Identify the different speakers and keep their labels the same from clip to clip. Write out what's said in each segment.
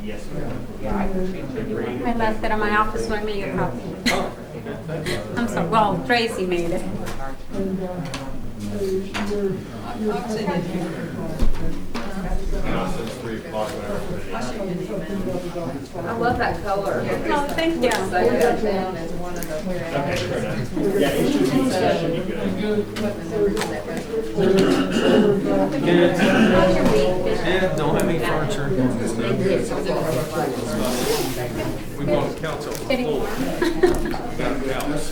Speaker 1: Yes,
Speaker 2: I left it at my office, so I made a copy. I'm sorry, well, Tracy made it.
Speaker 1: since 3 o'clock, whenever.
Speaker 3: I love that color.
Speaker 2: No, thank you.
Speaker 3: Save that down as one of the.
Speaker 1: Okay, fair enough. Yeah, it should be, that should be good.
Speaker 2: How's your week been?
Speaker 4: Yeah, don't have any furniture. We go to council.
Speaker 2: Getting warm?
Speaker 4: Got a couch.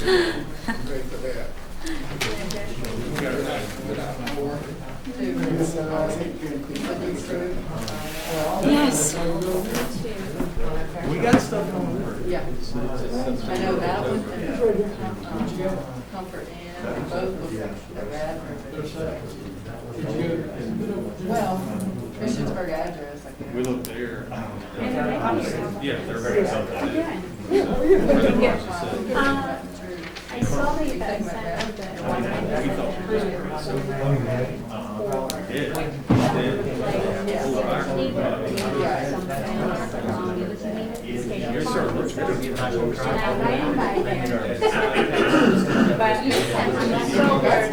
Speaker 2: Yes.
Speaker 4: We got stuff on there.
Speaker 3: Yeah. I know that one and Comfort Inn, they both look like they're bad. Well, Christiansburg address, I
Speaker 4: We
Speaker 3: guess.
Speaker 4: looked there.
Speaker 1: Yeah, they're very excited.
Speaker 2: I saw that you guys sent the
Speaker 1: You're certainly going to be in high school.
Speaker 2: But I'm so very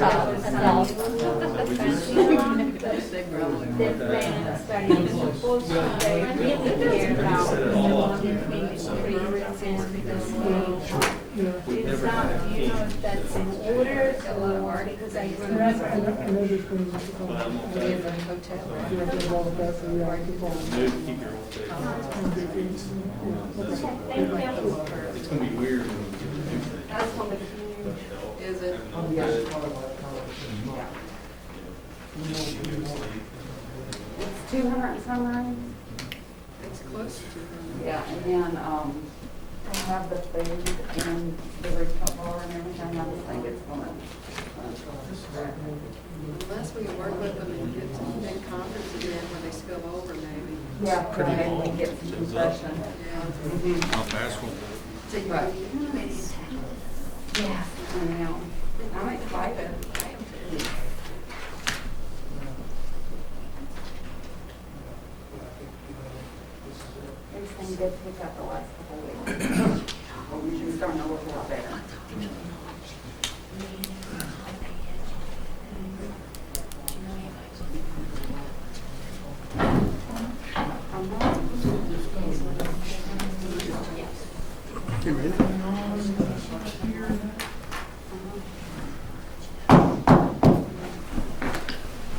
Speaker 2: it's not, you know, if that's in order or because I remember.
Speaker 1: Keep your old face.
Speaker 2: Thank you.
Speaker 1: It's going to be weird when you do
Speaker 2: That's one of the
Speaker 3: Is it?
Speaker 5: It's 200 and some rooms.
Speaker 3: It's close to.
Speaker 5: Yeah, and then, they have the food and the rooftop bar and everything. I just think it's gonna.
Speaker 3: Unless we can work with them and get some big conferences in when they spill over, maybe.
Speaker 5: Yeah, maybe we can get some concession.
Speaker 3: Yeah.
Speaker 4: Off asphalt.
Speaker 3: So you
Speaker 5: Right. Yeah, I know. I'm excited. Everything did pick up the last couple of weeks. It's starting to look a lot better.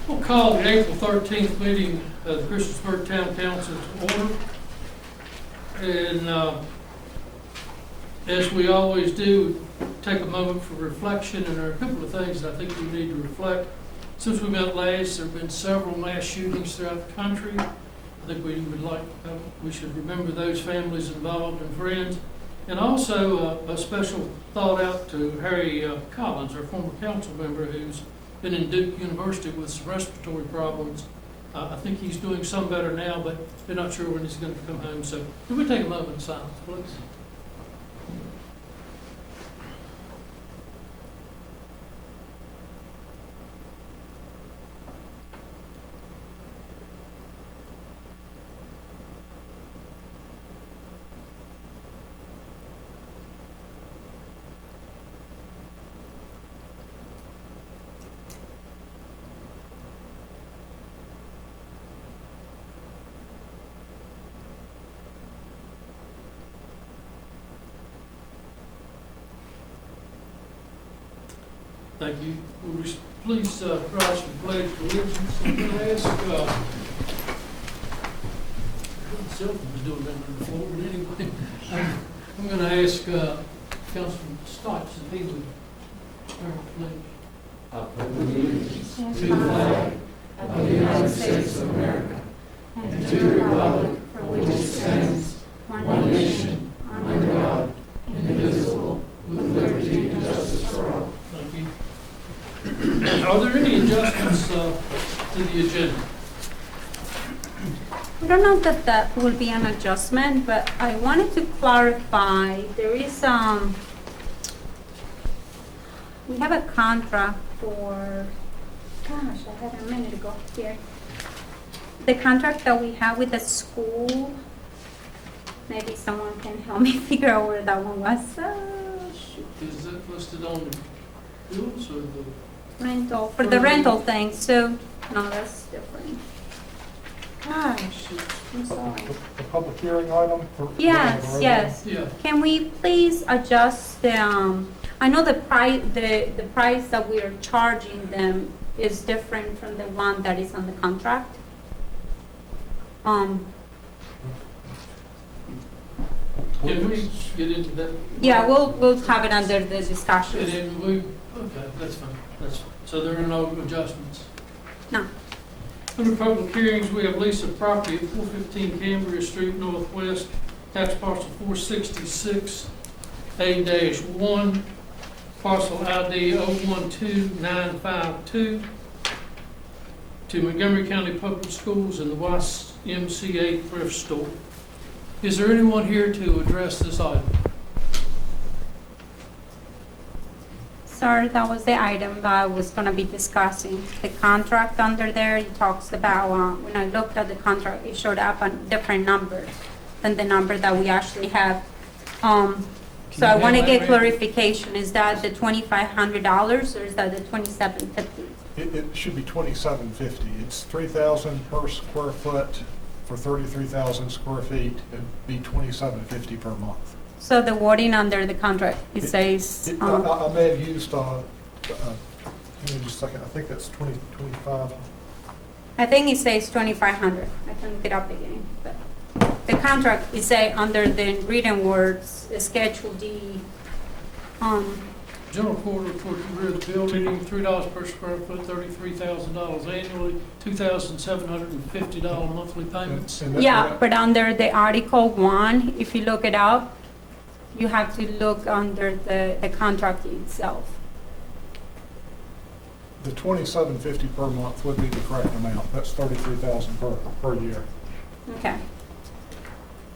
Speaker 6: We'll call the April 13th meeting of the Christiansburg Town Council to order. And as we always do, take a moment for reflection, and there are a couple of things that I think we need to reflect. Since we met last, there have been several mass shootings throughout the country. I think we should remember those families involved and friends. And also a special thought out to Harry Collins, our former council member, who's been in Duke University with some respiratory problems. I think he's doing some better now, but they're not sure when he's going to come home. So can we take a moment of silence, please? Thank you. Will you please rise for the pledge of allegiance? I'm going to ask, Sylvan was doing that before, but anyway, I'm going to ask Councilman Stotts if he would start the pledge.
Speaker 7: I pledge allegiance
Speaker 2: to the flag
Speaker 7: of the United States of America and to the republic for which it stands, one nation, under God, indivisible, with liberty and justice for all.
Speaker 6: Thank you. Are there any adjustments to the agenda?
Speaker 2: I don't know that that will be an adjustment, but I wanted to clarify, there is, we have a contract for, gosh, I had a minute ago here. the contract that we have with the school, maybe someone can help me figure out where that one was. Shoot.
Speaker 6: Is that listed on the bills or the?
Speaker 2: Rental, for the rental thing, so, no, that's different. Gosh, I'm sorry.
Speaker 8: The public hearing item?
Speaker 2: Yes, yes.
Speaker 6: Yeah.
Speaker 2: Can we please adjust the, I know the price that we are charging them is different from the one that is on the contract.
Speaker 6: Can we get into that?
Speaker 2: Yeah, we'll have it under the
Speaker 6: And
Speaker 2: discussion.
Speaker 6: then okay, that's fine. So there are no adjustments.
Speaker 2: No.
Speaker 6: Under public hearings, we have lease of property at 415 Cambria Street Northwest, tax parcel 466A-1, parcel ID 012952, to Montgomery County Public Schools and the YMCA Thrift Store. Is there anyone here to address this item?
Speaker 2: Sir, that was the item that I was going to be discussing. The contract under there, it talks about, when I looked at the contract, it showed up a different number than the number that we actually have. So I want to get clarification. Is that the $2,500 or is that the $2,750?
Speaker 8: It should be $2,750. It's $3,000 per square foot for 33,000 square feet. It'd be $2,750 per month.
Speaker 2: So the wording under the contract, it says,
Speaker 8: I may have used, give me just a second, I think that's 25.
Speaker 2: I think it says 2,500. I can look it up again. But the contract, it say under the written words, Schedule D.
Speaker 6: General quarter toward the rear of the building, $3 per square foot, $33,000 annually, $2,750 monthly payments.
Speaker 8: And that-
Speaker 2: Yeah, but under the Article 1, if you look it up, you have to look under the contract itself.
Speaker 8: The $2,750 per month would be the correct amount. That's $33,000 per year.
Speaker 2: Okay.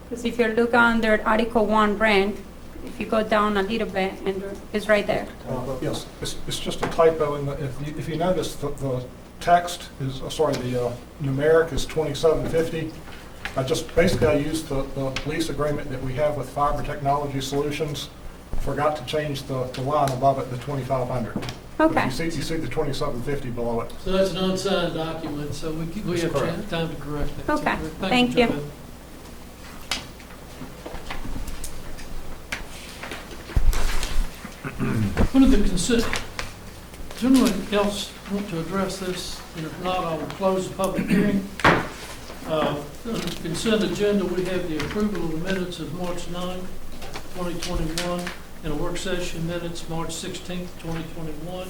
Speaker 2: Because if you look under Article 1 rent, if you go down a little bit, and it's right there.
Speaker 8: Yes, it's just a typo. If you notice, the text is, the numeric is 2,750. I used the lease agreement that we have with Fiber Technology Solutions. Forgot to change the line above it to 2,500.
Speaker 2: Okay.
Speaker 8: You see the 2,750 below it.
Speaker 6: So that's an unsigned document, so we
Speaker 8: That's
Speaker 6: have
Speaker 8: correct.
Speaker 6: time to correct that.
Speaker 2: Okay,
Speaker 6: So,
Speaker 2: thank you.
Speaker 6: Joanne. Under the consent, does anyone else want to address this? And if not, I will close the public hearing. Under the consent agenda, we have the approval of the minutes of March 9, 2021, and a work session minutes March 16, 2021.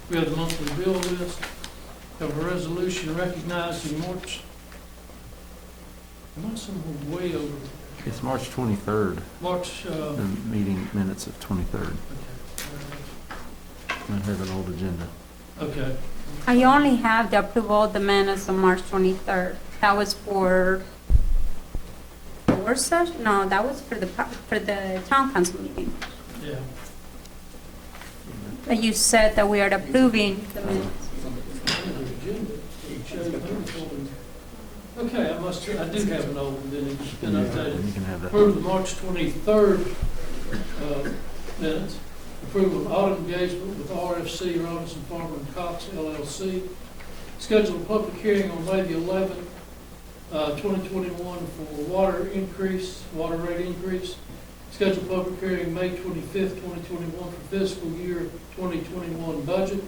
Speaker 6: We have the monthly bill list. We have a resolution recognizing March, am I somewhere way over?
Speaker 9: It's March 23rd,
Speaker 6: March,
Speaker 9: the meeting minutes of 23rd. I have an old agenda.
Speaker 6: okay.
Speaker 2: I only have the approval of the minutes on March 23rd. That was for the work session? No, that was for the town council meeting.
Speaker 6: Yeah.
Speaker 2: But you said that we are approving the minutes.
Speaker 6: Okay, I do have an old, then it's been
Speaker 9: You
Speaker 6: updated.
Speaker 9: can have that.
Speaker 6: Approve the March 23rd minutes. Approval of audit engagement with RFC, Robinson Farmer and Cox LLC. Schedule a public hearing on May the 11th, 2021 for water rate increase. Schedule public hearing May 25th, 2021 for fiscal year 2021 budget.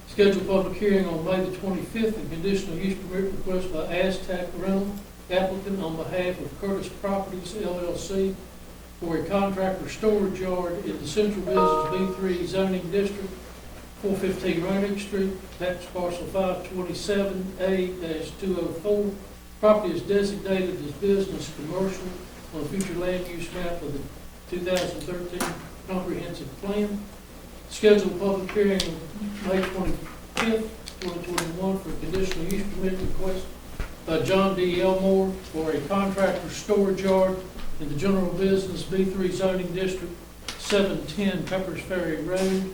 Speaker 6: Schedule public hearing on May the 25th, a conditional use permit request by Aztec Rental applicant on behalf of Curtis Properties LLC for a contractor storage yard in the Central Business B3 zoning district, 415 Roanoke Street, tax parcel 527A-204. Property is designated as business commercial on the future land use map of the 2013 comprehensive plan. Scheduled public hearing on May 25th, 2021 for a conditional use permit request by John D. Elmore for a contractor storage yard in the general business B3 zoning district, 710 Peppers Ferry Road.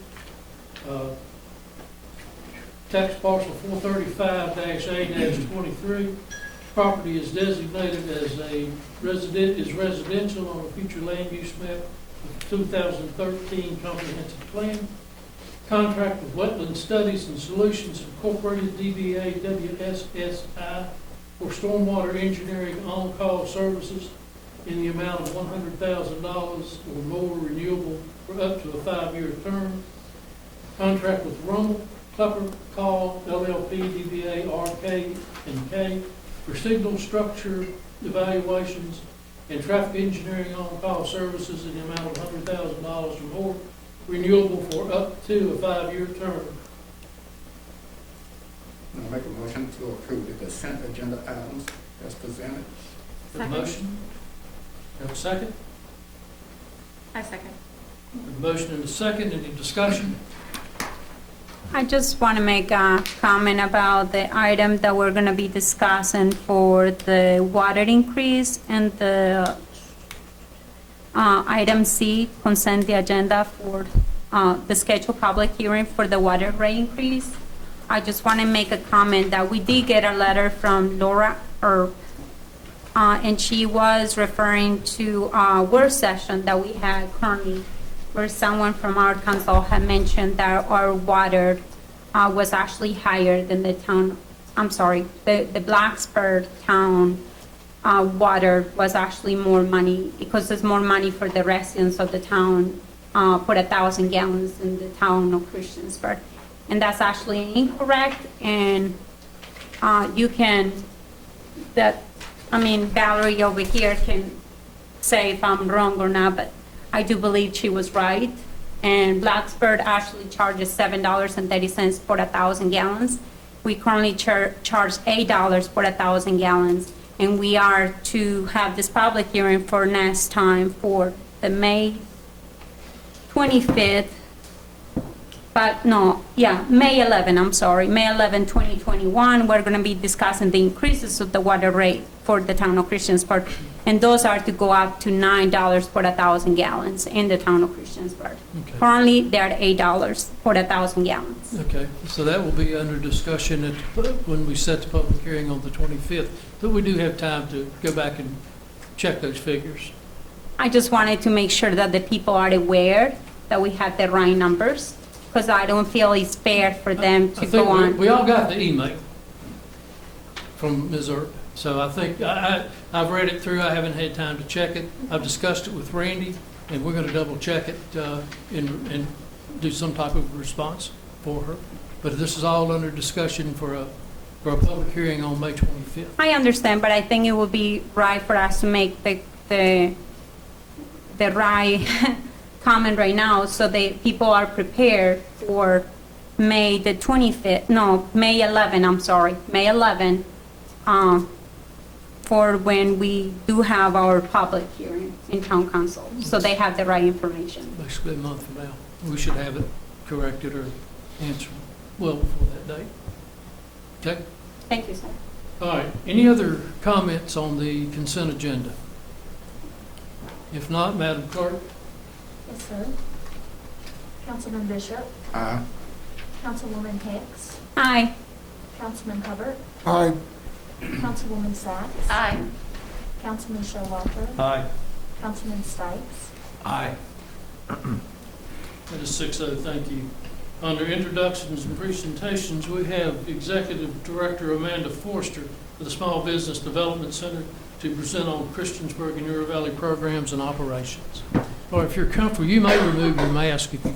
Speaker 6: tax parcel 435-A-23. Property is designated as residential on a future land use map of 2013 comprehensive plan. Contract with Wetland Studies and Solutions Incorporated, DBA WSSI, for stormwater engineering on-call services in the amount of $100,000 or more, renewable for up to a 5-year term. Contract with Rummel, Klepper, Call, LLP, DBA RK&K for signal structure evaluations and traffic engineering on-call services in the amount of $100,000 or more, renewable for up to a 5-year term.
Speaker 7: I'll make a motion to approve the consent agenda items as presented.
Speaker 6: Have a motion? Have a second?
Speaker 1: I second.
Speaker 6: Have a motion and a second. Any discussion?
Speaker 2: I just want to make a comment about the item that we're going to be discussing for the water increase and the item C, consent the agenda for the scheduled public hearing for the water rate increase. I just want to make a comment that we did get a letter from Laura, and she was referring to a work session that we had currently, where someone from our council had mentioned that our water was actually higher than the town, I'm sorry, the Blacksburg town water was actually more money, because there's more money for the residents of the town for 1,000 gallons in the town of Christiansburg. And that's actually incorrect, and you can, Valerie over here can say if I'm wrong or not, but I do believe she was right. And Blacksburg actually charges $7.30 for 1,000 gallons. We currently charge $8 for 1,000 gallons. And we are to have this public hearing for next time for the May 25th. May 11, May 11, 2021. We're going to be discussing the increases of the water rate for the town of Christiansburg. And those are to go up to $9 for 1,000 gallons in the town of Christiansburg.
Speaker 6: Okay.
Speaker 2: Currently, they're at $8 for 1,000 gallons.
Speaker 6: Okay, so that will be under discussion when we set the public hearing on the 25th. But we do have time to go back and check those figures.
Speaker 2: I just wanted to make sure that the people are aware that we have the right numbers, because I don't feel it's fair for them to go on.
Speaker 6: We all got the email from Ms. Earp. So I think I've read it through. I haven't had time to check it. I've discussed it with Randy, and we're going to double check it and do some type of response for her. But this is all under discussion for a public hearing on May 25th.
Speaker 2: I understand, but I think it would be right for us to make the right comment right now, so that people are prepared for May 11, for when we do have our public hearing in town council, so they have the right information.
Speaker 6: Basically a month from now. We should have it corrected or answered well before that date. Okay?
Speaker 2: Thank you, sir.
Speaker 6: All right. Any other comments on the consent agenda? If not, Madam Clerk?
Speaker 1: Yes, sir. Councilman Bishop,
Speaker 7: Aye.
Speaker 1: Councilwoman Hicks,
Speaker 2: Aye.
Speaker 1: Councilman Hubbard,
Speaker 8: Aye.
Speaker 1: Councilwoman Sacks.
Speaker 3: Aye.
Speaker 1: Councilman Showalter,
Speaker 4: Aye.
Speaker 1: Councilman Stipes.
Speaker 4: Aye.
Speaker 6: That is 6-0, thank you. Under introductions and presentations, we have Executive Director Amanda Forster for the Small Business Development Center to present on Christiansburg and Uro Valley programs and operations. Or if you're comfortable, you may remove your mask if you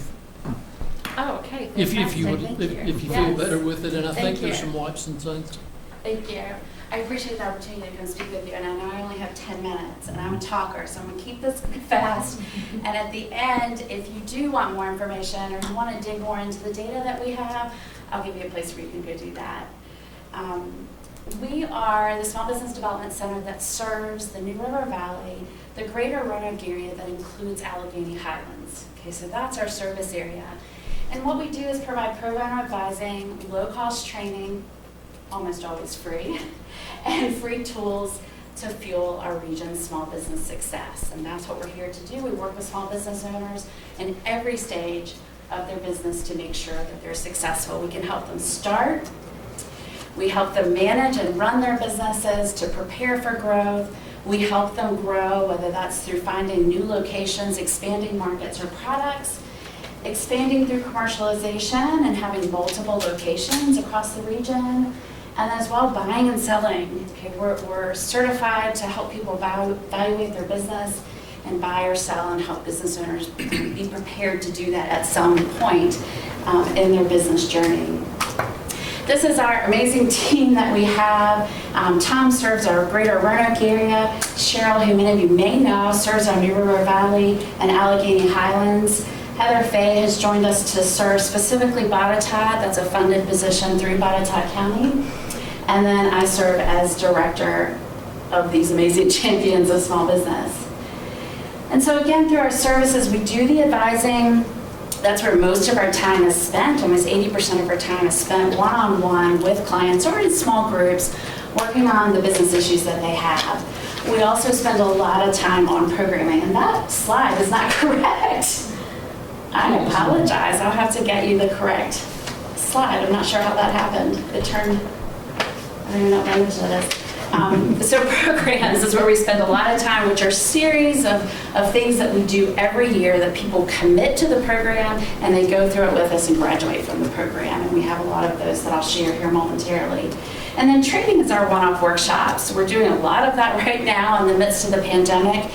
Speaker 10: Oh, okay.
Speaker 6: if you
Speaker 10: Fantastic.
Speaker 6: would,
Speaker 10: Thank
Speaker 6: if you
Speaker 10: Yes.
Speaker 6: feel better with it, and I think
Speaker 10: Thank
Speaker 6: there's
Speaker 10: you.
Speaker 6: some wipes and things.
Speaker 10: Thank you. I appreciate the opportunity to come speak with you, and I know I only have 10 minutes, and I'm a talker, so I'm going to keep this fast. And at the end, if you do want more information or you want to dig more into the data that we have, I'll give you a place where you can go do that. We are the Small Business Development Center that serves the New River Valley, the greater Roanoke area that includes Allegheny Highlands. Okay, so that's our service area. And what we do is provide program advising, low-cost training, almost always free, and free tools to fuel our region's small business success. And that's what we're here to do. We work with small business owners in every stage of their business to make sure that they're successful. We can help them start. We help them manage and run their businesses to prepare for growth. We help them grow, whether that's through finding new locations, expanding markets or products, expanding through commercialization and having multiple locations across the region, and as well buying and selling. Okay, we're certified to help people evaluate their business and buy or sell and help business owners be prepared to do that at some point in their business journey. This is our amazing team that we have. Tom serves our greater Roanoke area. Cheryl, who many of you may know, serves our New River Valley and Allegheny Highlands. Heather Fay has joined us to serve specifically Botetourt. That's a funded position through Botetourt County. And then I serve as director of these amazing champions of small business. And so again, through our services, we do the advising. That's where most of our time is spent. Almost 80% of our time is spent one-on-one with clients or in small groups working on the business issues that they have. We also spend a lot of time on programming, and that slide is not correct. I apologize. I'll have to get you the correct slide. I'm not sure how that happened. It turned, I don't even know what language that is. So programs is where we spend a lot of time, which are series of things that we do every year that people commit to the program and they go through it with us and graduate from the program. And we have a lot of those that I'll share here momentarily. And then training is our one-off workshops. We're doing a lot of that right now in the midst of the pandemic,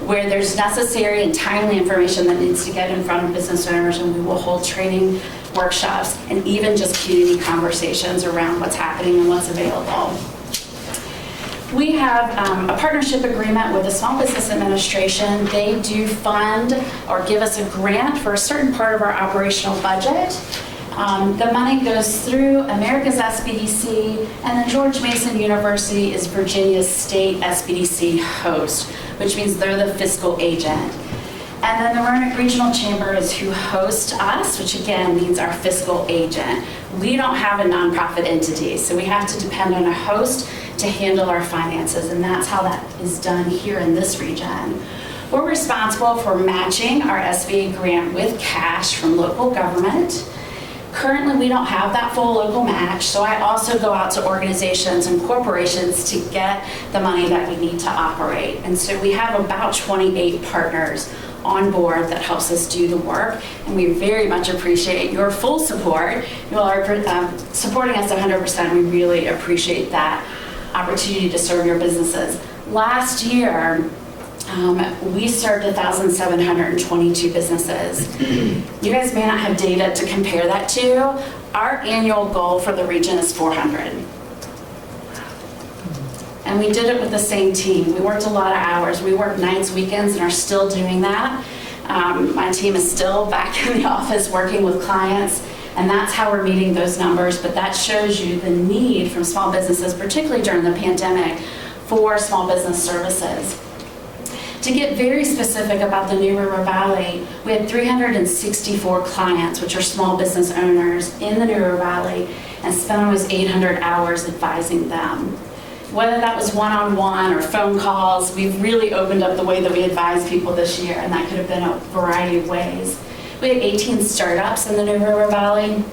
Speaker 10: where there's necessary and timely information that needs to get in front of business owners, and we will hold training workshops and even just community conversations around what's happening and what's available. We have a partnership agreement with the Small Business Administration. They do fund or give us a grant for a certain part of our operational budget. The money goes through America's SBDC, and then George Mason University is Virginia's state SBDC host, which means they're the fiscal agent. And then the Roanoke Regional Chamber is who hosts us, which again means our fiscal agent. We don't have a nonprofit entity, so we have to depend on a host to handle our finances, and that's how that is done here in this region. We're responsible for matching our SBA grant with cash from local government. Currently, we don't have that full local match, so I also go out to organizations and corporations to get the money that we need to operate. And so we have about 28 partners on board that helps us do the work, and we very much appreciate your full support. You all are supporting us 100%. We really appreciate that opportunity to serve your businesses. Last year, we served 1,722 businesses. You guys may not have data to compare that to. Our annual goal for the region is 400. And we did it with the same team. We worked a lot of hours. We worked nights, weekends, and are still doing that. My team is still back in the office working with clients, and that's how we're meeting those numbers. But that shows you the need from small businesses, particularly during the pandemic, for small business services. To get very specific about the New River Valley, we had 364 clients, which are small business owners in the New River Valley, and spent almost 800 hours advising them. Whether that was one-on-one or phone calls, we've really opened up the way that we advise people this year, and that could have been a variety of ways. We had 18 startups in the New River Valley.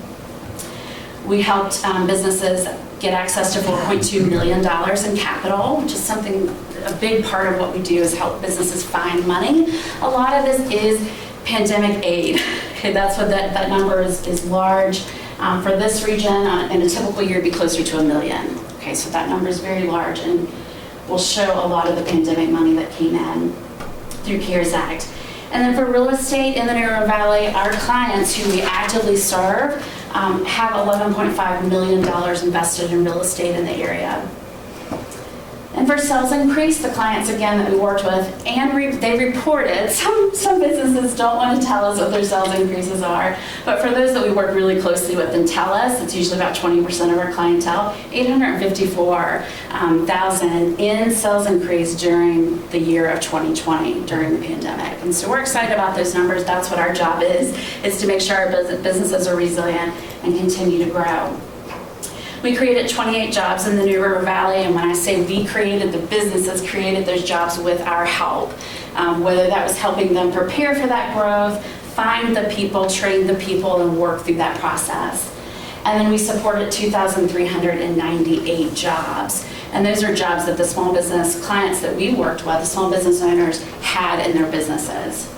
Speaker 10: We helped businesses get access to $4.2 million in capital, which is something, a big part of what we do is help businesses find money. A lot of this is pandemic aid. Okay, that's what that number is large. For this region, in a typical year, it'd be closer to $1 million. Okay, so that number is very large and will show a lot of the pandemic money that came in through CARES Act. And then for real estate in the New River Valley, our clients who we actively serve have $11.5 million invested in real estate in the area. And for sales increase, the clients, again, that we worked with, and they reported, some businesses don't want to tell us what their sales increases are, but for those that we work really closely with and tell us, it's usually about 20% of our clientele, $854,000 in sales increase during the year of 2020, during the pandemic. And so we're excited about those numbers. That's what our job is to make sure our businesses are resilient and continue to grow. We created 28 jobs in the New River Valley, and when I say we created, the businesses created those jobs with our help. Whether that was helping them prepare for that growth, find the people, train the people, and work through that process. And then we supported 2,398 jobs. And those are jobs that the small business clients that we worked with, the small business owners, had in their businesses.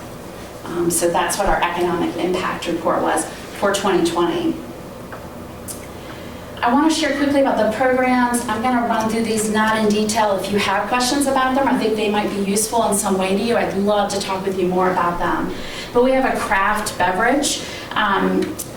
Speaker 10: So that's what our economic impact report was for 2020. I want to share quickly about the programs. I'm going to run through these not in detail. If you have questions about them, I think they might be useful in some way to you. I'd love to talk with you more about them. But we have a craft beverage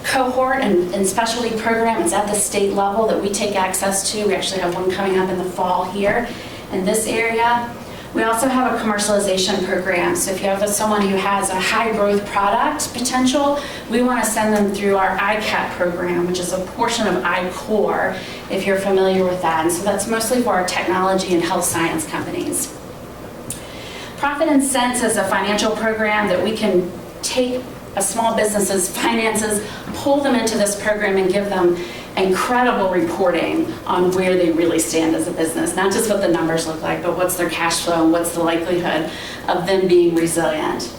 Speaker 10: cohort and specialty program. It's at the state level that we take access to. We actually have one coming up in the fall here in this area. We also have a commercialization program. So if you have someone who has a high growth product potential, we want to send them through our ICAP program, which is a portion of iCore, if you're familiar with that. And so that's mostly for our technology and health science companies. Profit and Sense is a financial program that we can take a small business's finances, pull them into this program and give them incredible reporting on where they really stand as a business. Not just what the numbers look like, but what's their cash flow and what's the likelihood of them being resilient.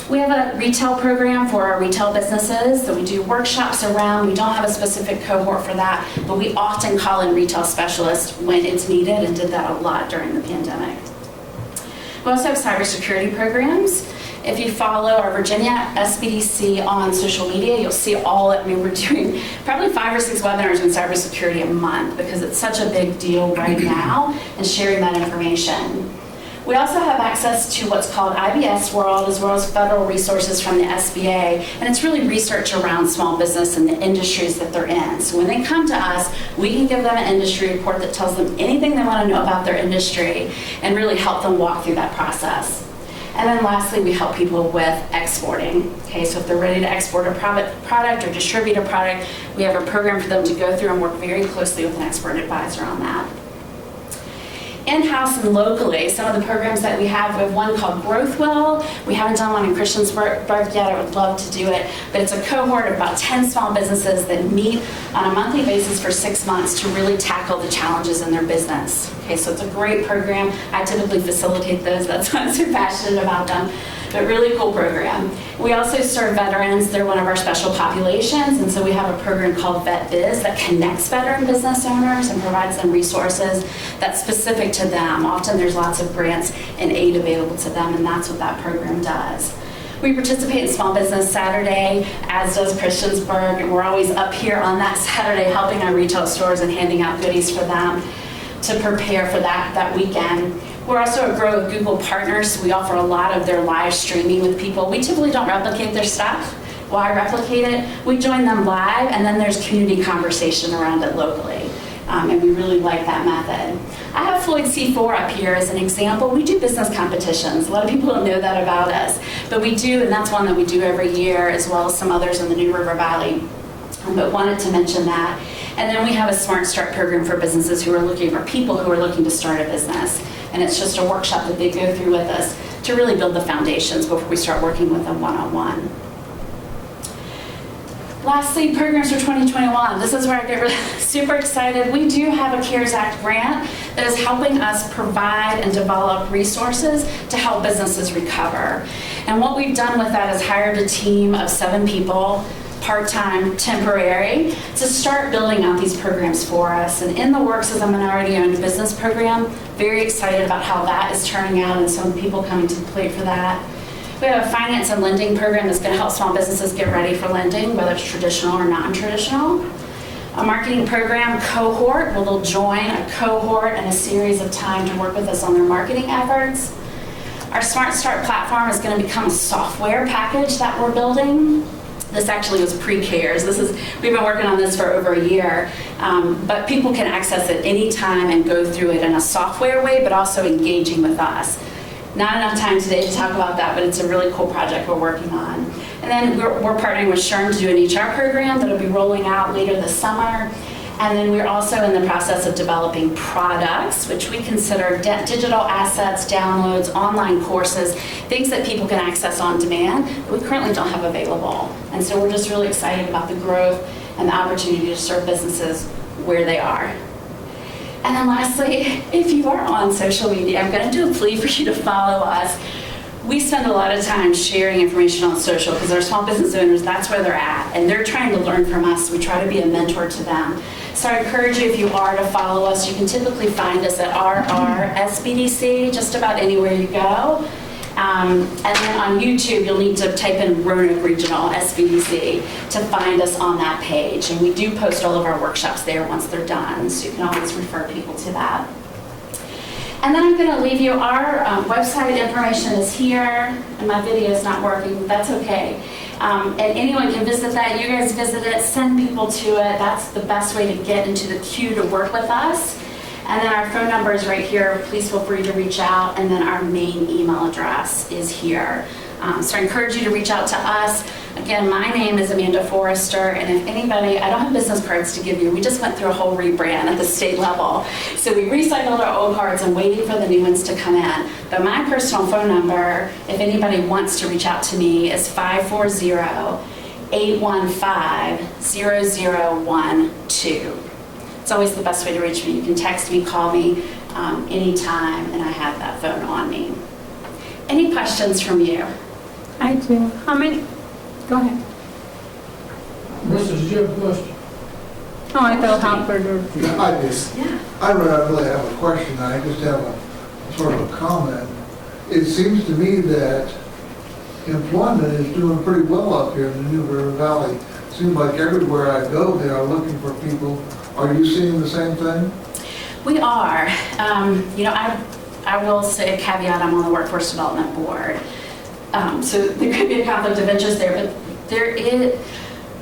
Speaker 10: We have a retail program for our retail businesses that we do workshops around. We don't have a specific cohort for that, but we often call in retail specialists when it's needed and did that a lot during the pandemic. We also have cybersecurity programs. If you follow our Virginia SBDC on social media, you'll see we're doing probably 5 or 6 webinars on cybersecurity a month because it's such a big deal right now and sharing that information. We also have access to what's called IBS World, as well as federal resources from the SBA, and it's really research around small business and the industries that they're in. So when they come to us, we can give them an industry report that tells them anything they want to know about their industry and really help them walk through that process. And then lastly, we help people with exporting. Okay, so if they're ready to export a product or distribute a product, we have a program for them to go through and work very closely with an expert advisor on that. In-house and locally, some of the programs that we have one called Growthwell. We haven't done one in Christiansburg yet. I would love to do it, but it's a cohort of about 10 small businesses that meet on a monthly basis for 6 months to really tackle the challenges in their business. Okay, so it's a great program. I typically facilitate those. That's why I'm so passionate about them. But really cool program. We also serve veterans. They're one of our special populations, and so we have a program called Vet Biz that connects veteran business owners and provides them resources that's specific to them. Often there's lots of grants and aid available to them, and that's what that program does. We participate in Small Business Saturday, as does Christiansburg, and we're always up here on that Saturday helping our retail stores and handing out goodies for them to prepare for that weekend. We're also a Grow with Google partners, so we offer a lot of their live streaming with people. We typically don't replicate their stuff. Why replicate it? We join them live, and then there's community conversation around it locally. And we really like that method. I have Floyd C4 up here as an example. We do business competitions. A lot of people don't know that about us, but we do, and that's one that we do every year, as well as some others in the New River Valley. But wanted to mention that. And then we have a Smart Start program for businesses who are looking for people who are looking to start a business. And it's just a workshop that they go through with us to really build the foundations before we start working with them one-on-one. Lastly, programs for 2021. This is where I get really super excited. We do have a CARES Act grant that is helping us provide and develop resources to help businesses recover. And what we've done with that is hired a team of 7 people, part-time, temporary, to start building out these programs for us. And in the works is a minority-owned business program. Very excited about how that is turning out and some people coming to the plate for that. We have a finance and lending program that's going to help small businesses get ready for lending, whether it's traditional or non-traditional. A marketing program cohort, where they'll join a cohort and a series of time to work with us on their marketing efforts. Our Smart Start platform is going to become a software package that we're building. This actually was pre-CARES. We've been working on this for over a year, but people can access it anytime and go through it in a software way, but also engaging with us. Not enough time today to talk about that, but it's a really cool project we're working on. And then we're partnering with SHRM to do an HR program that'll be rolling out later this summer. And then we're also in the process of developing products, which we consider digital assets, downloads, online courses, things that people can access on demand that we currently don't have available. And so we're just really excited about the growth and the opportunity to serve businesses where they are. And then lastly, if you are on social media, I'm going to do a plea for you to follow us. we spend a lot of time sharing information on social because our small business owners, that's where they're at, and they're trying to learn from us. We try to be a mentor to them. So I encourage you, if you are, to follow us. You can typically find us at RRSBDC, just about anywhere you go. And then on YouTube, you'll need to type in Roanoke Regional SBDC to find us on that page. And we do post all of our workshops there once they're done, so you can always refer people to that. And then I'm going to leave you, our website information is here, and my video is not working, but that's okay. And anyone can visit that. You guys visit it, send people to it. That's the best way to get into the queue to work with us. And then our phone number is right here. Please feel free to reach out. And then our main email address is here. So I encourage you to reach out to us. Again, my name is Amanda Forrester, and if anybody, I don't have business cards to give you. We just went through a whole rebrand at the state level. So we recycled our old cards and waiting for the new ones to come in. But my personal phone number, if anybody wants to reach out to me, is 540-815-0012. It's always the best way to reach me. You can text me, call me anytime, and I have that phone on me. Any questions from you?
Speaker 2: I do. How many? Go ahead.
Speaker 6: Marissa, did you have a question?
Speaker 2: Oh, I thought Hopper or...
Speaker 7: I really have a question. I just have a sort of a comment. It seems to me that employment is doing pretty well up here in the New River Valley. It seems like everywhere I go, they are looking for people. Are you seeing the same thing?
Speaker 10: We are. You know, I will say a caveat, I'm on the Workforce Development Board. So there could be a conflict of interest there, but there is,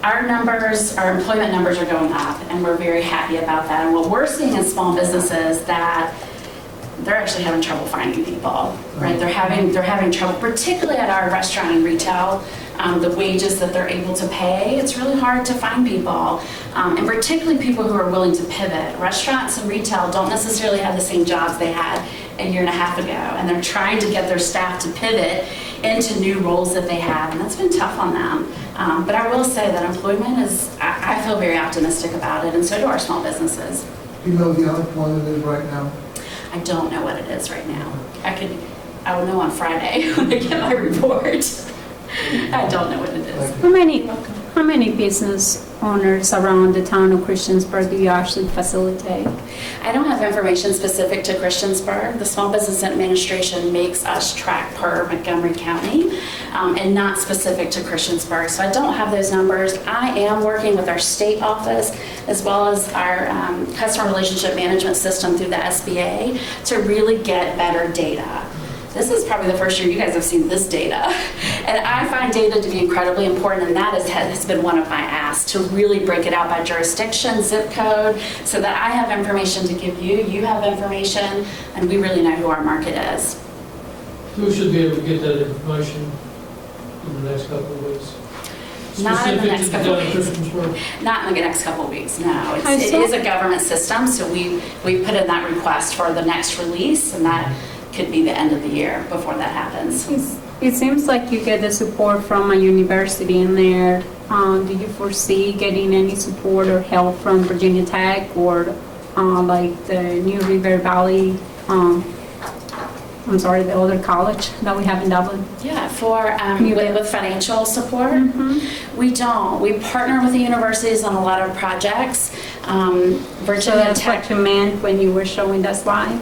Speaker 10: our numbers, our employment numbers are going up, and we're very happy about that. And what we're seeing in small businesses that they're actually having trouble finding people, right? They're having trouble, particularly at our restaurant and retail. The wages that they're able to pay, it's really hard to find people, and particularly people who are willing to pivot. Restaurants and retail don't necessarily have the same jobs they had a year and a half ago, and they're trying to get their staff to pivot into new roles that they have, and that's been tough on them. But I will say that employment is, I feel very optimistic about it, and so do our small businesses.
Speaker 7: Do you know what the unemployment is right now?
Speaker 10: I don't know what it is right now. I will know on Friday when I get my report. I don't know what it is.
Speaker 2: How many business owners around the town of Christiansburg do you actually facilitate?
Speaker 10: I don't have information specific to Christiansburg. The Small Business Administration makes us track per Montgomery County and not specific to Christiansburg. So I don't have those numbers. I am working with our state office as well as our customer relationship management system through the SBA to really get better data. This is probably the first year you guys have seen this data. And I find data to be incredibly important, and that has been one of my asks, to really break it out by jurisdiction, zip code, so that I have information to give you, you have information, and we really know who our market is.
Speaker 6: We should be able to get that information in the next couple of weeks.
Speaker 10: Not in the next couple of weeks.
Speaker 6: weeks.
Speaker 10: Not in the next couple of weeks, no. It is a government system, so we put in that request for the next release, and that could be the end of the year before that happens.
Speaker 2: It seems like you get the support from a university in there. Do you foresee getting any support or help from Virginia Tech or like the New River Valley, the other college that we have in Dublin?
Speaker 10: Yeah, with financial support, we don't. We partner with the universities on a lot of projects. Virginia
Speaker 2: So that's
Speaker 10: Tech.
Speaker 2: what you meant when you were showing that slide?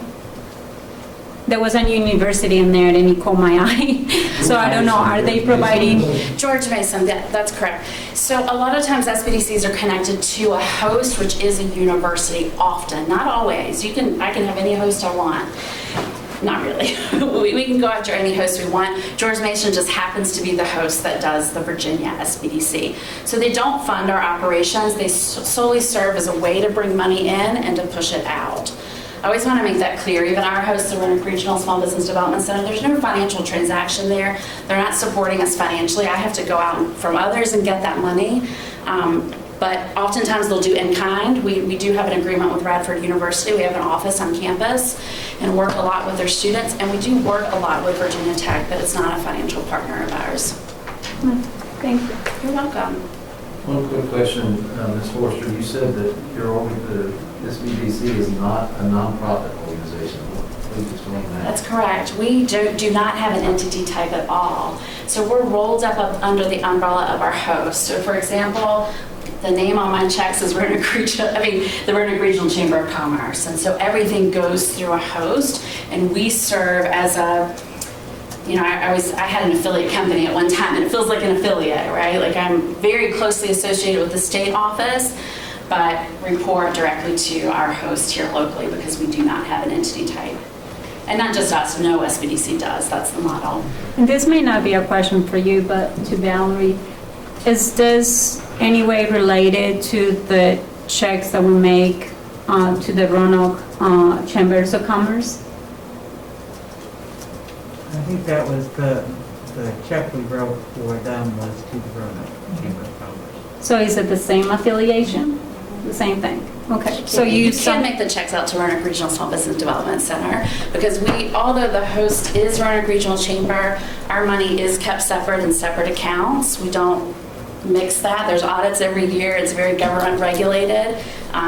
Speaker 2: There was a university in there and it caught my eye. So I don't know, are they providing?
Speaker 10: George Mason, that's correct. So a lot of times SBDCs are connected to a host, which is a university often, not always. I can have any host I want. Not really. We can go after any host we want. George Mason just happens to be the host that does the Virginia SBDC. So they don't fund our operations. They solely serve as a way to bring money in and to push it out. I always want to make that clear. Even our host, the Roanoke Regional Small Business Development Center, there's no financial transaction there. They're not supporting us financially. I have to go out from others and get that money. But oftentimes they'll do in kind. We do have an agreement with Radford University. We have an office on campus and work a lot with their students. And we do work a lot with Virginia Tech, but it's not a financial partner of ours.
Speaker 2: Thank you.
Speaker 10: You're welcome.
Speaker 9: One quick question, Ms. Forrester. You said that the SBDC is not a nonprofit organization. What Please explain that.
Speaker 10: That's correct. We do not have an entity type at all. So we're rolled up under the umbrella of our host. So for example, the name on my checks is the Roanoke Regional Chamber of Commerce. And so everything goes through a host, and we serve as a, I had an affiliate company at one time, and it feels like an affiliate, right? Like I'm very closely associated with the state office, but report directly to our host here locally because we do not have an entity type. And not just us, no SBDC does. That's the model.
Speaker 2: And this may not be a question for you, but to Valerie, is this any way related to the checks that we make to the Roanoke Chambers of Commerce?
Speaker 11: I think that was the check we wrote for them was to the Roanoke Chamber of Commerce.
Speaker 2: So is it the same affiliation? The same thing? Okay. So
Speaker 10: you can make the checks out to Roanoke Regional Small Business Development Center because although the host is Roanoke Regional Chamber, our money is kept separate in separate accounts. We don't mix that. There's audits every year. It's very government regulated.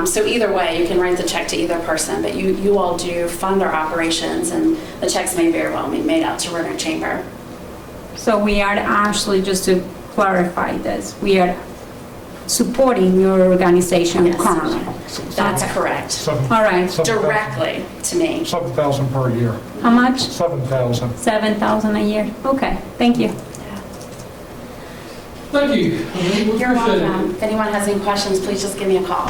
Speaker 10: So either way, you can write the check to either person, but you all do fund our operations, and the checks may very well be made out to Roanoke Chamber.
Speaker 2: So we are actually, just to clarify this, we are supporting your organization
Speaker 10: Yes.
Speaker 2: currently.
Speaker 10: That's
Speaker 2: Okay.
Speaker 10: correct.
Speaker 2: All right.
Speaker 10: Directly to me.
Speaker 8: 7,000 per year.
Speaker 2: How much?
Speaker 8: 7,000.
Speaker 2: 7,000 a year. Okay, thank you.
Speaker 6: Thank you. We
Speaker 10: You're
Speaker 6: appreciate it.
Speaker 10: welcome. If anyone has any questions, please just give me a call.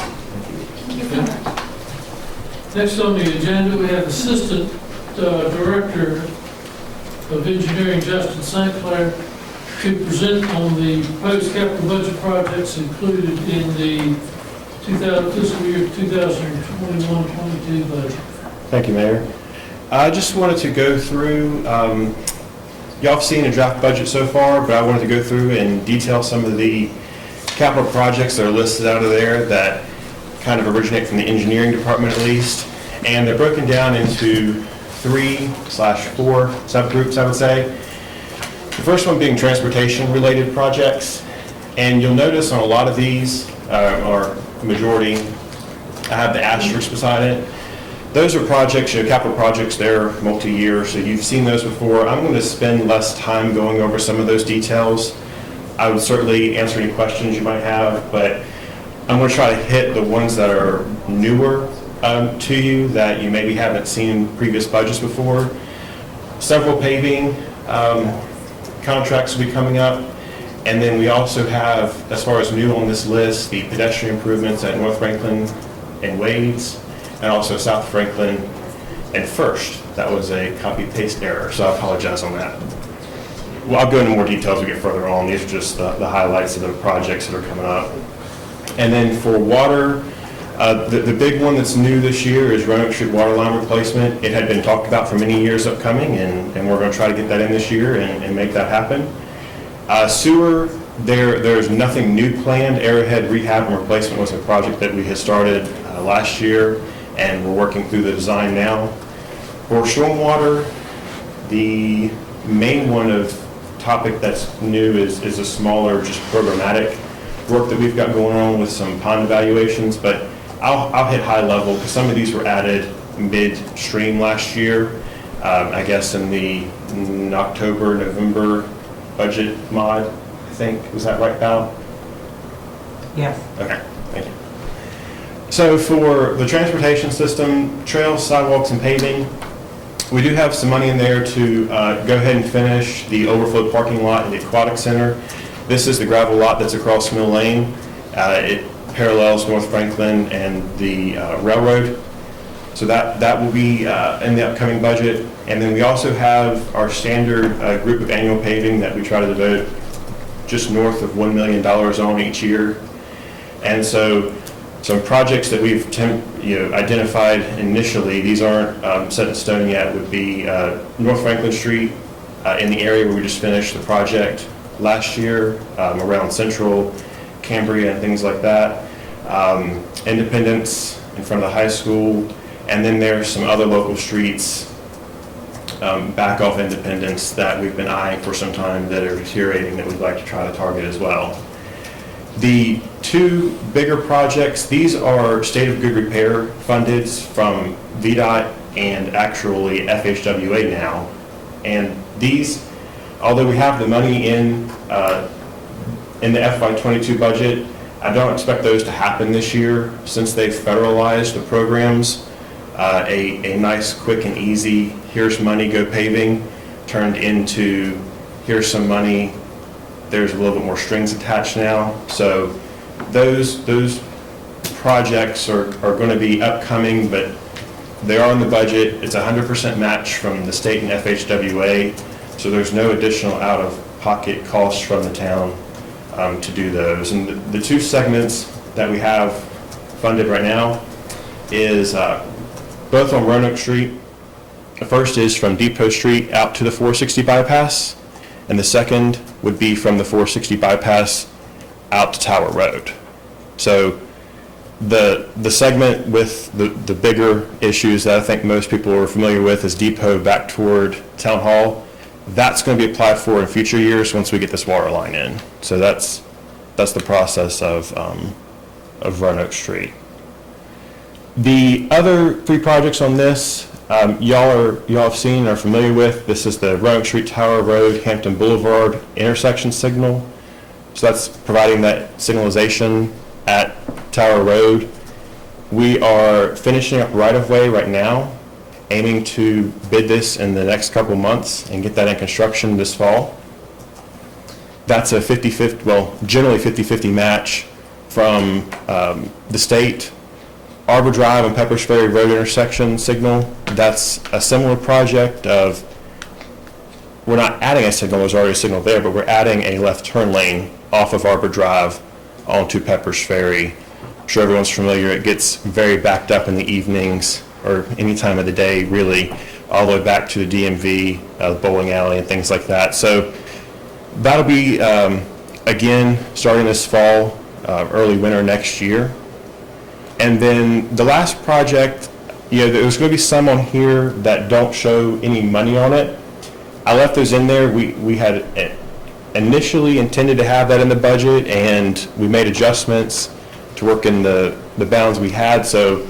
Speaker 6: Next on the agenda, we have Assistant Director of Engineering, Justin St. Clair, to present on the proposed capital budget projects included in the fiscal year 2021-22 budget.
Speaker 12: Thank you, Mayor. I just wanted to go through, y'all have seen a draft budget so far, but I wanted to go through and detail some of the capital projects that are listed out of there that kind of originate from the engineering department at least. And they're broken down into 3/4 subgroups, I would say. The first one being transportation-related projects. And you'll notice on a lot of these, or majority, I have the asterisk beside it. Those are projects, capital projects, they're multi-year, so you've seen those before. I'm going to spend less time going over some of those details. I would certainly answer any questions you might have, but I'm going to try to hit the ones that are newer to you that you maybe haven't seen in previous budgets before. Several paving contracts will be coming up. And then we also have, as far as new on this list, the pedestrian improvements at North Franklin and Wades, and also South Franklin and First. That was a copy-paste error, so I apologize on that. Well, I'll go into more details as we get further on. These are just the highlights of the projects that are coming up. And then for water, the big one that's new this year is Roanoke Street water line replacement. It had been talked about for many years upcoming, and we're going to try to get that in this year and make that happen. Sewer, there's nothing new planned. Arrowhead rehab and replacement was a project that we had started last year, and we're working through the design now. For stormwater, the main one of topic that's new is a smaller, just programmatic work that we've got going on with some pond evaluations, but I'll hit high level because some of these were added midstream last year, I guess in the October, November budget mod, I think. Was that right, Val?
Speaker 11: Yes.
Speaker 12: Okay, thank you. So for the transportation system, trails, sidewalks, and paving, we do have some money in there to go ahead and finish the overflow parking lot at the Aquatic Center. This is the gravel lot that's across Mill Lane. It parallels North Franklin and the railroad. So that will be in the upcoming budget. And then we also have our standard group of annual paving that we try to devote just north of $1 million on each year. And so some projects that we've identified initially, these aren't set in stone yet, would be North Franklin Street in the area where we just finished the project last year, around Central, Cambria, and things like that. Independence in front of the high school, and then there's some other local streets back off Independence that we've been eyeing for some time that are deteriorating that we'd like to try to target as well. The two bigger projects, these are state of good repair funded from VDOT and actually FHWA now. And these, although we have the money in the FY22 budget, I don't expect those to happen this year since they've federalized the programs. A nice, quick and easy, here's money, go paving, turned into here's some money, there's a little bit more strings attached now. So those projects are going to be upcoming, but they are in the budget. It's 100% match from the state and FHWA, so there's no additional out-of-pocket costs from the town to do those. And the two segments that we have funded right now is both on Roanoke Street. The first is from Depot Street out to the 460 bypass, and the second would be from the 460 bypass out to Tower Road. So the segment with the bigger issues that I think most people are familiar with is Depot back toward Town Hall. That's going to be applied for in future years once we get this water line in. So that's the process of Roanoke Street. The other three projects on this, y'all have seen, are familiar with. This is the Roanoke Street, Tower Road, Hampton Boulevard intersection signal. So that's providing that signalization at Tower Road. We are finishing up right-of-way right now, aiming to bid this in the next couple months and get that in construction this fall. That's a 50-50, well, generally 50-50 match from the state. Arbor Drive and Peppers Ferry Road intersection signal, that's a similar project of, we're not adding a signal, there's already a signal there, but we're adding a left turn lane off of Arbor Drive onto Peppers Ferry. I'm sure everyone's familiar, it gets very backed up in the evenings or any time of the day, really, all the way back to the DMV, the bowling alley and things like that. So that'll be, again, starting this fall, early winter next year. And then the last project, there's going to be some on here that don't show any money on it. I left those in there. We had initially intended to have that in the budget, and we made adjustments to work in the bounds we had. So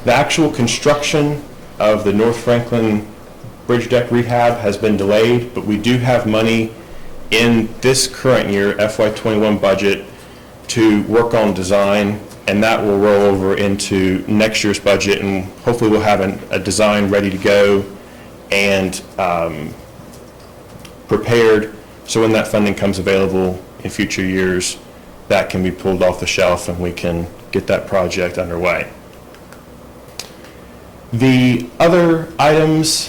Speaker 12: the actual construction of the North Franklin Bridge Deck Rehab has been delayed, but we do have money in this current year, FY21 budget, to work on design, and that will roll over into next year's budget, and hopefully we'll have a design ready to go and prepared, so when that funding comes available in future years, that can be pulled off the shelf and we can get that project underway. The other items,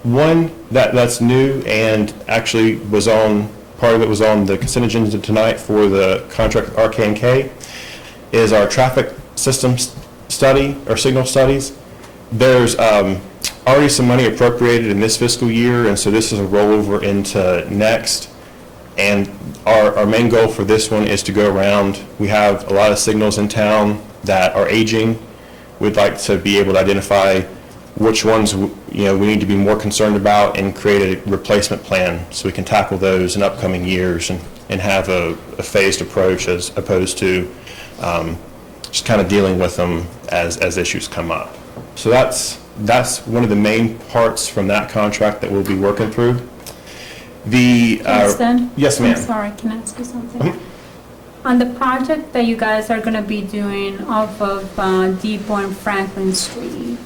Speaker 12: one that's new and actually was on, part of it was on the consent agenda tonight for the contract with RK&K, is our traffic system study, or signal studies. There's already some money appropriated in this fiscal year, and so this is a rollover into next. And our main goal for this one is to go around. We have a lot of signals in town that are aging. We'd like to be able to identify which ones we need to be more concerned about and create a replacement plan so we can tackle those in upcoming years and have a phased approach as opposed to just kind of dealing with them as issues come up. So that's one of the main parts from that contract that we'll be working through.
Speaker 2: Kristen?
Speaker 12: Yes, ma'am.
Speaker 2: I'm sorry, can I ask you something?
Speaker 12: Mm-hmm.
Speaker 2: On the project that you guys are going to be doing off of Depot and Franklin Street,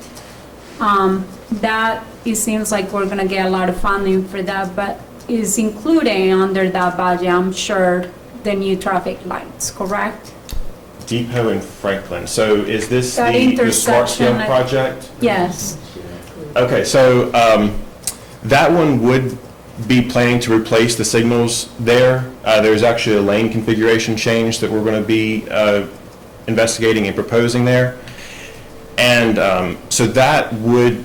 Speaker 2: that it seems like we're going to get a lot of funding for that, but is included under that budget, I'm sure, the new traffic lights, correct?
Speaker 12: Depot and Franklin. So is this
Speaker 2: That
Speaker 12: the smart scale
Speaker 2: intersection,
Speaker 12: project?
Speaker 2: Yes.
Speaker 12: Okay, so that one would be planning to replace the signals there. There's actually a lane configuration change that we're going to be investigating and proposing there. And so that we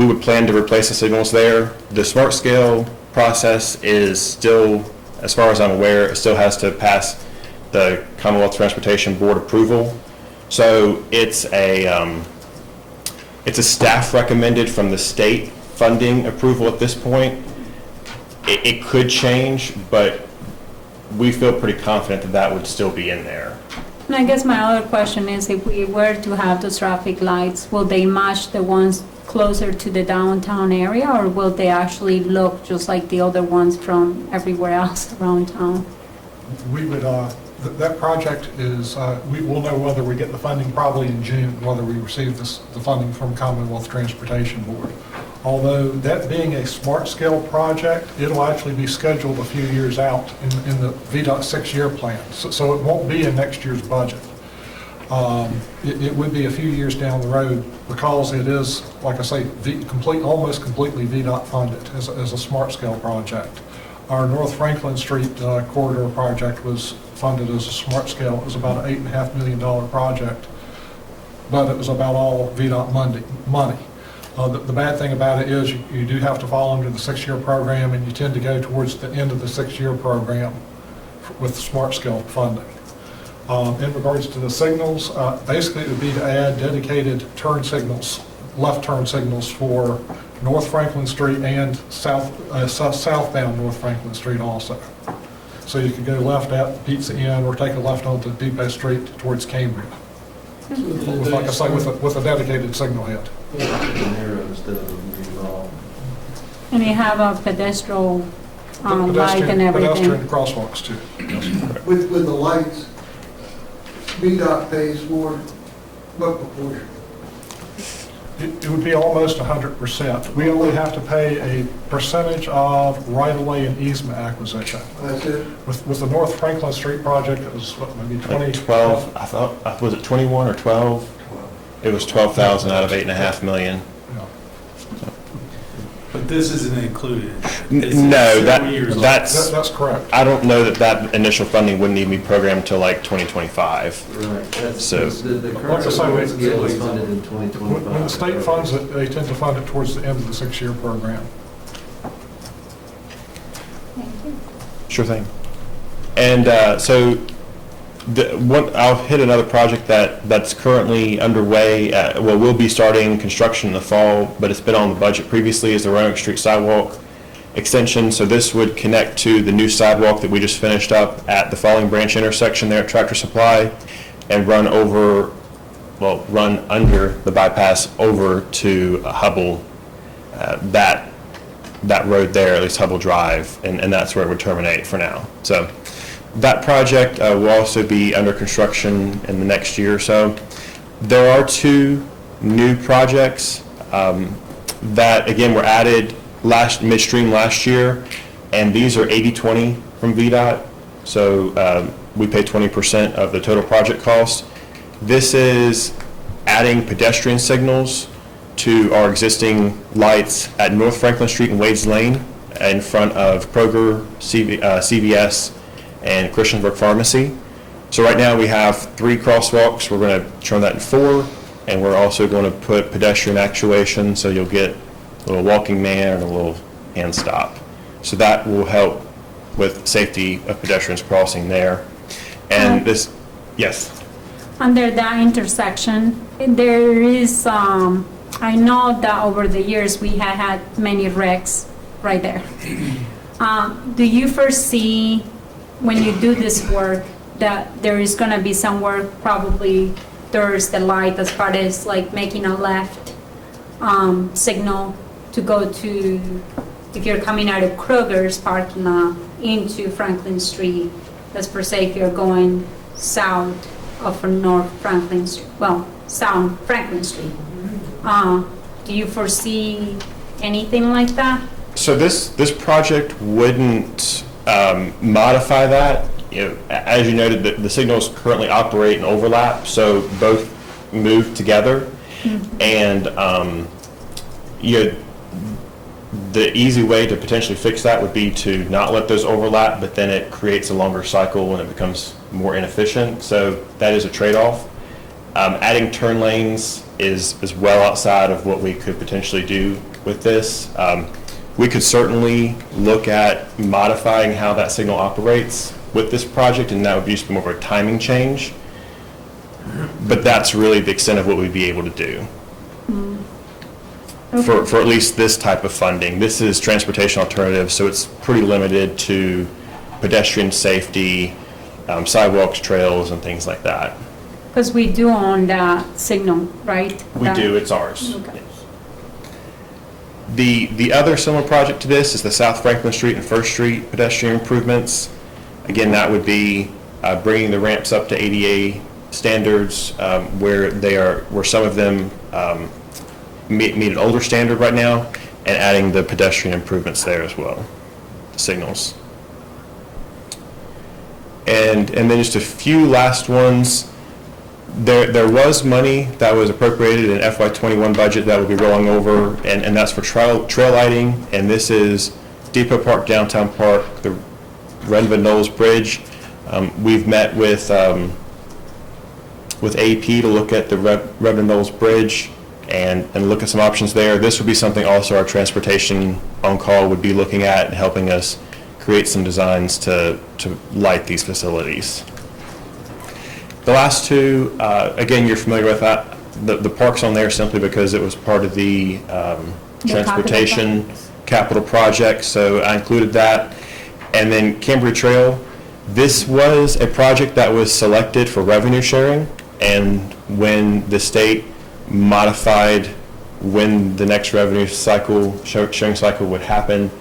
Speaker 12: would plan to replace the signals there. The smart scale process is still, as far as I'm aware, it still has to pass the Commonwealth Transportation Board approval. So it's a staff recommended from the state funding approval at this point. It could change, but we feel pretty confident that that would still be in there.
Speaker 2: And I guess my other question is, if we were to have those traffic lights, will they match the ones closer to the downtown area, or will they actually look just like the other ones from everywhere else around town?
Speaker 8: We would, that project is, we will know whether we get the funding probably in June, whether we receive the funding from Commonwealth Transportation Board. Although that being a smart scale project, it'll actually be scheduled a few years out in the VDOT 6-year plan. So it won't be in next year's budget. It would be a few years down the road because it is, like I say, almost completely VDOT funded as a smart scale project. Our North Franklin Street corridor project was funded as a smart scale. It was about an $8.5 million project, but it was about all VDOT money. The bad thing about it is you do have to fall under the 6-year program, and you tend to go towards the end of the 6-year program with smart scale funding. In regards to the signals, basically it would be to add dedicated turn signals, left turn signals for North Franklin Street and southbound North Franklin Street also. So you could go left at Pizza Inn or take a left onto Depot Street towards Cambria. Like I say, with a dedicated signal head.
Speaker 2: And you have a pedestrian light and everything.
Speaker 8: Pedestrian crosswalks too. Yes.
Speaker 7: With the lights, VDOT pays more, what proportion?
Speaker 8: It would be almost 100%. We only have to pay a percentage of right-of-way and easement acquisition.
Speaker 7: That's it?
Speaker 8: With the North Franklin Street project, it was what, maybe 20?
Speaker 12: Like 12, I thought, was it 21 or 12? It was 12,000 out of 8.5 million.
Speaker 8: Yeah.
Speaker 13: But this isn't included.
Speaker 12: No, that's
Speaker 8: That's correct.
Speaker 12: I don't know that initial funding wouldn't even be programmed till like 2025.
Speaker 9: Right, that's,
Speaker 12: So-
Speaker 9: the
Speaker 8: Like I
Speaker 9: current
Speaker 8: say,
Speaker 9: scale is funded in 2025.
Speaker 8: When the state funds it, they tend to fund it towards the end of the 6-year program.
Speaker 12: Sure thing. And so I'll hit another project that's currently underway. We'll be starting construction in the fall, but it's been on the budget previously, is the Roanoke Street sidewalk extension. So this would connect to the new sidewalk that we just finished up at the Falling Branch intersection there at Tractor Supply and run under the bypass over to Hubble, that road there, at least Hubble Drive, and that's where it would terminate for now. So that project will also be under construction in the next year or so. There are 2 new projects that, again, were added midstream last year, and these are 80/20 from VDOT. So we pay 20% of the total project cost. This is adding pedestrian signals to our existing lights at North Franklin Street and Wades Lane in front of Kroger, CVS, and Christiansburg Pharmacy. So right now we have 3 crosswalks. We're going to turn that to 4, and we're also going to put pedestrian actuation, so you'll get a little walking man and a little hand stop. So that will help with safety of pedestrians crossing there. And this, yes?
Speaker 2: Under that intersection, there is, I know that over the years we have had many wrecks right there. Do you foresee, when you do this work, that there is going to be some work probably towards the light as far as like making a left signal to go to, if you're coming out of Kroger's parking lot into Franklin Street, that's per se if you're going south of North Franklin Street, south Franklin Street. Do you foresee anything like that?
Speaker 12: So this project wouldn't modify that. As you noted, the signals currently operate and overlap, so both move together. Mm-hmm. And the easy way to potentially fix that would be to not let those overlap, but then it creates a longer cycle and it becomes more inefficient. So that is a trade-off. Adding turn lanes is well outside of what we could potentially do with this. We could certainly look at modifying how that signal operates with this project, and that would be just more of a timing change. But that's really the extent of what we'd be able to do. Okay. For at least this type of funding. This is transportation alternatives, so it's pretty limited to pedestrian safety sidewalks, trails, and things like that.
Speaker 2: Because we do own that signal, right?
Speaker 12: We do, it's ours.
Speaker 2: Okay.
Speaker 12: Yes. The other similar project to this is the South Franklin Street and First Street pedestrian improvements. Again, that would be bringing the ramps up to ADA standards where some of them meet an older standard right now, and adding the pedestrian improvements there as well, signals. And then just a few last ones. There was money that was appropriated in FY21 budget that will be rolling over, and that's for trail lighting, and this is Depot Park, Downtown Park, the Renva Knowles Bridge. We've met with AP to look at the Renva Knowles Bridge and look at some options there. This would be something also our transportation on-call would be looking at and helping us create some designs to light these facilities. The last two, again, you're familiar with that. The park's on there simply because it was part of the transportation capital project, so I included that. And then Cambria Trail, this was a project that was selected for revenue sharing, and when the state modified when the next revenue cycle, sharing cycle would happen,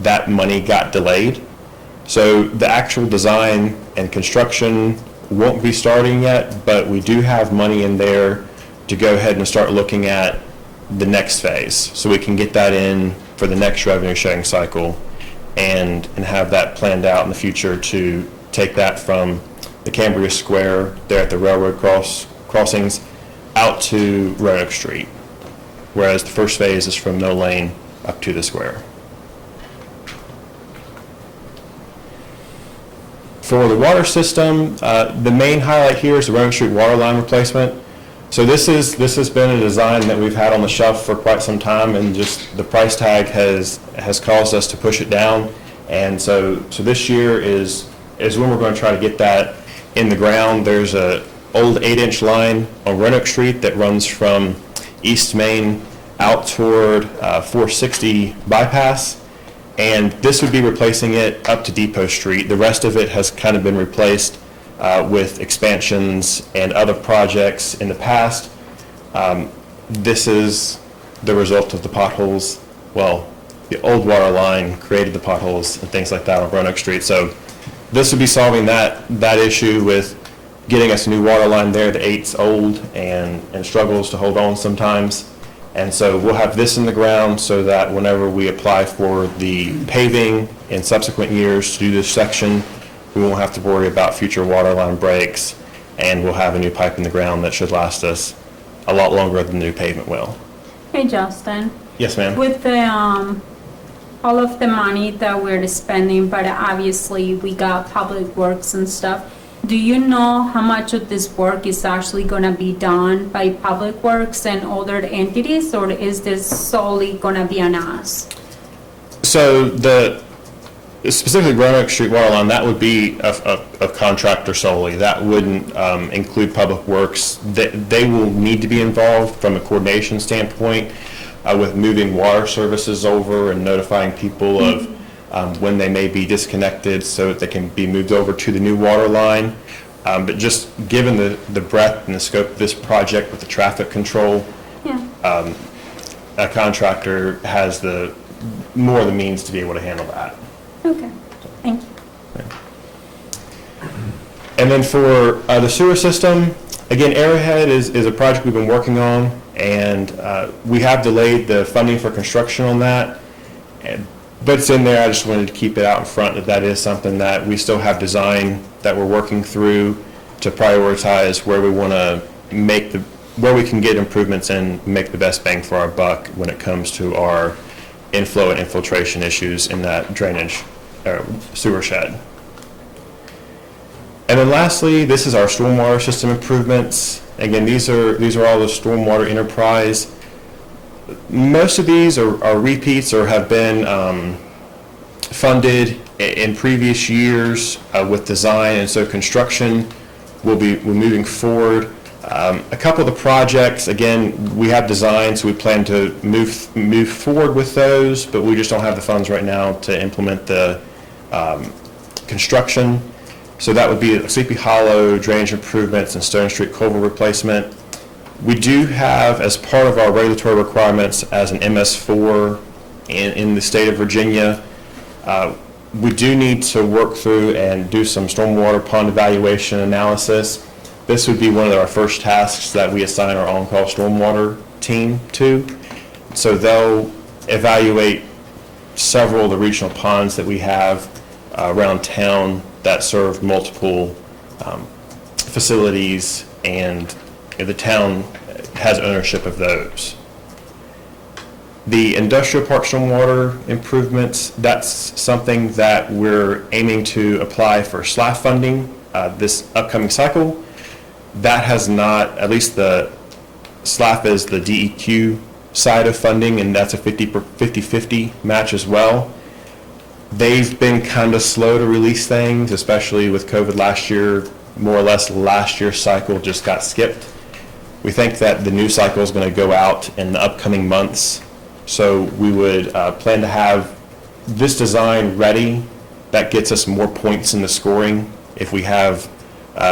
Speaker 12: that money got delayed. So the actual design and construction won't be starting yet, but we do have money in there to go ahead and start looking at the next phase, so we can get that in for the next revenue sharing cycle and have that planned out in the future to take that from the Cambria Square there at the railroad crossings out to Roanoke Street, whereas the first phase is from Mill Lane up to the square. For the water system, the main highlight here is the Roanoke Street water line replacement. So this has been a design that we've had on the shelf for quite some time, and just the price tag has caused us to push it down. And so this year is when we're going to try to get that in the ground. There's a old 8-inch line on Roanoke Street that runs from East Main out toward 460 bypass. And this would be replacing it up to Depot Street. The rest of it has kind of been replaced with expansions and other projects in the past. This is the result of the potholes. Well, the old water line created the potholes and things like that on Roanoke Street. So this would be solving that issue with getting us a new water line there. The 8's old and struggles to hold on sometimes. And so we'll have this in the ground so that whenever we apply for the paving in subsequent years to do this section, we won't have to worry about future water line breaks, and we'll have a new pipe in the ground that should last us a lot longer than the new pavement will.
Speaker 2: Hey, Justin.
Speaker 12: Yes, ma'am.
Speaker 2: With the all of the money that we're spending, but obviously we got public works and stuff. Do you know how much of this work is actually going to be done by Public Works and other entities, or is this solely going to be on us?
Speaker 12: So specifically Roanoke Street water line, that would be a contractor solely. That wouldn't include Public Works. They will need to be involved from a coordination standpoint with moving water services over and notifying people of when they may be disconnected so that they can be moved over to the new water line. But just given the breadth and the scope of this project with the traffic control, a contractor has more of the means to be able to handle that.
Speaker 2: Okay, thank you.
Speaker 12: And then for the sewer system, again, Arrowhead is a project we've been working on, and we have delayed the funding for construction on that. But it's in there. I just wanted to keep it out in front that is something that we still have design that we're working through to prioritize where we want to where we can get improvements and make the best bang for our buck when it comes to our inflow and infiltration issues in that drainage sewer shed. And then lastly, this is our stormwater system improvements. Again, these are all the stormwater enterprise. Most of these are repeats or have been funded in previous years with design, and so construction we're moving forward. A couple of the projects, again, we have design, so we plan to move forward with those, but we just don't have the funds right now to implement the construction. So that would be Sleepy Hollow, drainage improvements, and Stone Street culvert replacement. We do have, as part of our regulatory requirements as an MS4 in the state of Virginia, we do need to work through and do some stormwater pond evaluation analysis. This would be one of our first tasks that we assign our on-call stormwater team to. So they'll evaluate several of the regional ponds that we have around town that serve multiple facilities, and the town has ownership of those. The industrial park stormwater improvements, that's something that we're aiming to apply for SLAF funding this upcoming cycle. That has not, at least the SLAF is the DEQ side of funding, and that's a 50-50 match as well. They've been kind of slow to release things, especially with COVID last year. More or less last year's cycle just got skipped. We think that the new cycle is going to go out in the upcoming months. So we would plan to have this design ready. That gets us more points in the scoring. If we have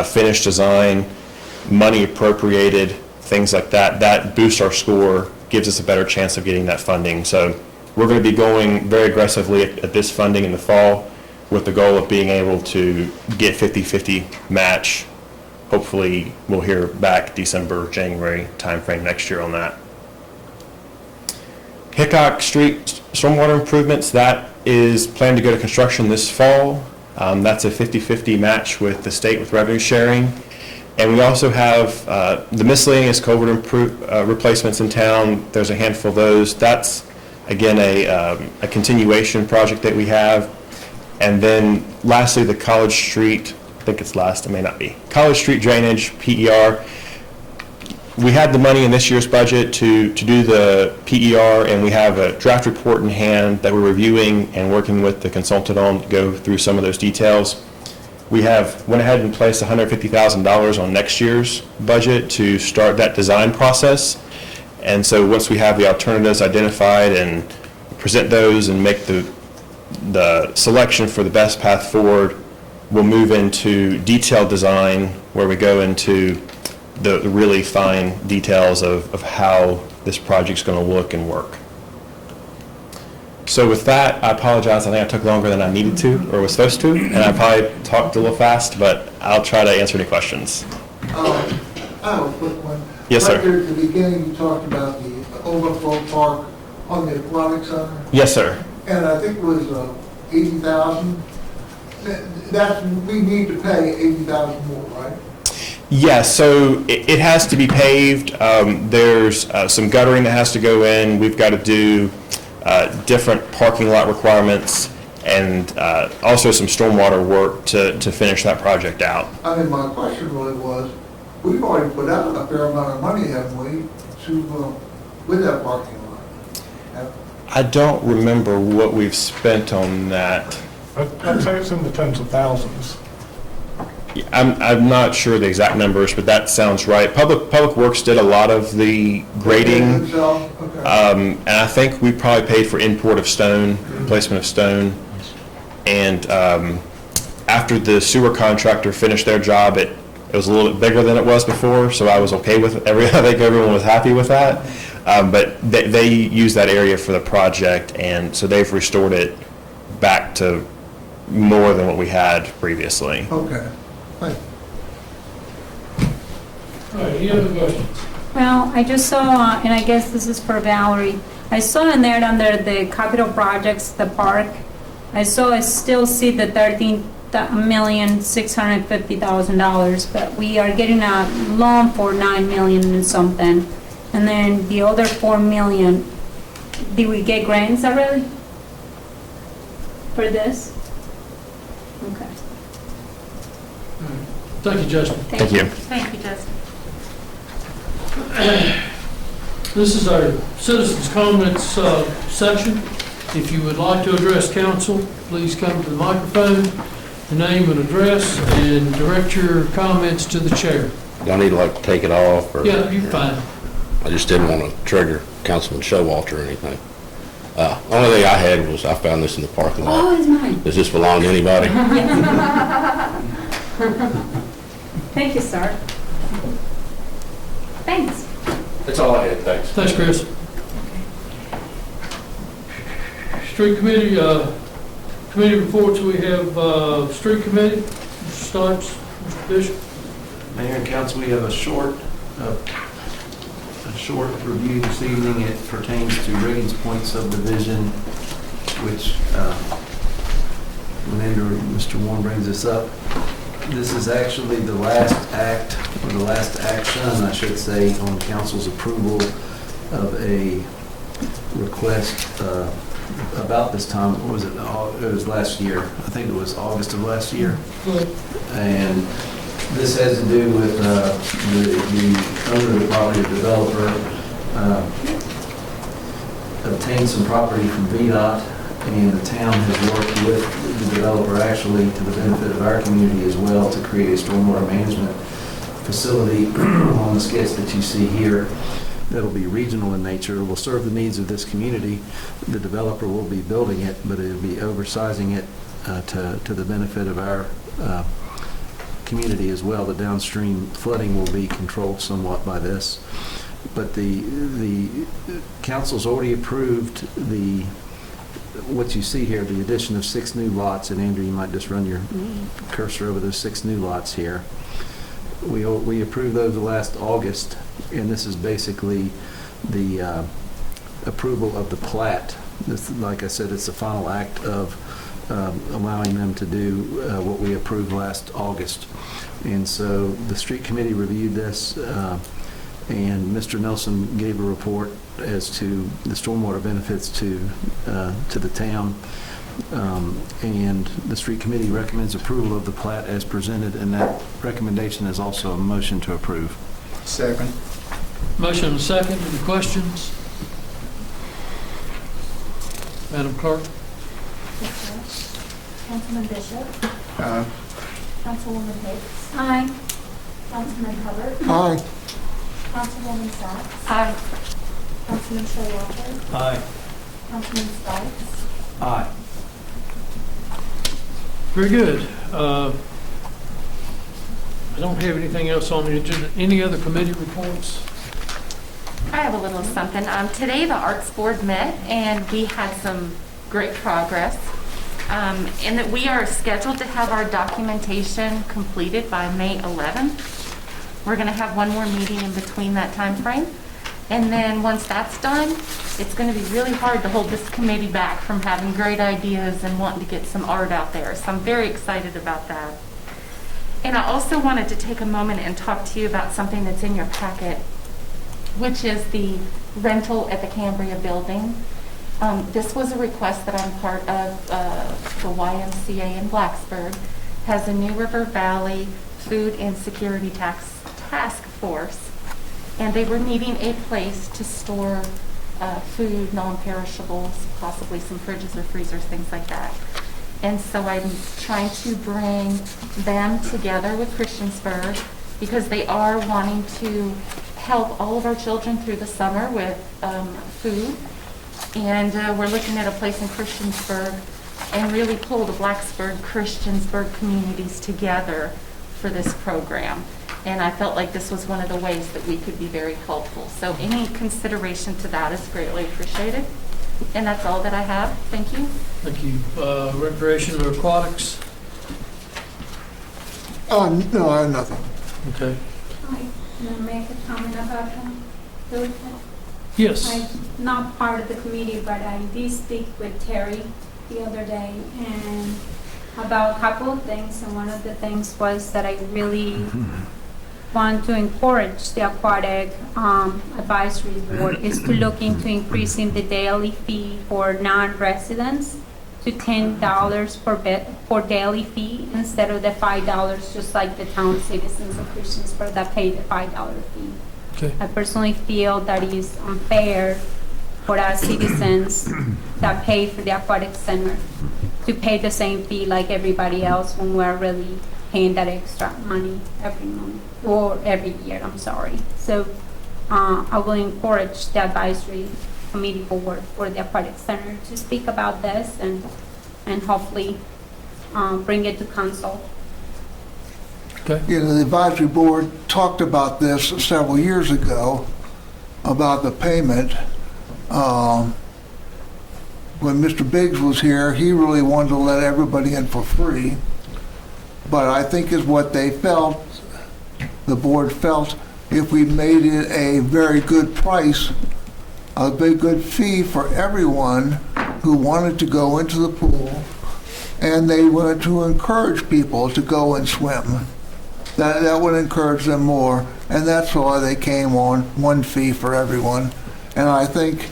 Speaker 12: finished design, money appropriated, things like that, that boosts our score, gives us a better chance of getting that funding. So we're going to be going very aggressively at this funding in the fall with the goal of being able to get 50-50 match. Hopefully we'll hear back December, January timeframe next year on that. Hickok Street stormwater improvements, that is planned to go to construction this fall. That's a 50-50 match with the state with revenue sharing. And we also have the miscellaneous culvert replacements in town. There's a handful of those. That's, again, a continuation project that we have. And then lastly, the College Street, I think it's last, it may not be, College Street drainage, PER. We had the money in this year's budget to do the PER, and we have a draft report in hand that we're reviewing and working with the consultant on to go through some of those details. We have went ahead and placed $150,000 on next year's budget to start that design process. And so once we have the alternatives identified and present those and make the selection for the best path forward, we'll move into detailed design where we go into the really fine details of how this project's going to look and work. So with that, I apologize. I think I took longer than I needed to or was supposed to, and I probably talked a little fast, but I'll try to answer any questions.
Speaker 7: I have a quick one.
Speaker 12: Yes, sir.
Speaker 7: Right there at the beginning, you talked about the Overflow Park on the Aquatic Center.
Speaker 12: Yes, sir.
Speaker 7: And I think it was $80,000. That's, we need to pay $80,000 more, right?
Speaker 12: Yes, so it has to be paved. There's some guttering that has to go in. We've got to do different parking lot requirements and also some stormwater work to finish that project out.
Speaker 7: I mean, my question really was, we've already put out a fair amount of money, haven't we, to, with that parking lot?
Speaker 12: I don't remember what we've spent on that.
Speaker 8: I'd say it's in the tens of thousands.
Speaker 12: I'm not sure the exact numbers, but that sounds right. Public Works did a lot of the grading, and I think we probably paid for import of stone, replacement of stone. And after the sewer contractor finished their job, it was a little bit bigger than it was before, so I was okay with it. I think everyone was happy with that. But they used that area for the project, and so they've restored it back to more than what we had previously.
Speaker 7: Okay. Thank you.
Speaker 6: All right, any other questions?
Speaker 2: Well, I just saw, and I guess this is for Valerie, I saw in there under the capital projects, the park, I still see the $13,650,000, but we are getting a loan for $9 million and something. And then the other $4 million, did we get grants already for this? Okay.
Speaker 6: Thank you, Justin.
Speaker 12: Thank you.
Speaker 2: Thank you, Justin.
Speaker 6: This is our citizens' comments section. If you would like to address council, please come to the microphone, the name and address, and direct your comments to the chair.
Speaker 14: Do I need to like take it off? Or,
Speaker 6: Yeah, you're fine.
Speaker 14: I just didn't want to trigger Councilman Showalter or anything. Only thing I had was I found this in the parking lot.
Speaker 2: Oh, it's mine.
Speaker 14: Does this belong to anybody?
Speaker 2: Thank you, sir. Thanks.
Speaker 14: That's all I had, thanks.
Speaker 6: Thanks, Chris. Street committee, committee reports, we have, street committee, Mr. Stipes, Mr. Bishop.
Speaker 9: Mayor and council, we have a short review this evening. It pertains to Riggins Point subdivision, which, whenever Mr. Warren brings this up, this is actually the last act, or the last action, I should say, on council's approval of a request about this time. What was it? It was last year. I think it was August of last year. And this has to do with the owner of the property, the developer, obtained some property from VDOT, and the town has worked with the developer actually to the benefit of our community as well to create a stormwater management facility on the sketch that you see here that'll be regional in nature, will serve the needs of this community. The developer will be building it, but it'll be oversizing it to the benefit of our community as well. The downstream flooding will be controlled somewhat by this. But the council's already approved what you see here, the addition of 6 new lots, and Andrew, you might just run your cursor over those 6 new lots here. We approved those last August, and this is basically the approval of the plat. This, like I said, it's the final act of allowing them to do what we approved last August. And so the street committee reviewed this, and Mr. Nelson gave a report as to the stormwater benefits to the town. And the street committee recommends approval of the plat as presented, and that recommendation is also a motion to approve.
Speaker 13: Second.
Speaker 6: Motion and second. Any questions? Madam Clerk?
Speaker 7: Councilman Bishop. Councilwoman Hicks.
Speaker 2: Aye.
Speaker 7: Councilman Hubbard.
Speaker 8: Aye.
Speaker 7: Councilwoman Sachs.
Speaker 2: Aye.
Speaker 7: Councilman Showalter.
Speaker 13: Aye.
Speaker 7: Councilman Stipes.
Speaker 13: Aye.
Speaker 6: Very good. I don't have anything else on the agenda. Any other committee reports?
Speaker 15: I have a little something. Today the Arts Board met and we had some great progress. And that we are scheduled to have our documentation completed by May 11th. We're going to have one more meeting in between that time frame. And then once that's done, it's going to be really hard to hold this committee back from having great ideas and wanting to get some art out there. So I'm very excited about that. And I also wanted to take a moment and talk to you about something that's in your packet, which is the rental at the Cambria building. This was a request that I'm part of the YMCA in Blacksburg, has a New River Valley Food Insecurity Task Force. And they were needing a place to store food, non-perishables, possibly some fridges or freezers, things like that. And so I'm trying to bring them together with Christiansburg because they are wanting to help all of our children through the summer with food. And we're looking at a place in Christiansburg and really pull the Blacksburg, Christiansburg communities together for this program. And I felt like this was one of the ways that we could be very helpful. So any consideration to that is greatly appreciated. And that's all that I have. Thank you.
Speaker 6: Thank you. Recreational Aquatics?
Speaker 8: No, I have nothing.
Speaker 6: Okay.
Speaker 2: Hi. Can I make a comment about the
Speaker 6: Yes.
Speaker 2: I'm not part of the committee, but I did speak with Terry the other day and about a couple of things. And one of the things was that I really want to encourage the aquatic advisory board is to look into increasing the daily fee for non-residents to $10 for daily fee instead of the $5, just like the town citizens of Christiansburg that pay the $5 fee.
Speaker 6: Okay.
Speaker 2: I personally feel that it is unfair for us citizens that pay for the aquatic center to pay the same fee like everybody else when we're really paying that extra money every month or every year, I'm sorry. So I will encourage the advisory committee board for the aquatic center to speak about this and hopefully bring it to council.
Speaker 4: Okay.
Speaker 7: The advisory board talked about this several years ago, about the payment. When Mr. Biggs was here, he really wanted to let everybody in for free. But I think is what they felt, the board felt, if we made it a very good price, a very good fee for everyone who wanted to go into the pool, and they wanted to encourage people to go and swim. That would encourage them more, and that's why they came on one fee for everyone. And I think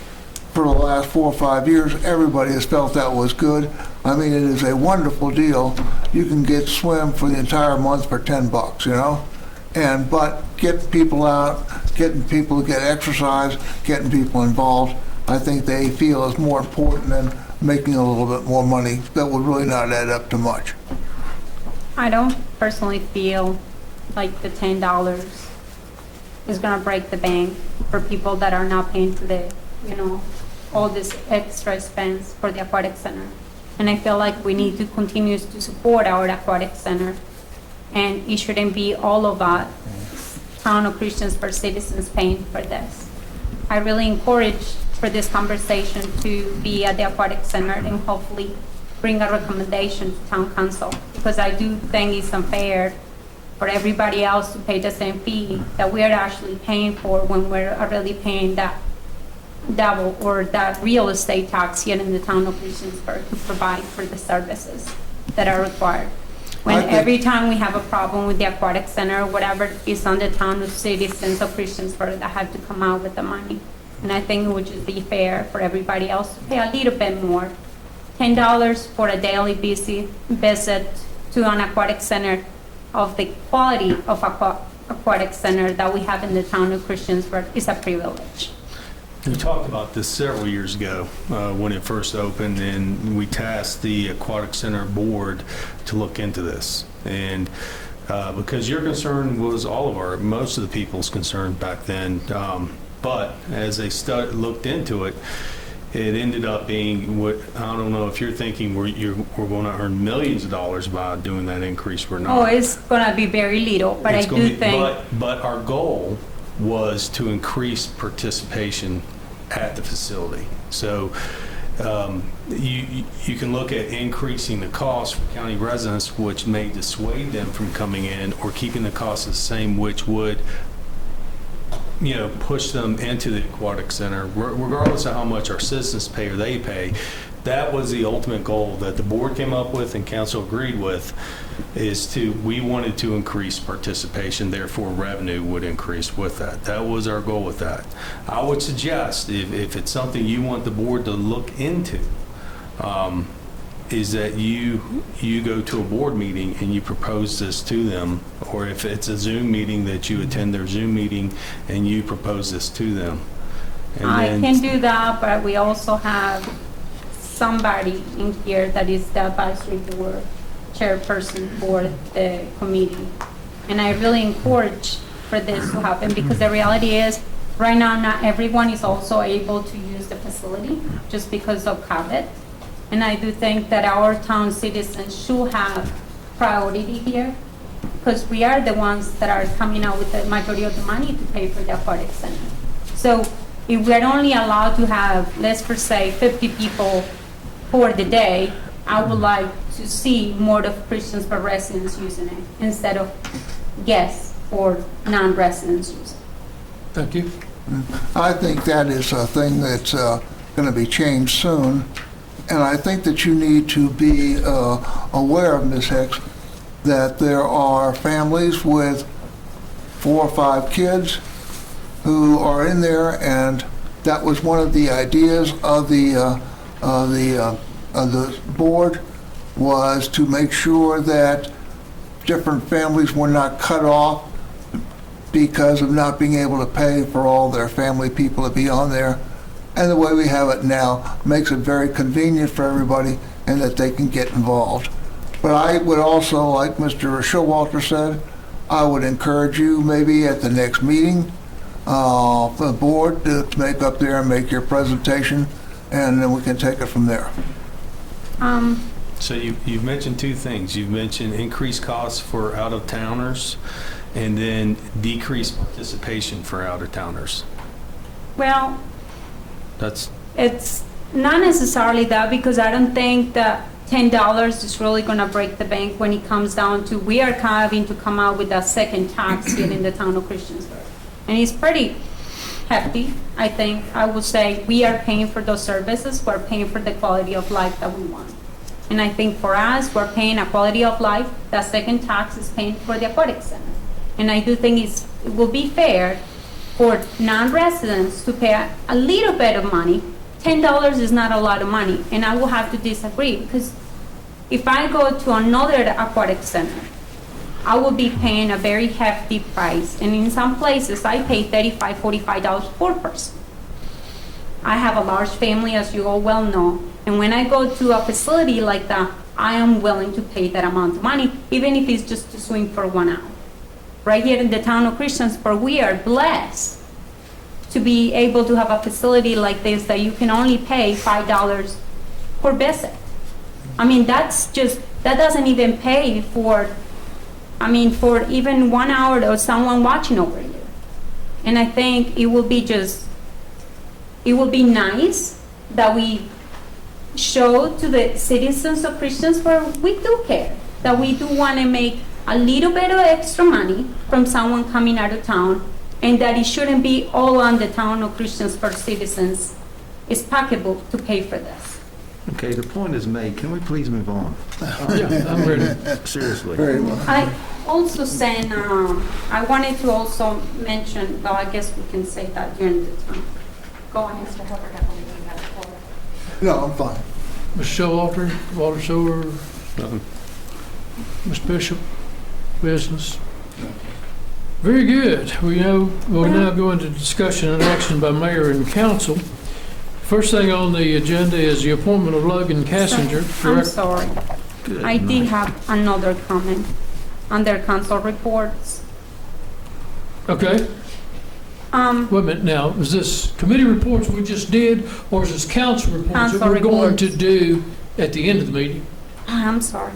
Speaker 7: for the last 4 or 5 years, everybody has felt that was good. I mean, it is a wonderful deal. You can get swim for the entire month for $10, but getting people out, getting people to get exercise, getting people involved, I think they feel is more important than making a little bit more money that would really not add up to much.
Speaker 2: I don't personally feel like the $10 is gonna break the bank for people that are not paying for the, all this extra expense for the aquatic center. And I feel like we need to continue to support our aquatic center. And it shouldn't be all of us, Town of Christians for Citizens, paying for this. I really encourage for this conversation to be at the aquatic center and hopefully bring a recommendation to town council, because I do think it's unfair for everybody else to pay the same fee that we are actually paying for when we're already paying that double or that real estate tax here in the Town of Christiansburg to provide for the services that are required. When every time we have a problem with the aquatic center, whatever is on the Town of Citizens of Christiansburg that have to come out with the money. And I think it would just be fair for everybody else to pay a little bit more. $10 for a daily visit to an aquatic center of the quality of aquatic center that we have in the Town of Christiansburg is a privilege.
Speaker 13: We talked about this several years ago when it first opened, and we tasked the Aquatic Center Board to look into this. And because your concern was most of the people's concern back then, but as they looked into it, it ended up being what, I don't know if you're thinking we're going to earn millions of dollars by doing that increase. We're not.
Speaker 2: Oh, it's going to be very little, but I do think.
Speaker 13: But our goal was to increase participation at the facility. So you can look at increasing the cost for county residents, which may dissuade them from coming in, or keeping the cost the same, which would push them into the aquatic center, regardless of how much our citizens pay or they pay. That was the ultimate goal that the board came up with and council agreed with, we wanted to increase participation, therefore revenue would increase with that. That was our goal with that. I would suggest, if it's something you want the board to look into, is that you go to a board meeting and you propose this to them, or if it's a Zoom meeting, that you attend their Zoom meeting and you propose this to them. And
Speaker 2: I can do that, but we also have somebody in here that is the advisory board chairperson for the committee. And I really encourage for this to happen, because the reality is right now not everyone is also able to use the facility just because of COVID. And I do think that our town citizens should have priority here, because we are the ones that are coming out with the majority of the money to pay for the aquatic center. So if we're only allowed to have, let's per se, 50 people for the day, I would like to see more of Christians for residents using it instead of guests or non-residents using it.
Speaker 4: Thank you.
Speaker 7: I think that is a thing that's going to be changed soon. And I think that you need to be aware of, Ms. Hicks, that there are families with 4 or 5 kids who are in there, and that was one of the ideas of the board, was to make sure that different families were not cut off because of not being able to pay for all their family people to be on there. And the way we have it now makes it very convenient for everybody, and that they can get involved. But I would also, like Mr. Showalter said, I would encourage you maybe at the next meeting for the board to make up there and make your presentation, and then we can take it from there.
Speaker 13: So you've mentioned two things. You've mentioned increased costs for out-of-towners and then decreased participation for out-of-towners.
Speaker 2: Well,
Speaker 13: That's,
Speaker 2: it's not necessarily that, because I don't think that $10 is really gonna break the bank when it comes down to, we are having to come out with a second tax here in the town of Christiansburg. And it's pretty hefty, I think. I would say we are paying for those services, we're paying for the quality of life that we want. And I think for us, we're paying a quality of life, that second tax is paying for the aquatic center. And I do think it will be fair for non-residents to pay a little bit of money. $10 is not a lot of money, and I will have to disagree, because if I go to another aquatic center, I will be paying a very hefty price, and in some places, I pay $35, $45 per person. I have a large family, as you all well know, and when I go to a facility like that, I am willing to pay that amount of money, even if it's just to swim for 1 hour. Right here in the town of Christiansburg, we are blessed to be able to have a facility like this that you can only pay $5 per visit. I mean, that doesn't even pay for even 1 hour of someone watching over you. And I think it will be nice that we show to the citizens of Christiansburg we do care, that we do want to make a little bit of extra money from someone coming out of town, and that it shouldn't be all on the town of Christiansburg citizens' pocketbook to pay for this.
Speaker 7: Okay, the point is made. Can we please move on?
Speaker 6: Yeah, I'm ready.
Speaker 7: Seriously.
Speaker 11: Very well.
Speaker 2: I also sent, I wanted to also mention, well, I guess we can say that during the time. Go ahead.
Speaker 15: Mr. Hubbard, I believe you have the floor.
Speaker 11: No, I'm fine.
Speaker 6: Mr. Showalter, water sewer,
Speaker 13: nothing.
Speaker 6: Ms. Bishop, business. Very good. We'll now go into discussion and action by mayor and council. First thing on the agenda is the appointment of Logan Cassinger.
Speaker 2: I'm sorry. I did have another comment under council reports.
Speaker 6: Okay. Wait a minute now, is this committee reports we just did, or is this council reports that
Speaker 2: Council
Speaker 6: we're going
Speaker 2: reports.
Speaker 6: to do at the end of the meeting?
Speaker 2: I'm sorry.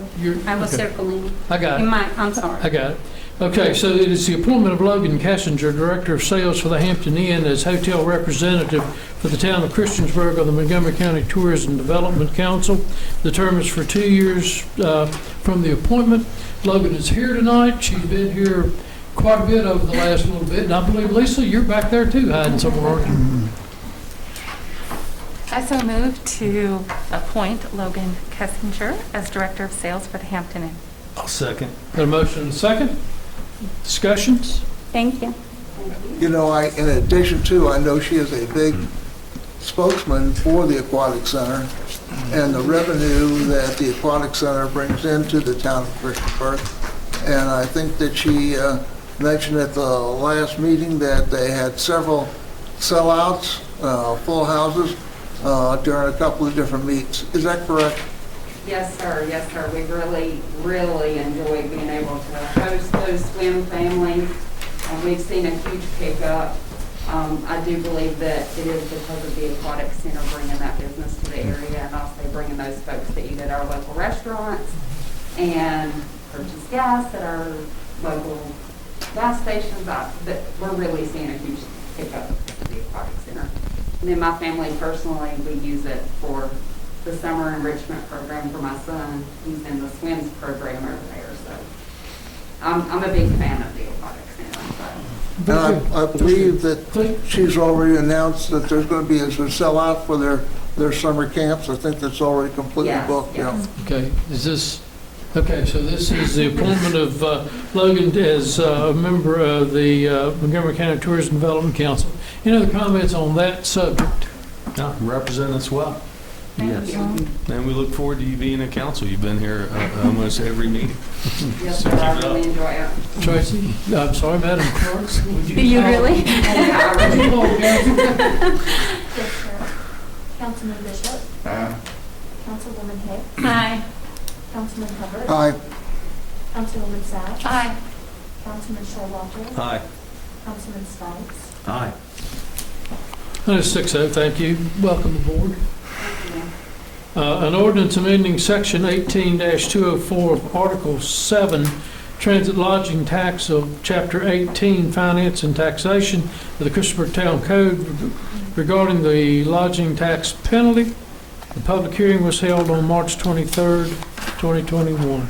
Speaker 2: I was
Speaker 6: okay.
Speaker 2: circling.
Speaker 6: I got it.
Speaker 2: I'm sorry.
Speaker 6: I got it. Okay, so it is the appointment of Logan Cassinger, Director of Sales for the Hampton Inn, as hotel representative for the town of Christiansburg on the Montgomery County Tourism Development Council. The term is for 2 years from the appointment. Logan is here tonight. She's been here quite a bit over the last little bit, and I believe, Lisa, you're back there too, hiding somewhere, aren't you?
Speaker 15: I so move to appoint Logan Kessinger as Director of Sales for the Hampton Inn.
Speaker 13: I'll second.
Speaker 6: Got a motion and a second? Discussions?
Speaker 2: Thank you.
Speaker 11: You know, in addition to, I know she is a big spokesman for the Aquatic Center and the revenue that the Aquatic Center brings into the town of Christiansburg. And I think that she mentioned at the last meeting that they had several sellouts, full houses, during a couple of different meets. Is that correct?
Speaker 5: Yes, sir. Yes, sir. We really, really enjoy being able to host those swim families. We've seen a huge pickup. I do believe that it is because of the Aquatic Center bringing that business to the area, and also bringing those folks to eat at our local restaurants and purchase gas at our local gas stations. But we're really seeing a huge pickup of the Aquatic Center. And then my family personally, we use it for the summer enrichment program for my son. He's in the swims program over there, so I'm a big fan of the Aquatic Center. So.
Speaker 11: And I believe that she's already announced that there's going to be a sellout for their summer camps. I think that's already completely booked.
Speaker 5: Yes.
Speaker 11: Yeah.
Speaker 6: Okay, so this is the appointment of Logan as a member of the Montgomery County Tourism Development Council. Any other comments on that subject?
Speaker 13: No, represent us well.
Speaker 15: Thank you.
Speaker 13: And we look forward to you being a council. You've been here almost every meeting.
Speaker 5: Yes,
Speaker 13: So
Speaker 5: sir. I
Speaker 13: keep it
Speaker 5: really
Speaker 13: up.
Speaker 5: enjoy it.
Speaker 6: Tracy, I'm sorry, Madam Clerk.
Speaker 2: Do you really?
Speaker 1: Yes, sir. Councilman Bishop. Councilwoman Hicks.
Speaker 2: Hi.
Speaker 1: Councilman Hubbard.
Speaker 11: Aye.
Speaker 1: Councilwoman Sapp.
Speaker 15: Aye.
Speaker 1: Councilman Showalter.
Speaker 13: Hi.
Speaker 1: Councilman Spikes.
Speaker 7: Aye.
Speaker 6: That is 6-0, thank you. Welcome aboard. An ordinance amending Section 18-204 of Article 7, Transit Lodging Tax of Chapter 18, Finance and Taxation of the Christiansburg Town Code regarding the lodging tax penalty. The public hearing was held on March 23rd, 2021.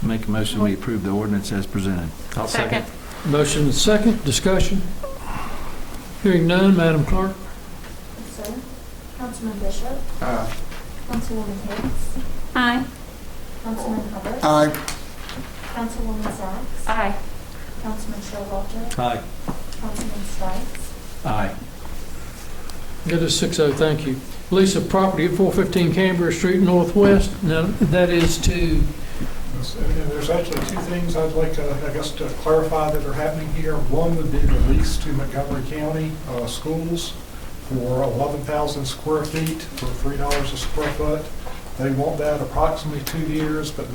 Speaker 16: Make a motion, we approve the ordinance as presented.
Speaker 13: I'll second.
Speaker 6: Motion and second, discussion. Hearing none, Madam Clerk.
Speaker 7: Sir, Councilman Bishop,
Speaker 11: Aye.
Speaker 7: Councilwoman Hicks,
Speaker 2: Aye.
Speaker 7: Councilman Hubbard,
Speaker 11: Aye.
Speaker 7: Councilwoman Sachs,
Speaker 15: Aye.
Speaker 7: Councilman Showalter,
Speaker 13: Aye.
Speaker 7: Councilman Stites,
Speaker 16: Aye.
Speaker 6: It is 6-0, thank you. Lease of property at 415 Canberra Street Northwest. Now, that is to,
Speaker 8: And there's actually two things I'd like, I guess, to clarify that are happening here. One would be the lease to Montgomery County Schools for 11,000 square feet for $3 a square foot. They want that approximately 2 years, but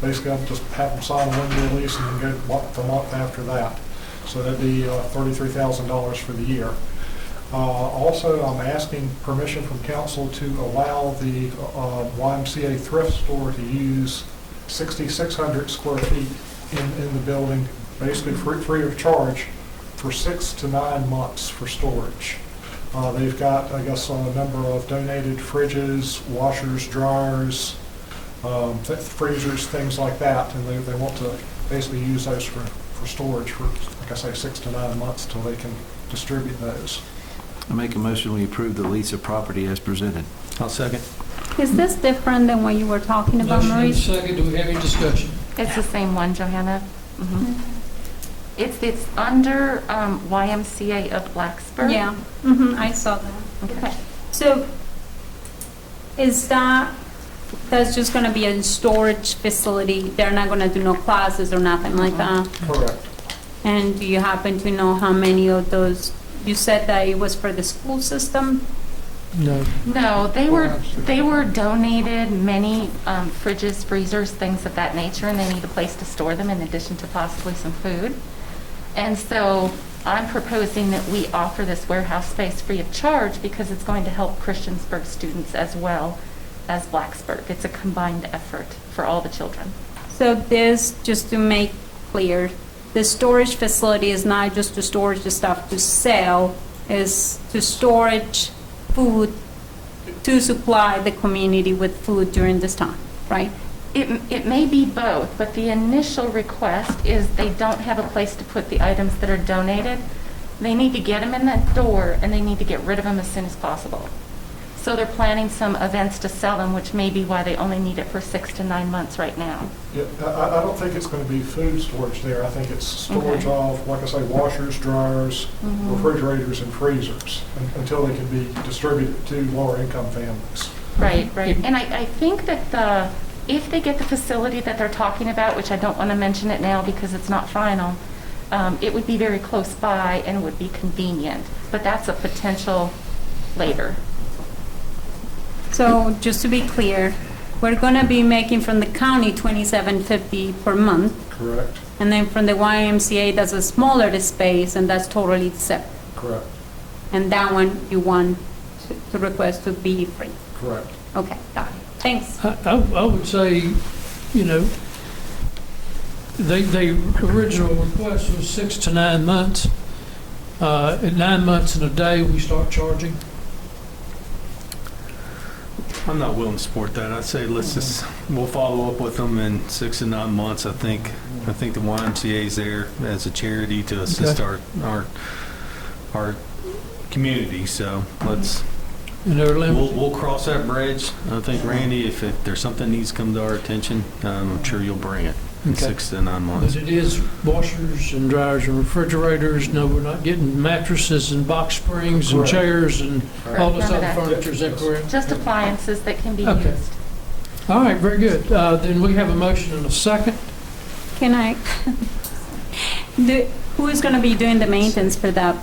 Speaker 8: basically I'll just have them sign a 1-year lease and then go month to month after that. So that'd be $33,000 for the year. Also, I'm asking permission from council to allow the YMCA thrift store to use 6,600 square feet in the building, basically free of charge for 6 to 9 months for storage. They've got, I guess, a number of donated fridges, washers, dryers, freezers, things like that, and they want to basically use those for storage for, like I say, 6 to 9 months till they can distribute those.
Speaker 16: I make a motion, we approve the lease of property as presented.
Speaker 13: I'll second.
Speaker 2: Is this different than what you were talking about,
Speaker 6: motion and
Speaker 2: Maurice?
Speaker 6: second, do we have any discussion?
Speaker 15: It's the same one, Johanna. It's under YMCA of Blacksburg.
Speaker 2: Yeah, I saw that.
Speaker 15: Okay.
Speaker 2: So is that's just going to be a storage facility? They're not going to do no classes or nothing like that?
Speaker 8: Correct.
Speaker 2: And do you happen to know how many of those, you said that it was for the school system?
Speaker 6: No.
Speaker 15: No, they were donated many fridges, freezers, things of that nature, and they need a place to store them in addition to possibly some food. And so I'm proposing that we offer this warehouse space free of charge because it's going to help Christiansburg students as well as Blacksburg. It's a combined effort for all the children.
Speaker 2: So this, just to make clear, the storage facility is not just to storage the stuff to sell, is to storage food to supply the community with food during this time, right?
Speaker 15: It may be both, but the initial request is they don't have a place to put the items that are donated. They need to get them in that door, and they need to get rid of them as soon as possible. So they're planning some events to sell them, which may be why they only need it for 6 to 9 months right now.
Speaker 8: Yeah, I don't think it's going to be food storage there. I think it's storage of, like I say, washers, dryers, refrigerators, and freezers until they can be distributed to lower income families.
Speaker 15: Right. And I think that if they get the facility that they're talking about, which I don't want to mention it now because it's not final, it would be very close by and would be convenient. But that's a potential later.
Speaker 2: So just to be clear, we're going to be making from the county $27.50 per month.
Speaker 8: Correct.
Speaker 2: And then from the YMCA, that's a smaller space, and that's totally separate.
Speaker 8: Correct.
Speaker 2: And that one you want to request to be free.
Speaker 8: Correct.
Speaker 2: Okay, got it. Thanks.
Speaker 6: I would say, you know, the original request was 6 to 9 months. At 9 months and a day, we start charging.
Speaker 13: I'm not willing to support that. I'd say we'll follow up with them in 6 to 9 months. I think the YMCA is there as a charity to assist our community. So we'll cross that bridge. I think, Randy, if there's something that needs to come to our attention, I'm sure you'll bring it in 6 to 9 months.
Speaker 6: But it is washers and dryers and refrigerators. No, we're not getting mattresses and box springs and chairs and all this other furniture. Is that correct?
Speaker 15: Just appliances that can be
Speaker 6: Okay.
Speaker 15: used.
Speaker 6: All right, very good. Then we have a motion and a second.
Speaker 2: Can I, who is going to be doing the maintenance for that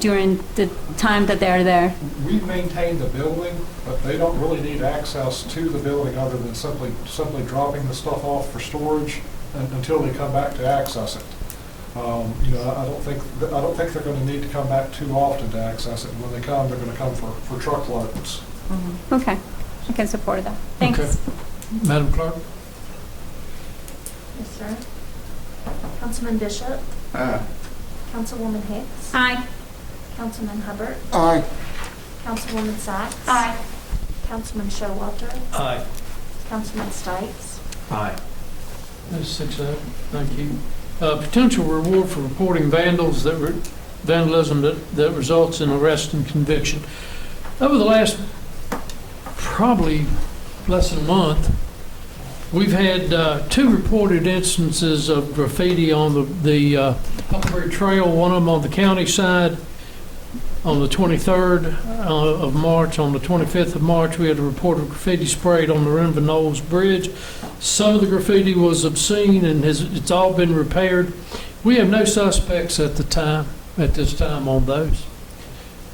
Speaker 2: during the time that they're there?
Speaker 8: We maintain the building, but they don't really need access to the building other than simply dropping the stuff off for storage until they come back to access it. You know, I don't think they're going to need to come back too often to access it. When they come, they're going to come for truckloads.
Speaker 2: Okay. I can support that. Thanks.
Speaker 6: Okay. Madam Clerk?
Speaker 7: Yes, sir. Councilman Bishop?
Speaker 11: Aye.
Speaker 7: Councilwoman Hicks?
Speaker 2: Aye.
Speaker 7: Councilman Hubbard?
Speaker 11: Aye.
Speaker 7: Councilwoman Sacks?
Speaker 2: Aye.
Speaker 7: Councilman Showalter?
Speaker 4: Aye.
Speaker 7: Councilman Stites?
Speaker 16: Aye.
Speaker 6: That's 6-0. Thank you. Potential reward for reporting vandalism that results in arrest and conviction. Over the last probably less than a month, we've had 2 reported instances of graffiti on the Huckleberry Trail, one of them on the county side on the 23rd of March. On the 25th of March, we had a report of graffiti sprayed on the Renville Knowles Bridge. Some of the graffiti was obscene and it's all been repaired. We have no suspects at this time on those.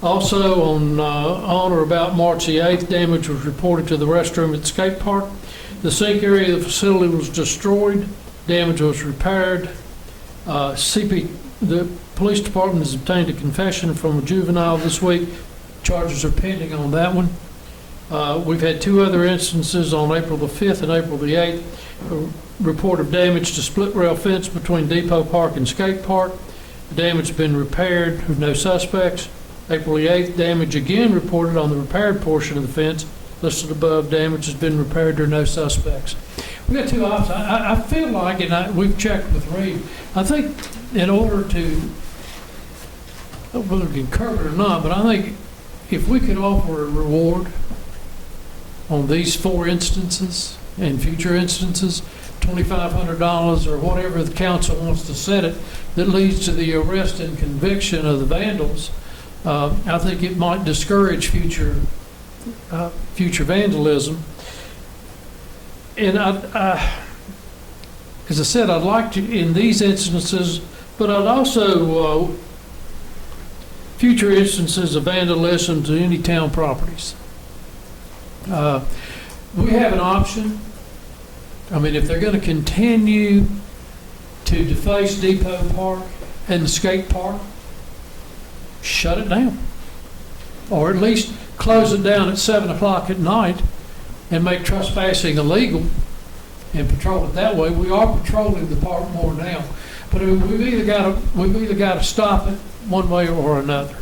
Speaker 6: Also, on or about March the 8th, damage was reported to the restroom at the skate park. The sink area of the facility was destroyed. Damage was repaired. The police department has obtained a confession from a juvenile this week. Charges are pending on that one. We've had 2 other instances on April the 5th and April the 8th. A report of damage to split rail fence between Depot Park and Skate Park. The damage has been repaired with no suspects. April the 8th, damage again reported on the repaired portion of the fence. Listed above, damage has been repaired. There are no suspects. We got 2 options. I feel like, and we've checked with Reed, I think in order to, whether we can curb it or not, but I think if we could offer a reward on these 4 instances and future instances, $2,500 or whatever the council wants to set it, that leads to the arrest and conviction of the vandals, I think it might discourage future vandalism. And as I said, I'd like to, in these instances, but I'd also, future instances of vandalism to any town properties. We have an option. I mean, if they're going to continue to deface Depot Park and the skate park, shut it down. Or at least close it down at 7 o'clock at night and make trespassing illegal and patrol it that way. We are patrolling the park more now. But we've either got to stop it one way or another.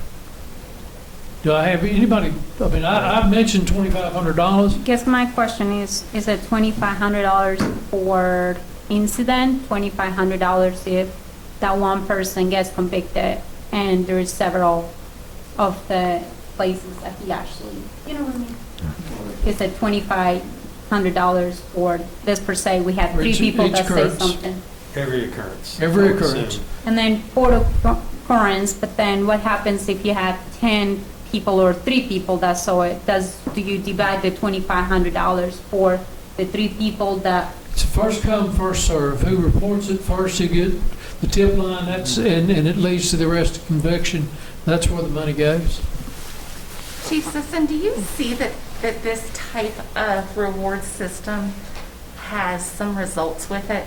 Speaker 6: Do I have anybody? I mean, I've mentioned $2,500.
Speaker 2: Guess my question is it $2,500 for incident, $2,500 if that one person gets convicted and there's several of the places that he actually, you know what I mean? Is it $2,500 for this per se? We had 3 people that say something.
Speaker 13: Every occurrence.
Speaker 6: Every occurrence.
Speaker 2: And then photo occurrence, but then what happens if you have 10 people or 3 people that saw it? Do you divide the $2,500 for the 3 people that?
Speaker 6: It's first come, first serve. Who reports it first, you get the tip line. And it leads to the arrest and conviction. That's where the money goes.
Speaker 15: Chief Sisson, do you see that this type of reward system has some results with it?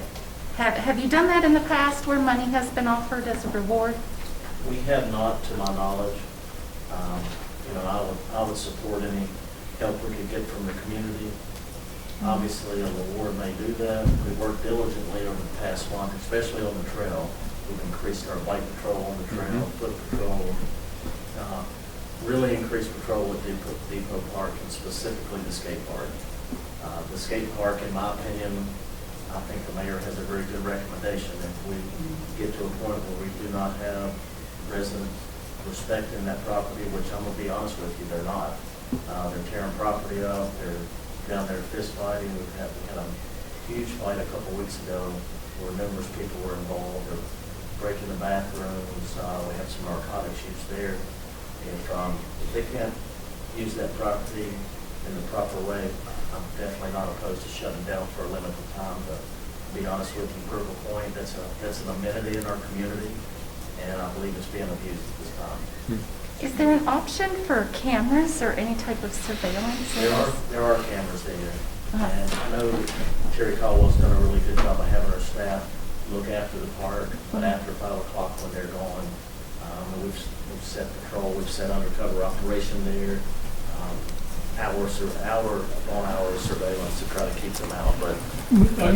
Speaker 15: Have you done that in the past where money has been offered as a reward?
Speaker 17: We have not, to my knowledge. I would support any help we could get from the community. Obviously, a reward may do that. We worked diligently over the past month, especially on the trail. We've increased our bike patrol on the trail, foot patrol, really increased patrol with Depot Park and specifically the skate park. The skate park, in my opinion, I think the mayor has a very good recommendation. If we get to a point where we do not have residents respecting that property, which I'm going to be honest with you, they're not. They're tearing property up. They're down there fist fighting. We had a huge fight a couple weeks ago where numerous people were involved. They're breaking the bathrooms. We have some narcotics use there. If they can't use that property in the proper way, I'm definitely not opposed to shutting down for a limited time. But to be honest with you, Purple Point, that's an amenity in our community, and I believe it's being abused at this time.
Speaker 15: Is there an option for cameras or any type of surveillance?
Speaker 17: There are cameras there. And I know Terry Caldwell's done a really good job of having our staff look after the park, but after 5 o'clock when they're gone, we've set patrol, we've set undercover operation there. hour-on-hour surveillance to try to keep them out, but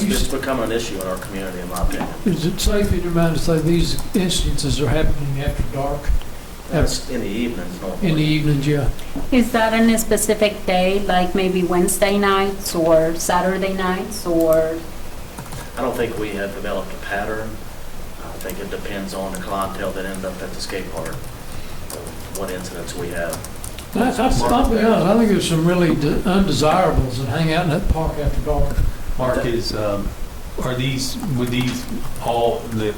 Speaker 17: it's becoming an issue in our community, in my opinion.
Speaker 6: Is it safe in your mind to say these instances are happening after dark?
Speaker 17: That's in the evenings normally.
Speaker 6: In the evenings, yeah.
Speaker 2: Is that on a specific day, like maybe Wednesday nights or Saturday nights, or?
Speaker 17: I don't think we have developed a pattern. I think it depends on the clientele that end up at the skate park, what incidents we have.
Speaker 6: I'll be honest, I think there's some really undesirables that hang out in that park after dark.
Speaker 13: Mark, would these all, the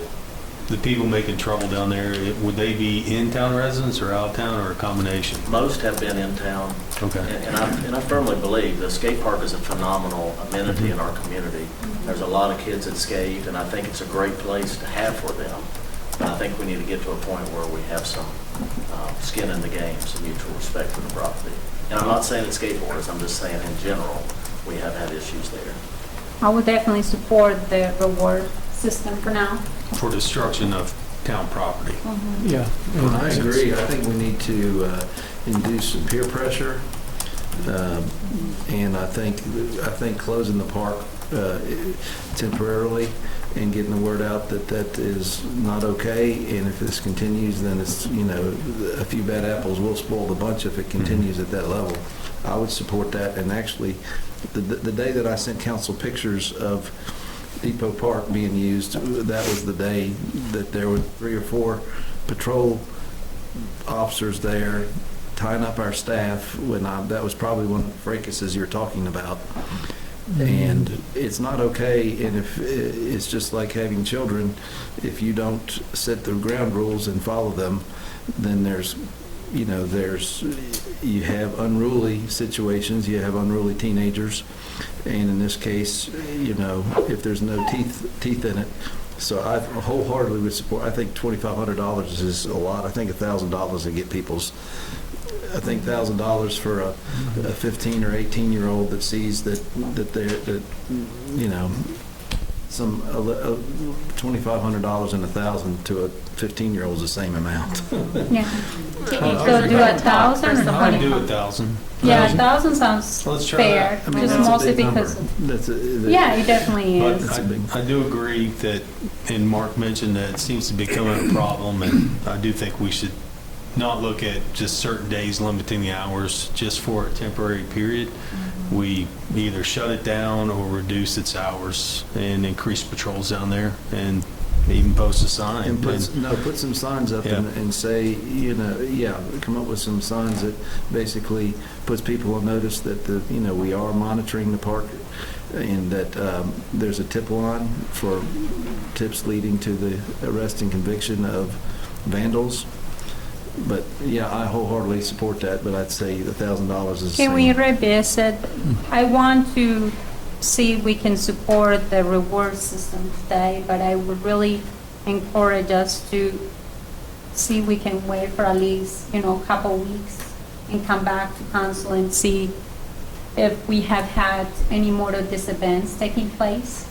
Speaker 13: people making trouble down there, would they be in-town residents or out-of-town or a combination?
Speaker 17: Most have been in town.
Speaker 13: Okay.
Speaker 17: And I firmly believe the skate park is a phenomenal amenity in our community. There's a lot of kids that skate, and I think it's a great place to have for them. But I think we need to get to a point where we have some skin in the game, some mutual respect for the property. And I'm not saying it's skateboarders, I'm just saying in general, we have had issues there.
Speaker 2: I would definitely support the reward system for now.
Speaker 13: For destruction of town proproperty.
Speaker 6: Yeah.
Speaker 16: I agree. I think we need to induce some peer pressure. And I think closing the park temporarily and getting the word out that is not okay. And if this continues, then it's, a few bad apples will spoil the bunch if it continues at that level. I would support that. And actually, the day that I sent council pictures of Depot Park being used, that was the day that there were 3 or 4 patrol officers there tying up our staff that was probably one of the fracases you're talking about. And it's not okay, and if it's just like having children, if you don't set the ground rules and follow them, then you have unruly situations, you have unruly teenagers, and in this case, if there's no teeth in it. So I wholeheartedly would support. I think $2,500 is a lot. I think $1,000 to get people's. I think $1,000 for a 15 or 18-year-old that sees that some $2,500 and $1,000 to a 15-year-old is the same amount.
Speaker 2: Yeah. Can you still do 1,000 or
Speaker 13: I'd do 1,000.
Speaker 2: Yeah, 1,000 sounds
Speaker 13: Let's try
Speaker 2: fair.
Speaker 13: that.
Speaker 2: Just mostly because. Yeah, it definitely is.
Speaker 13: I do agree that, and Mark mentioned that it seems to be becoming a problem, and I do think we should not look at just certain days limiting the hours just for a temporary period. We either shut it down or reduce its hours and increase patrols down there and even post a sign.
Speaker 16: And put some signs up and say, come up with some signs that basically puts people on notice that we are monitoring the park and that there's a tip line for tips leading to the arrest and conviction of vandals. But yeah, I wholeheartedly support that, but I'd say $1,000 is the same.
Speaker 2: Can we revisit? I want to see if we can support the reward system today, but I would really encourage us to see if we can wait for at least, a couple weeks and come back to council and see if we have had any more of these events taking place.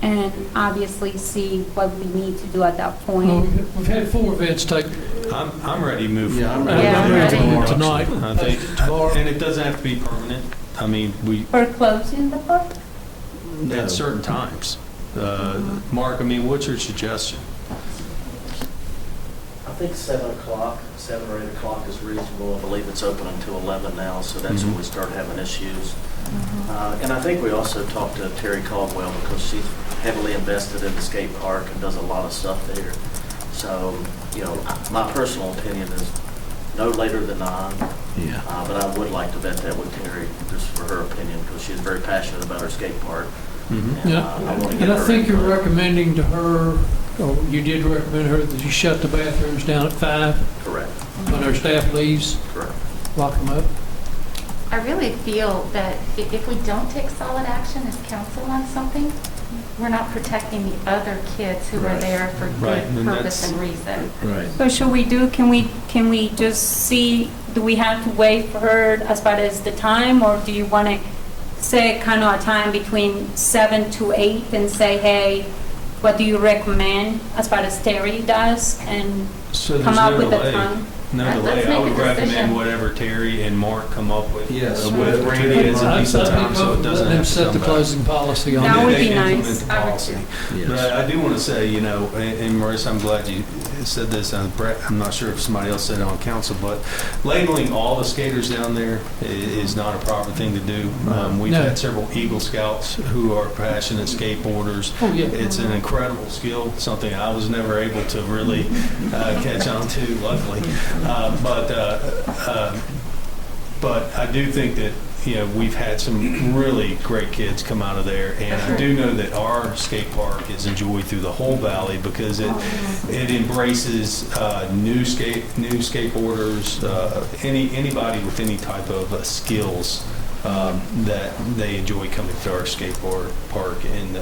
Speaker 2: And obviously see what we need to do at that point.
Speaker 6: Well, we've had 4 events take.
Speaker 13: I'm ready to move forward.
Speaker 16: I'm ready
Speaker 6: Tonight.
Speaker 13: I think, and it doesn't have to be permanent. I mean,
Speaker 2: We're closing the park?
Speaker 13: at certain times. Mark, what's your suggestion?
Speaker 17: I think 7 or 8 o'clock is reasonable. I believe it's open until 11 now, so that's when we start having issues. And I think we also talked to Terry Caldwell because she's heavily invested in the skate park and does a lot of stuff there. So, my personal opinion is no later than 9.
Speaker 16: Yeah.
Speaker 17: But I would like to vet that with Terry just for her opinion because she's very passionate about her skate park. And
Speaker 6: I think you're recommending to her, or you did recommend her that you shut the bathrooms down at 5?
Speaker 17: Correct.
Speaker 6: When our staff leaves?
Speaker 17: Correct.
Speaker 6: Lock them up?
Speaker 15: I really feel that if we don't take solid action as council on something, we're not protecting the other kids who are there for good purpose and reason.
Speaker 16: Right.
Speaker 2: So should we can we just see, do we have to wait for her as far as the time, or do you want to say kind of a time between 7 to 8 and say, hey, what do you recommend as far as Terry does, and
Speaker 13: So
Speaker 2: come
Speaker 13: there's
Speaker 2: up
Speaker 13: no
Speaker 2: with a
Speaker 13: delay.
Speaker 2: time?
Speaker 13: no
Speaker 15: Let's
Speaker 13: delay. I
Speaker 15: make a
Speaker 13: would recommend
Speaker 15: decision.
Speaker 13: whatever Terry and Mark come up with.
Speaker 16: Yes.
Speaker 13: With Randy as a
Speaker 6: I'd
Speaker 13: decent
Speaker 6: be
Speaker 13: time, so it
Speaker 6: comfortable
Speaker 13: doesn't
Speaker 6: letting them
Speaker 13: have to
Speaker 6: set
Speaker 13: come
Speaker 6: the
Speaker 13: back.
Speaker 6: closing policy on
Speaker 2: That
Speaker 6: that.
Speaker 2: would
Speaker 13: They
Speaker 2: be
Speaker 13: implement
Speaker 2: nice.
Speaker 13: the policy.
Speaker 16: Yes.
Speaker 13: But I do want to say, you know, and Marissa, I'm glad you said this, and Brett, I'm not sure if somebody else said it on council, but labeling all the skaters down there is not a proper thing to do. We've
Speaker 6: No.
Speaker 13: had several Eagle Scouts who are passionate skateboarders.
Speaker 6: Oh, yeah.
Speaker 13: It's an incredible skill, something I was never able to really catch on to, luckily. But I do think that, you know, we've had some really great kids come out of there, and I do know that our skate park is enjoyed through the whole valley because it embraces new skateboarders, anybody with any type of skills that they enjoy coming to our skateboard park in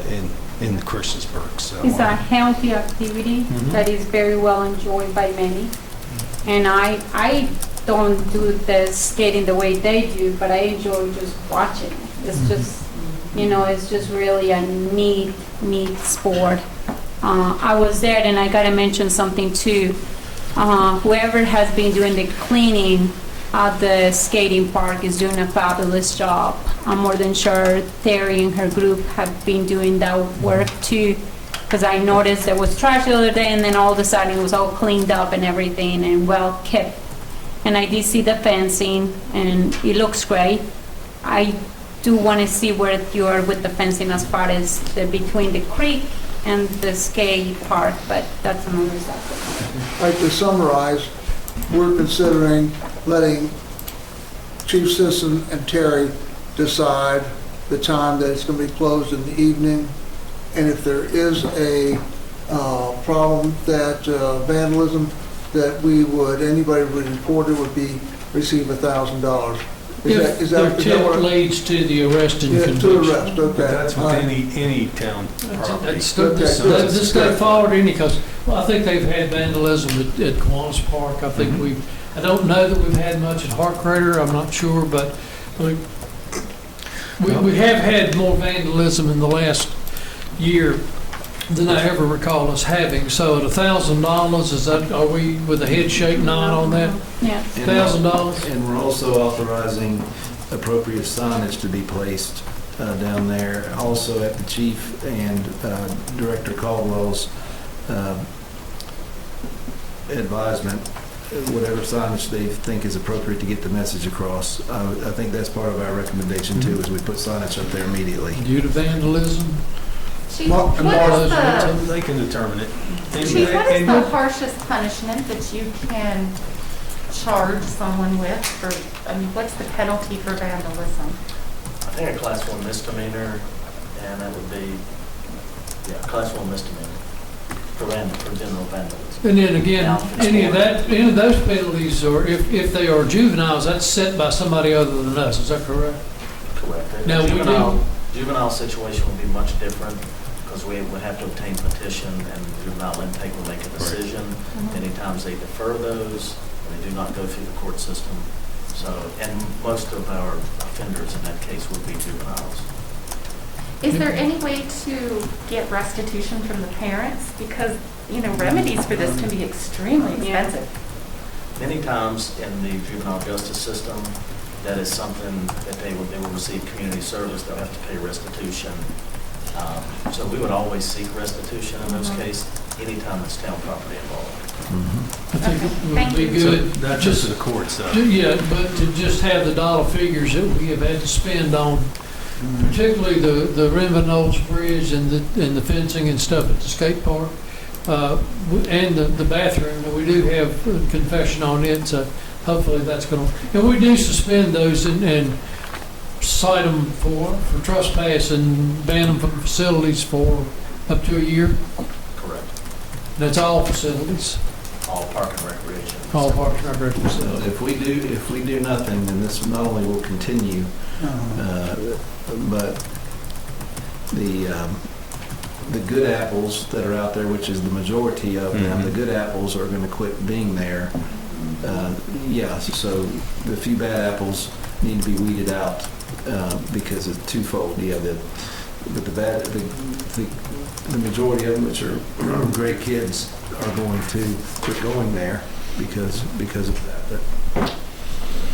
Speaker 13: the Christiansburg. So
Speaker 2: It's a healthy activity that is very well enjoyed by many. And I don't do the skating the way they do, but I enjoy just watching. It's just, you know, it's just really a neat sport. I was there, and I gotta mention something too. Whoever has been doing the cleaning at the skating park is doing a fabulous job. I'm more than sure Terry and her group have been doing that work too, because I noticed there was trash the other day, and then all of a sudden it was all cleaned up and everything and well kept. And I did see the fencing, and it looks great. I do want to see where you are with the fencing as far as between the creek and the skate park, but that's another subject.
Speaker 11: All right, to summarize, we're considering letting Chief Sisson and Terry decide the time that it's going to be closed in the evening, and if there is a problem that vandalism, that anybody would report it would be receive $1,000.
Speaker 6: If their tip leads to the arrest and conviction.
Speaker 11: To arrest, okay.
Speaker 13: that's with
Speaker 11: All right.
Speaker 13: any town property.
Speaker 6: This go forward any, because I think they've had vandalism at Kiwanis Park. I think I don't know that we've had much at Hart Crater, I'm not sure, but we have had more vandalism in the last year than I ever recall us having. So at $1,000, are we with a head shake nod on that?
Speaker 2: Yeah.
Speaker 6: $1,000?
Speaker 16: And we're also authorizing appropriate signage to be placed down there. Also at the chief and Director Caldwell's advisement, whatever signage they think is appropriate to get the message across. I think that's part of our recommendation too, is we put signage up there immediately.
Speaker 6: Due to vandalism?
Speaker 15: Chief, what is
Speaker 13: They can determine it.
Speaker 15: Chief, what is the harshest punishment that you can charge someone with for, I mean, what's the penalty for vandalism?
Speaker 17: I think a class 1 misdemeanor, and that would be, class 1 misdemeanor for general vandalism.
Speaker 6: And then again, any of those penalties, or if they are juveniles, that's set by somebody other than us, is that correct?
Speaker 17: Correct.
Speaker 6: Now,
Speaker 17: Juvenile situation will be much different, because we would have to obtain petition, and the juvenile intake will make a decision. Many times they defer those, and they do not go through the court system. So, and most of our offenders in that case would be juveniles.
Speaker 15: Is there any way to get restitution from the parents? Because, you know, remedies for this can be extremely expensive.
Speaker 17: Many times in the juvenile justice system, that is something that they will receive community service, they'll have to pay restitution. So we would always seek restitution in those cases, anytime it's town property involved.
Speaker 6: I think it would be good.
Speaker 13: Not just to the courts, though.
Speaker 6: Yeah, but to just have the dollar figures that we have had to spend on, particularly the Renville Knolls Bridge and the fencing and stuff at the skate park, and the bathroom, and we do have a confession on it, so hopefully that's going to, and we do suspend those and cite them for trespass and ban them from facilities for up to a year.
Speaker 17: Correct.
Speaker 6: That's all facilities.
Speaker 17: All park and recreation.
Speaker 6: All park and recreation
Speaker 16: So
Speaker 6: facilities.
Speaker 16: if we do nothing, then this not only will continue, but the good apples that are out there, which is the majority of them, the good apples are going to quit being there. So the few bad apples need to be weeded out because it's twofold. But the majority of them, which are great kids, are going to quit going there. because of that.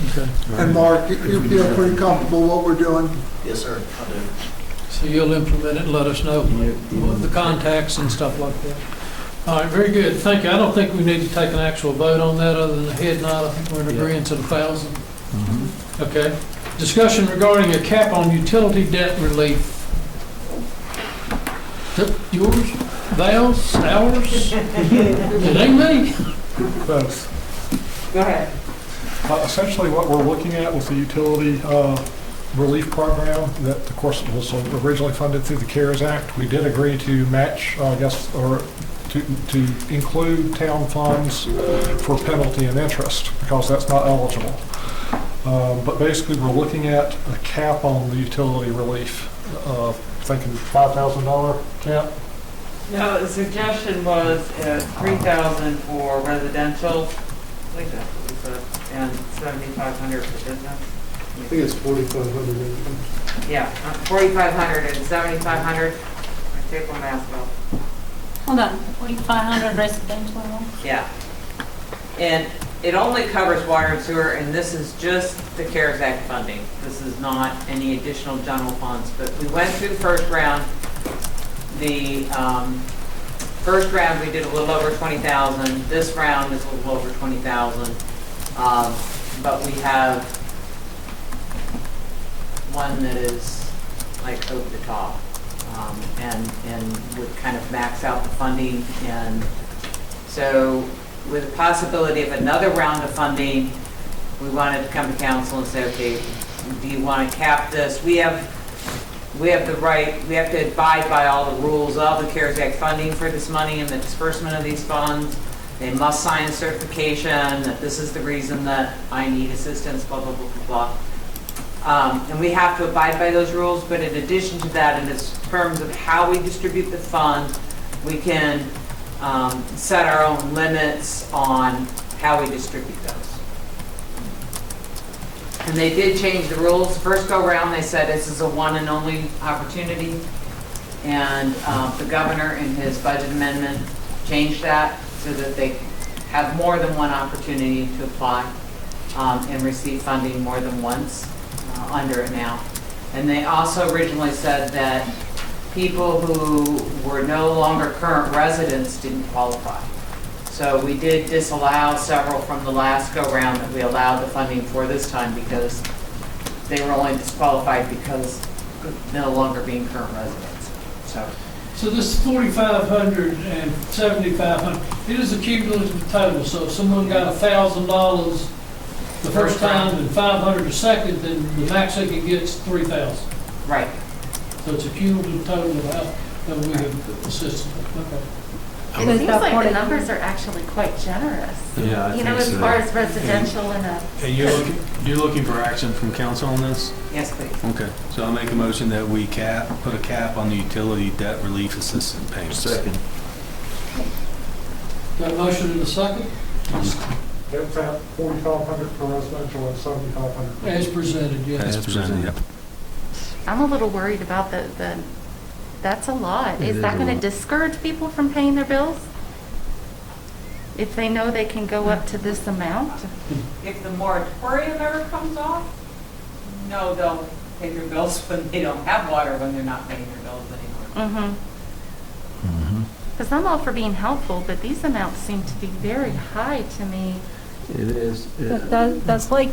Speaker 6: Okay.
Speaker 11: And Mark, you feel pretty comfortable what we're doing?
Speaker 17: Yes, sir, I do.
Speaker 6: So you'll implement it and let us know the contacts and stuff like that. All right, very good, thank you. I don't think we need to take an actual vote on that other than the head nod. I think we're in agreement to the 1,000. Okay. Discussion regarding a cap on utility debt relief. Yours? Val's? Ours? It ain't me.
Speaker 8: Both.
Speaker 5: Go ahead.
Speaker 8: Essentially, what we're looking at with the utility relief program that, of course, was originally funded through the CARES Act, we did agree to match, I guess, or to include town funds for penalty and interest, because that's not eligible. But basically, we're looking at a cap on the utility relief, thinking $5,000 cap.
Speaker 18: No, the suggestion was $3,000 for residential, I think that's what we said, and $7,500 for business.
Speaker 8: I think it's 4,500.
Speaker 18: Yeah, 4,500 and 7,500. I take one asphalt.
Speaker 2: Hold on, 4,500 residential?
Speaker 18: Yeah. And it only covers water and sewer, and this is just the CARES Act funding. This is not any additional general funds, but we went through the first round. The first round, we did a little over 20,000. This round is a little over 20,000. But we have one that is like over the top, and would kind of max out the funding. And so with the possibility of another round of funding, we wanted to come to council and say, okay, do you want to cap this? We have the right, we have to abide by all the rules of the CARES Act funding for this money and the disbursement of these funds. They must sign a certification that this is the reason that I need assistance, blah, blah, blah, blah, blah. And we have to abide by those rules, but in addition to that, in terms of how we distribute the funds, we can set our own limits on how we distribute those. And they did change the rules. The first go around, they said this is a one and only opportunity. And the governor in his budget amendment changed that so that they have more than one opportunity to apply and receive funding more than once under it now. And they also originally said that people who were no longer current residents didn't qualify. So we did disallow several from the last go-round that we allowed the funding for this time because they were only disqualified because of no longer being current residents.
Speaker 6: So this 4,500 and 7,500, it is a cumulative total. So if someone got $1,000 the first time and 500 the second, then the max they can get is 3,000.
Speaker 18: Right.
Speaker 6: So it's a cumulative total of how that we have assisted. Okay.
Speaker 15: It seems like the numbers are actually quite generous.
Speaker 13: Yeah, I
Speaker 15: you know,
Speaker 13: think
Speaker 15: as
Speaker 13: so.
Speaker 15: far as residential and
Speaker 13: And you're looking for action from council on this?
Speaker 18: Yes, please.
Speaker 13: Okay, so I'll make a motion that we put a cap on the utility debt relief assistance payments.
Speaker 16: Second.
Speaker 6: Got a motion in a second?
Speaker 8: That's at 4,500 for residential and 7,500.
Speaker 6: As presented, yes.
Speaker 13: As presented, yep.
Speaker 15: I'm a little worried about that's a lot. Is that going to discourage people from paying their bills? If they know they can go up to this amount?
Speaker 18: If the moratorium ever comes off, no, they'll pay their bills when they don't have water, when they're not paying their bills anymore.
Speaker 15: Because I'm all for being helpful, but these amounts seem to be very high to me.
Speaker 16: It is.
Speaker 2: That's like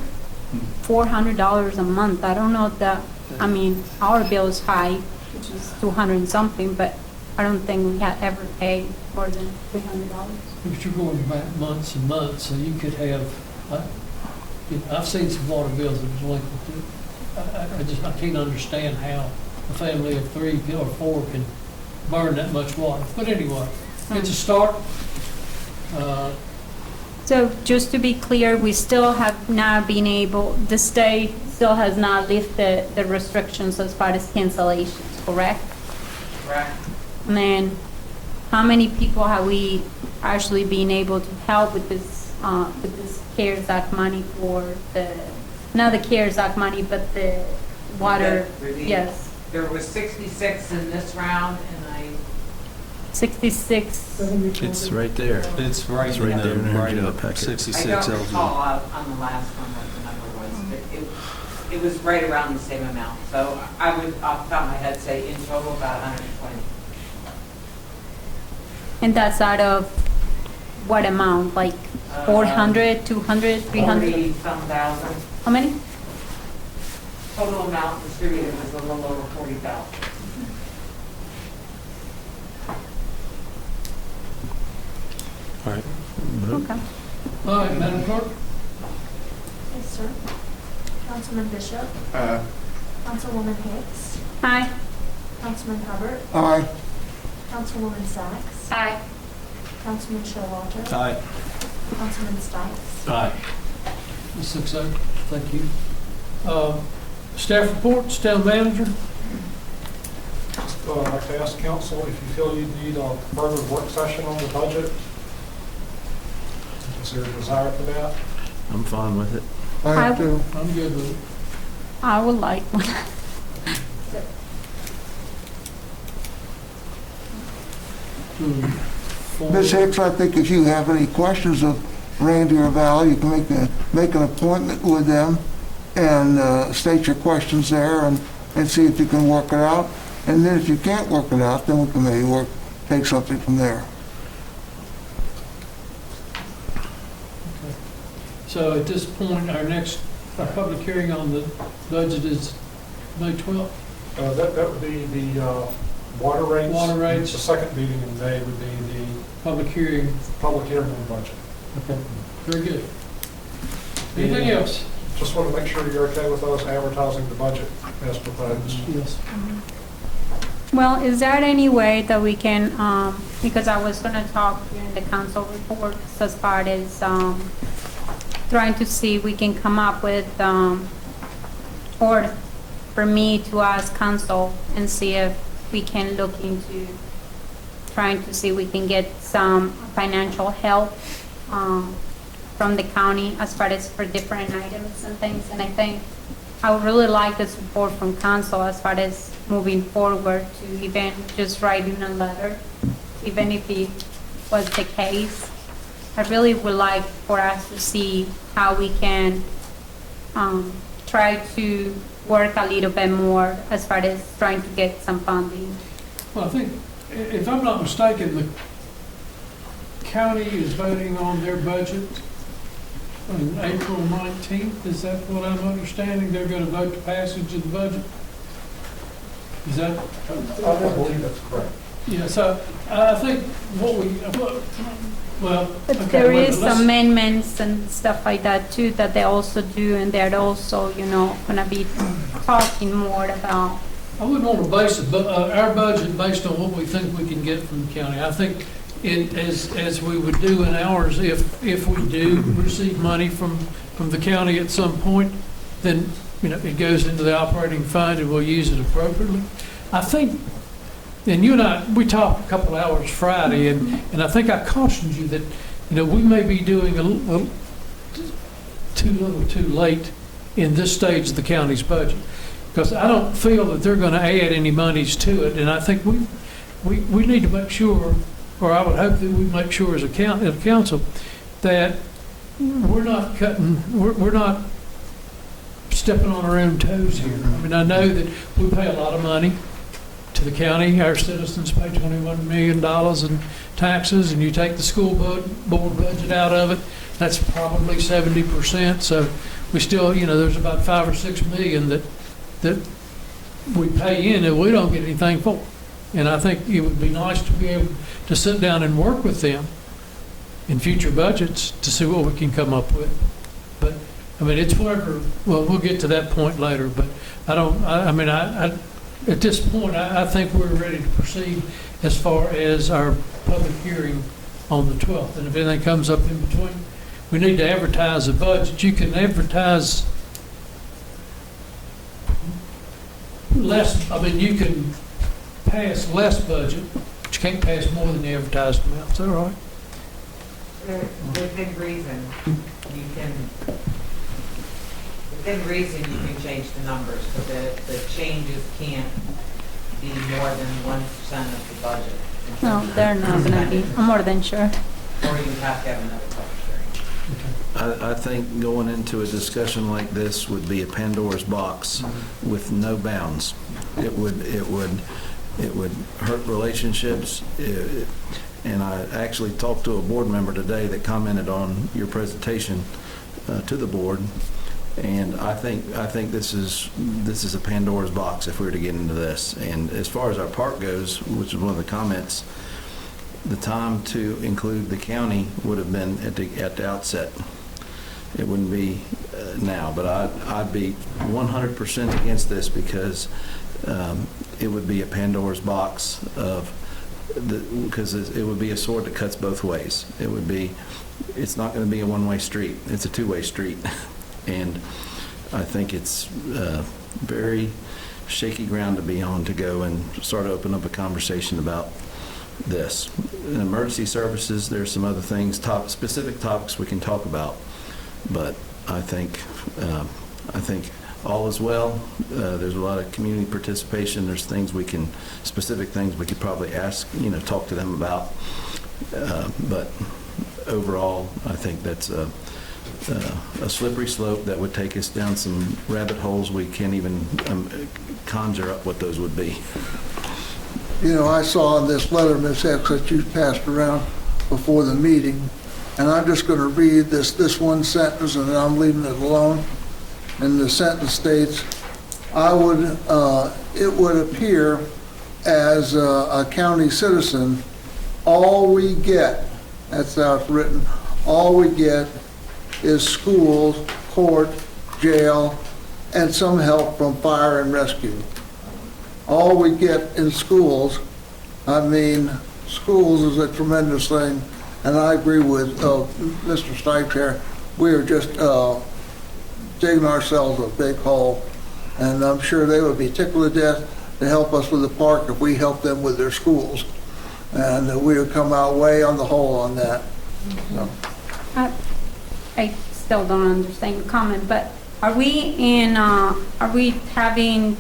Speaker 2: $400 a month. I don't know if that, I mean, our bill is high, which is 200 and something, but I don't think we have ever paid more than $300.
Speaker 6: But you're going back months and months, so you could have, I've seen some water bills that was delinquent. I can't understand how a family of 3 or 4 can burn that much water. But anyway, it's a start.
Speaker 2: So just to be clear, we still have not been able, the state still has not lifted the restrictions as far as cancellations, correct?
Speaker 18: Correct.
Speaker 2: And then how many people have we actually been able to help with this CARES Act money for not the CARES Act money, but the water, yes.
Speaker 18: There was 66 in this round, and
Speaker 2: 66.
Speaker 16: It's right there.
Speaker 13: It's right
Speaker 16: It's right there in the
Speaker 13: right
Speaker 16: agenda
Speaker 13: up,
Speaker 16: packet.
Speaker 13: 66
Speaker 18: I don't
Speaker 13: eligible.
Speaker 18: recall on the last one what the number was, but it was right around the same amount. So I would, off the top of my head, say in total about 120.
Speaker 2: And that's out of what amount? Like 400, 200, 300?
Speaker 18: 40-some thousand.
Speaker 2: How many?
Speaker 18: Total amount distributed was a little over 40,000.
Speaker 13: All right.
Speaker 2: Okay.
Speaker 6: All right, Madam Clerk?
Speaker 7: Yes, sir. Councilman Bishop, Councilwoman Hicks,
Speaker 2: Aye.
Speaker 7: Councilman Hubbard,
Speaker 11: Aye.
Speaker 7: Councilwoman Sacks,
Speaker 15: Aye.
Speaker 7: Councilman Showalter,
Speaker 16: Aye.
Speaker 7: Councilman Stipes.
Speaker 6: Aye. 6-0, thank you. Staff reports, town manager?
Speaker 8: I'd like to ask council if you feel you need a further work session on the budget. Is there a desire for that?
Speaker 16: I'm fine with it.
Speaker 11: I do.
Speaker 6: I'm good with it.
Speaker 2: I would like one.
Speaker 11: Ms. Hicks, I think if you have any questions of Randy or Val, you can make an appointment with them and state your questions there and see if you can work it out. And then if you can't work it out, then we can maybe take something from there.
Speaker 6: So at this point, our public hearing on the budget is May 12th.
Speaker 8: That would be the water rates.
Speaker 6: Water rates.
Speaker 8: The second meeting in May would be the
Speaker 6: Public hearing.
Speaker 8: on the budget.
Speaker 6: Okay, very good. Anything else?
Speaker 8: Just want to make sure you're okay with us advertising the budget as proposed.
Speaker 6: Yes.
Speaker 2: Well, is there any way that we can, because I was going to talk during the council report as far as trying to see if we can come up with, or for me to ask council and see if we can look into trying to see if we can get some financial help from the county as far as for different items and things. And I think I would really like the support from council as far as moving forward to even just writing a letter, even if it was the case. I really would like for us to see how we can try to work a little bit more as far as trying to get some funding.
Speaker 6: Well, I think, if I'm not mistaken, the county is voting on their budget on April 19th. Is that what I'm understanding? They're going to vote the passage of the budget? Is that?
Speaker 8: I believe that's correct.
Speaker 6: Yeah, so I think well,
Speaker 2: But
Speaker 6: okay,
Speaker 2: there
Speaker 6: wait,
Speaker 2: is
Speaker 6: let's-
Speaker 2: amendments and stuff like that too that they also do, and they're also, gonna be talking more about.
Speaker 6: I wouldn't want to base our budget based on what we think we can get from the county. I think as we would do in ours, if we do receive money from the county at some point, then, it goes into the operating fund and we'll use it appropriately. I think, and you and I, we talked a couple hours Friday, and I think I cautioned you that, we may be doing a little too late in this stage of the county's budget. Because I don't feel that they're going to add any monies to it, and I think we need to make sure, or I would hope that we make sure as a council, that we're not stepping on our own toes here. I mean, I know that we pay a lot of money to the county. Our citizens pay $21 million in taxes, and you take the school board budget out of it, that's probably 70%. So we still, there's about $5 or $6 million that we pay in and we don't get anything for. And I think it would be nice to be able to sit down and work with them in future budgets to see what we can come up with. But, it's whatever, well, we'll get to that point later, but at this point, I think we're ready to proceed as far as our public hearing on the 12th. And if anything comes up in between, we need to advertise the budget. You can advertise less, you can pass less budget, but you can't pass more than the advertised amount. Is that right?
Speaker 18: Within reason, you can change the numbers, but the changes can't be more than 1% of the budget.
Speaker 2: No, they're not gonna be, I'm more than sure.
Speaker 18: Or you have to have another public hearing.
Speaker 16: I think going into a discussion like this would be a Pandora's box with no bounds. It would hurt relationships. And I actually talked to a board member today that commented on your presentation to the board. And I think this is a Pandora's box if we were to get into this. And as far as our park goes, which is one of the comments, the time to include the county would have been at the outset. It wouldn't be now, but I'd be 100% against this because it would be a Pandora's box because it would be a sword that cuts both ways. It's not going to be a one-way street. It's a two-way street. And I think it's very shaky ground to be on to go and start to open up a conversation about this. In emergency services, there's some other things, specific topics we can talk about, but I think all is well. There's a lot of community participation. There's specific things we could probably ask, talk to them about. But overall, I think that's a slippery slope that would take us down some rabbit holes we can't even conjure up what those would be.
Speaker 11: I saw in this letter, Ms. Hicks, that you passed around before the meeting, and I'm just going to read this one sentence, and then I'm leaving it alone. And the sentence states, it would appear as a county citizen, all we get, that's how it's written, all we get is schools, court, jail, and some help from fire and rescue. All we get in schools, schools is a tremendous thing, and I agree with Mr. Stipes here. We are just digging ourselves a big hole, and I'm sure they would be tickled to death to help us with the park if we help them with their schools. And we would come out way on the hole on that. So.
Speaker 2: I still don't understand your comment, but are we having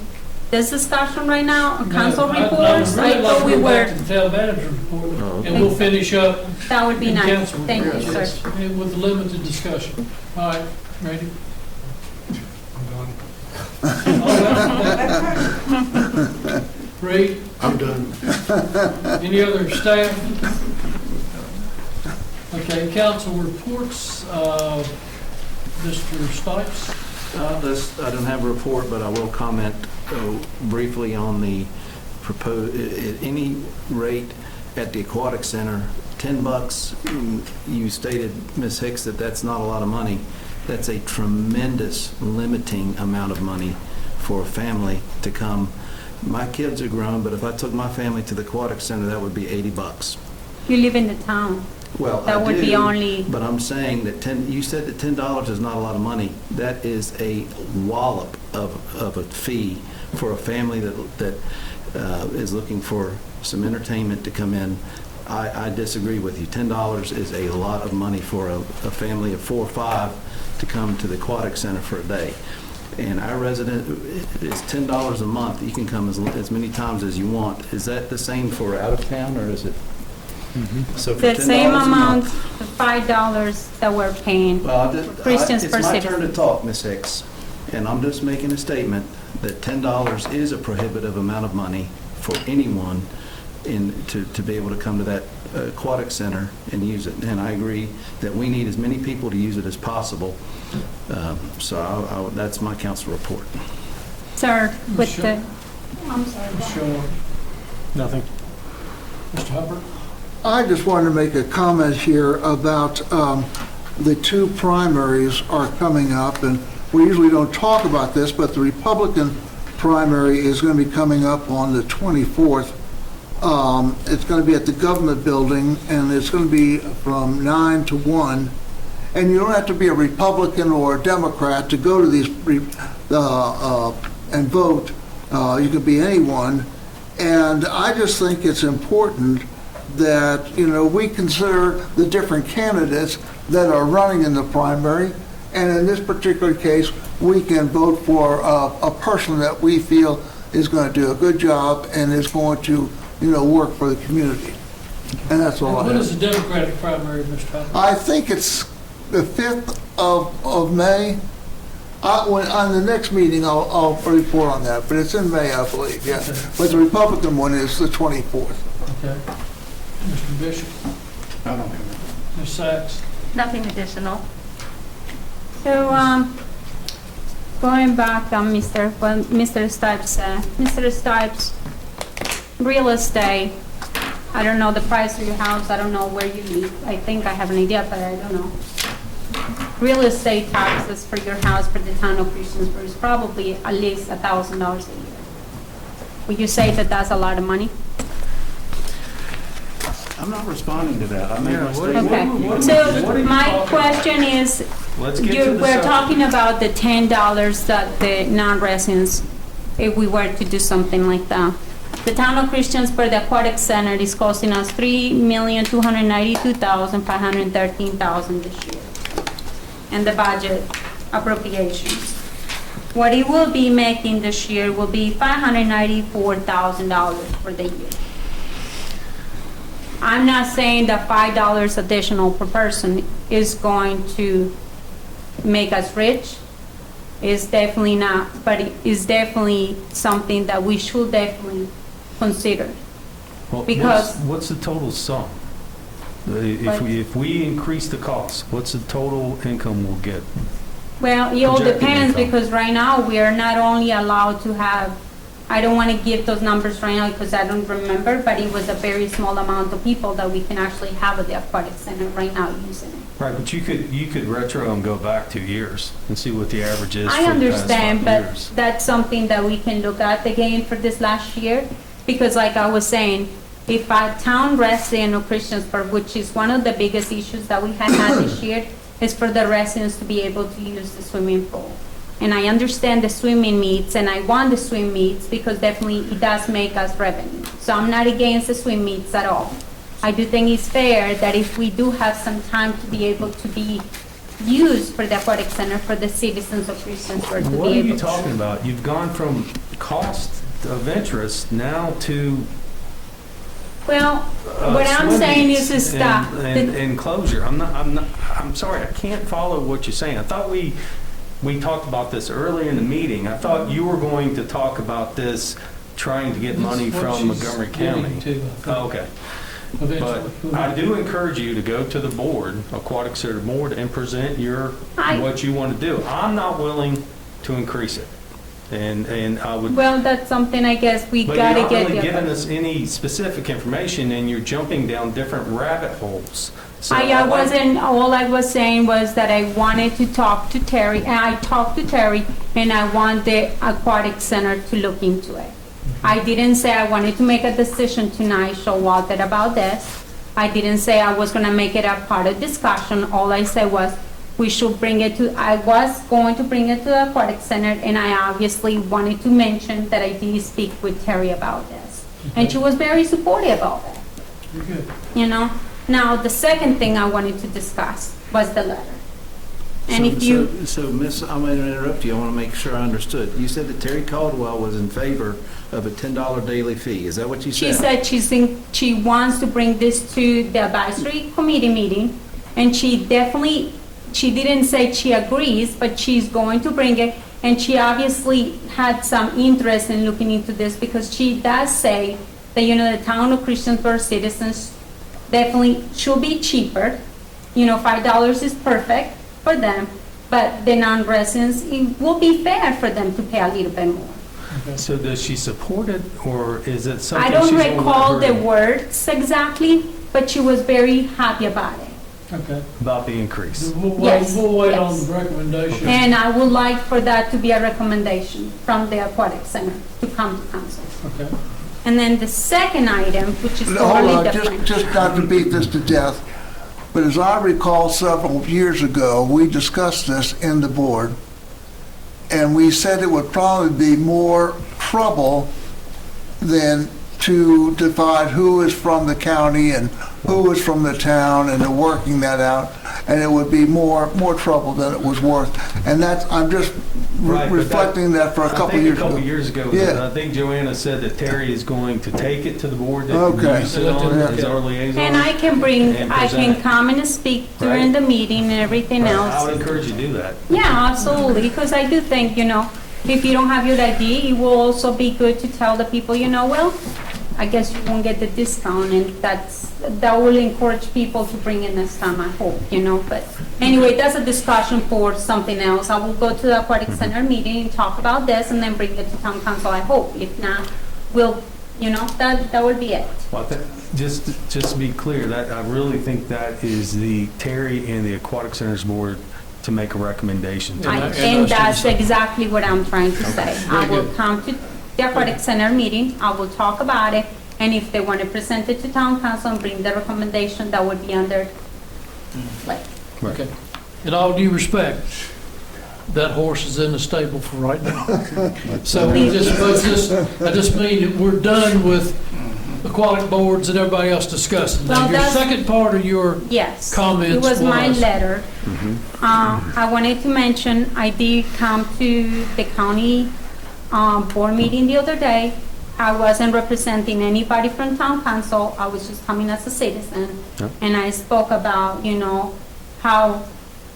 Speaker 2: this discussion right now, on council reports?
Speaker 6: I
Speaker 2: I thought we were.
Speaker 6: To the town manager's report, and we'll finish up.
Speaker 2: That would be
Speaker 6: in
Speaker 2: nice.
Speaker 6: council
Speaker 2: Thank you,
Speaker 6: reports,
Speaker 2: sir.
Speaker 6: with limited discussion. All right, ready? Reed?
Speaker 14: I'm done.
Speaker 6: Any other staff? Okay, council reports, Mr. Stipes?
Speaker 16: I don't have a report, but I will comment briefly on the proposed, at any rate at the aquatic center, $10. You stated, Ms. Hicks, that that's not a lot of money. That's a tremendous limiting amount of money for a family to come. My kids are grown, but if I took my family to the aquatic center, that would be $80.
Speaker 2: You live in the town.
Speaker 16: Well,
Speaker 2: that would be only.
Speaker 16: But I'm saying that you said that $10 is not a lot of money. That is a wallop of a fee for a family that is looking for some entertainment to come in. I disagree with you. $10 is a lot of money for a family of 4 or 5 to come to the aquatic center for a day. And our resident is $10 a month. You can come as many times as you want. Is that the same for out of town, or is it? Mm-hmm. So for
Speaker 2: the same amount,
Speaker 16: month,
Speaker 2: the $5 that we're paying Christians per citizen.
Speaker 16: It's my turn to talk, Ms. Hicks, and I'm just making a statement that $10 is a prohibitive amount of money for anyone to be able to come to that aquatic center and use it. And I agree that we need as many people to use it as possible. So that's my council report.
Speaker 2: Sir, with
Speaker 6: Sure.
Speaker 2: the, I'm sorry.
Speaker 6: Sure.
Speaker 8: Nothing.
Speaker 6: Mr. Hubbard?
Speaker 11: I just wanted to make a comment here about the 2 primaries are coming up, and we usually don't talk about this, but the Republican primary is going to be coming up on the 24th. It's going to be at the government building, and it's going to be from 9 to 1. And you don't have to be a Republican or a Democrat to go to these and vote. You can be anyone. And I just think it's important that, we consider the different candidates that are running in the primary. And in this particular case, we can vote for a person that we feel is going to do a good job and is going to work for the community. And that's all I
Speaker 6: When
Speaker 11: have.
Speaker 6: is the Democratic primary, Mr. Hopkins?
Speaker 11: I think it's the 5th of May. On the next meeting, I'll report on that, but it's in May, I believe, yeah.
Speaker 6: Okay.
Speaker 11: But the Republican one is the 24th.
Speaker 6: Okay. Mr. Bishop?
Speaker 7: I don't have
Speaker 6: Ms. Sachs?
Speaker 15: Nothing additional.
Speaker 2: So, going back on Mr. Stipes said, Mr. Stipes, real estate, I don't know the price of your house, I don't know where you live. I think I have an idea, but I don't know. Real estate taxes for your house for the town of Christiansburg is probably at least $1,000 a year. Would you say that that's a lot of money?
Speaker 7: I'm not responding to that. I made my
Speaker 2: Okay,
Speaker 7: statement.
Speaker 2: so my question is,
Speaker 13: Let's get to the
Speaker 2: we're
Speaker 13: subject.
Speaker 2: talking about the $10 that the non-residents, if we were to do something like that. The town of Christiansburg, the aquatic center is costing us $3,292,513 this year. And the budget appropriations. What it will be making this year will be $594,000 for the year. I'm not saying that $5 additional per person is going to make us rich. It's definitely not, but it is definitely something that we should definitely consider.
Speaker 13: Well,
Speaker 2: Because-
Speaker 13: what's the total sum? If we increase the cost, what's the total income we'll get?
Speaker 2: Well, it all
Speaker 13: Projected
Speaker 2: depends,
Speaker 13: income.
Speaker 2: because right now, we are not only allowed to have, I don't want to give those numbers right now because I don't remember, but it was a very small amount of people that we can actually have at the aquatic center right now using it.
Speaker 13: Right, but you could retro and go back 2 years and see what the average is
Speaker 2: I
Speaker 13: for the past
Speaker 2: understand,
Speaker 13: 5
Speaker 2: but
Speaker 13: years.
Speaker 2: that's something that we can look at again for this last year, because like I was saying, if a town resident of Christiansburg, which is one of the biggest issues that we had this year, is for the residents to be able to use the swimming pool. And I understand the swimming meets, and I want the swim meets, because definitely it does make us revenue. So I'm not against the swim meets at all. I do think it's fair that if we do have some time to be able to be used for the aquatic center for the citizens of Christiansburg to be able to.
Speaker 13: What are you talking about? You've gone from cost of interest now to
Speaker 2: Well, what I'm saying is that.
Speaker 13: and closure. I'm sorry, I can't follow what you're saying. I thought we talked about this earlier in the meeting. I thought you were going to talk about this, trying to get money
Speaker 6: That's what
Speaker 13: from
Speaker 6: she's
Speaker 13: Montgomery
Speaker 6: getting
Speaker 13: County.
Speaker 6: to, I think.
Speaker 13: Oh, okay. But
Speaker 6: Eventually.
Speaker 13: I do encourage you to go to the board, Aquatic Center Board, and present what you want to do. I'm not willing to increase it. And I would.
Speaker 2: Well, that's something I guess we
Speaker 13: But
Speaker 2: gotta
Speaker 13: you're not
Speaker 2: get.
Speaker 13: really
Speaker 2: the-
Speaker 13: giving us any specific information, and you're jumping down different rabbit holes. So
Speaker 2: I wasn't, all I was saying was that I wanted to talk to Terry, and I talked to Terry, and I want the aquatic center to look into it. I didn't say I wanted to make a decision tonight, show Walter about this. I didn't say I was gonna make it a part of discussion. All I said was, we should bring it to, I was going to bring it to the aquatic center, and I obviously wanted to mention that I did speak with Terry about this. And she was very supportive of it.
Speaker 6: You're good.
Speaker 2: You know? Now, the second thing I wanted to discuss was the letter. And if you,
Speaker 16: So, Miss, I'm going to interrupt you. I want to make sure I understood. You said that Terry Caldwell was in favor of a $10 daily fee. Is that what you said?
Speaker 2: she said she wants to bring this to the advisory committee meeting, and she didn't say she agrees, but she's going to bring it, and she obviously had some interest in looking into this, because she does say that, the town of Christiansburg citizens definitely should be cheaper. $5 is perfect for them, but the non-residents, it will be fair for them to pay a little bit more.
Speaker 13: So does she support it, or is it something
Speaker 2: I
Speaker 13: she's
Speaker 2: don't
Speaker 13: gonna let
Speaker 2: recall
Speaker 13: her-
Speaker 2: the words exactly, but she was very happy about it.
Speaker 6: Okay.
Speaker 13: About the increase?
Speaker 6: We'll
Speaker 2: Yes,
Speaker 6: wait on
Speaker 2: yes.
Speaker 6: the recommendation.
Speaker 2: And I would like for that to be a recommendation from the aquatic center to come to council.
Speaker 6: Okay.
Speaker 2: And then the second item, which is
Speaker 11: Hold
Speaker 2: totally
Speaker 11: on,
Speaker 2: different.
Speaker 11: just not to beat this to death, but as I recall several years ago, we discussed this in the board, and we said it would probably be more trouble than to divide who is from the county and who is from the town, and working that out, and it would be more trouble than it was worth. And I'm just
Speaker 13: Right, but
Speaker 11: reflecting that for a couple
Speaker 13: I
Speaker 11: years
Speaker 13: think a
Speaker 11: ago.
Speaker 13: couple years ago,
Speaker 11: Yeah.
Speaker 13: I think Joanna said that Terry is going to take it to the board that
Speaker 11: Okay.
Speaker 13: you sit on as our liaison.
Speaker 2: And I can I can come and speak during
Speaker 13: Right.
Speaker 2: the meeting and everything
Speaker 13: I
Speaker 2: else.
Speaker 13: would encourage you to do that.
Speaker 2: Yeah, absolutely, because I do think, if you don't have your ID, it will also be good to tell the people, well, I guess you won't get the discount, and that will encourage people to bring in this time, I hope, but anyway, that's a discussion for something else. I will go to the Aquatic Center meeting and talk about this, and then bring it to town council, I hope. If not, we'll, that would be it.
Speaker 13: Well, just to be clear, that I really think that is the Terry and the Aquatic Centers Board to make a recommendation. to us.
Speaker 2: And that's exactly what I'm trying to say. I will come to the Aquatic Center meeting, I will talk about it, and if they want to present it to town council and bring the recommendation, that would be under,
Speaker 6: Okay. In all due respect, that horse is in the stable for right now. So I just mean that we're done with aquatic boards and everybody else discussing. Now,
Speaker 2: Well,
Speaker 6: your
Speaker 2: that's-
Speaker 6: second part of your
Speaker 2: yes.
Speaker 6: comments
Speaker 2: It was my letter.
Speaker 13: Mhm.
Speaker 2: I wanted to mention, I did come to the county board meeting the other day. I wasn't representing anybody from town council, I was just coming as a citizen.
Speaker 13: Yep.
Speaker 2: And I spoke about, how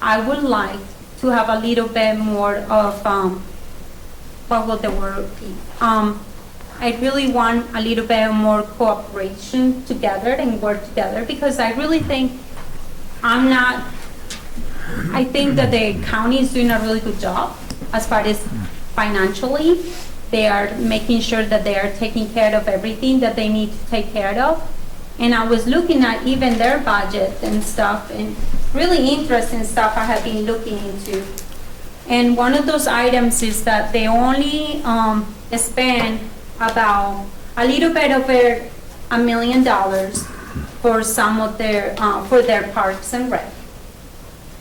Speaker 2: I would like to have a little bit more of, what will the word be? I really want a little bit more cooperation together and work together, because I really think I think that the county is doing a really good job as far as financially. They are making sure that they are taking care of everything that they need to take care of. And I was looking at even their budget and stuff, and really interesting stuff I have been looking into. And one of those items is that they only spend about a little bit over $1 million for some of for their parks and rec.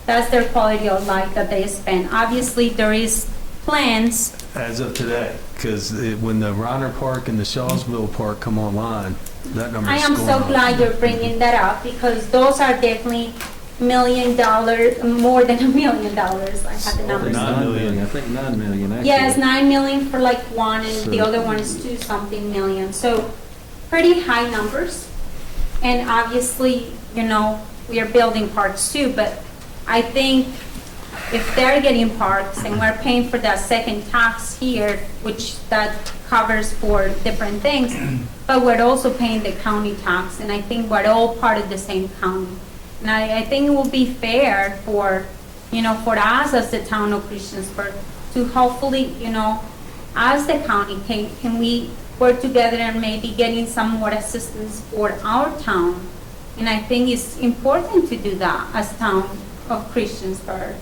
Speaker 2: That's their quality of life that they spend. Obviously, there is plans.
Speaker 13: As of today, because when the Roanoke Park and the Shawsville Park come online, that number
Speaker 2: I
Speaker 13: is
Speaker 2: am
Speaker 13: going
Speaker 2: so
Speaker 13: up.
Speaker 2: glad you're bringing that up, because those are definitely $1 million, more than $1 million. I had the numbers.
Speaker 16: 9 million, I think 9 million actually.
Speaker 2: Yes, 9 million for like one, and the other one is 2-something million. So pretty high numbers. And obviously, we are building parks too, but I think if they're getting parks and we're paying for that second tax here, which that covers for different things, but we're also paying the county tax, and I think we're all part of the same county. And I think it will be fair for us as the town of Christiansburg to hopefully, as the county, can we work together and maybe getting some more assistance for our town? And I think it's important to do that as town of Christiansburg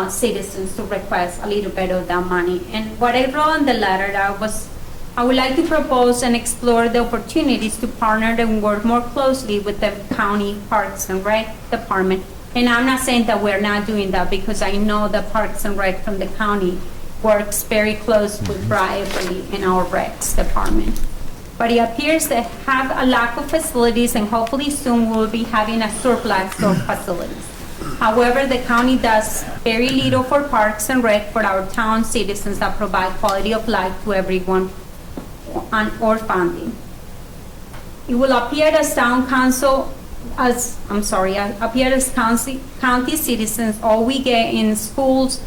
Speaker 2: citizens, to request a little bit of that money. And what I wrote in the letter, I would like to propose and explore the opportunities to partner and work more closely with the county Parks and Rec Department. And I'm not saying that we're not doing that, because I know the Parks and Rec from the county works very close with Briarly and our Recs Department. But it appears to have a lack of facilities, and hopefully soon we'll be having a surplus of facilities. However, the county does very little for Parks and Rec for our town citizens that provide quality of life to everyone or funding. It will appear as county citizens, all we get in schools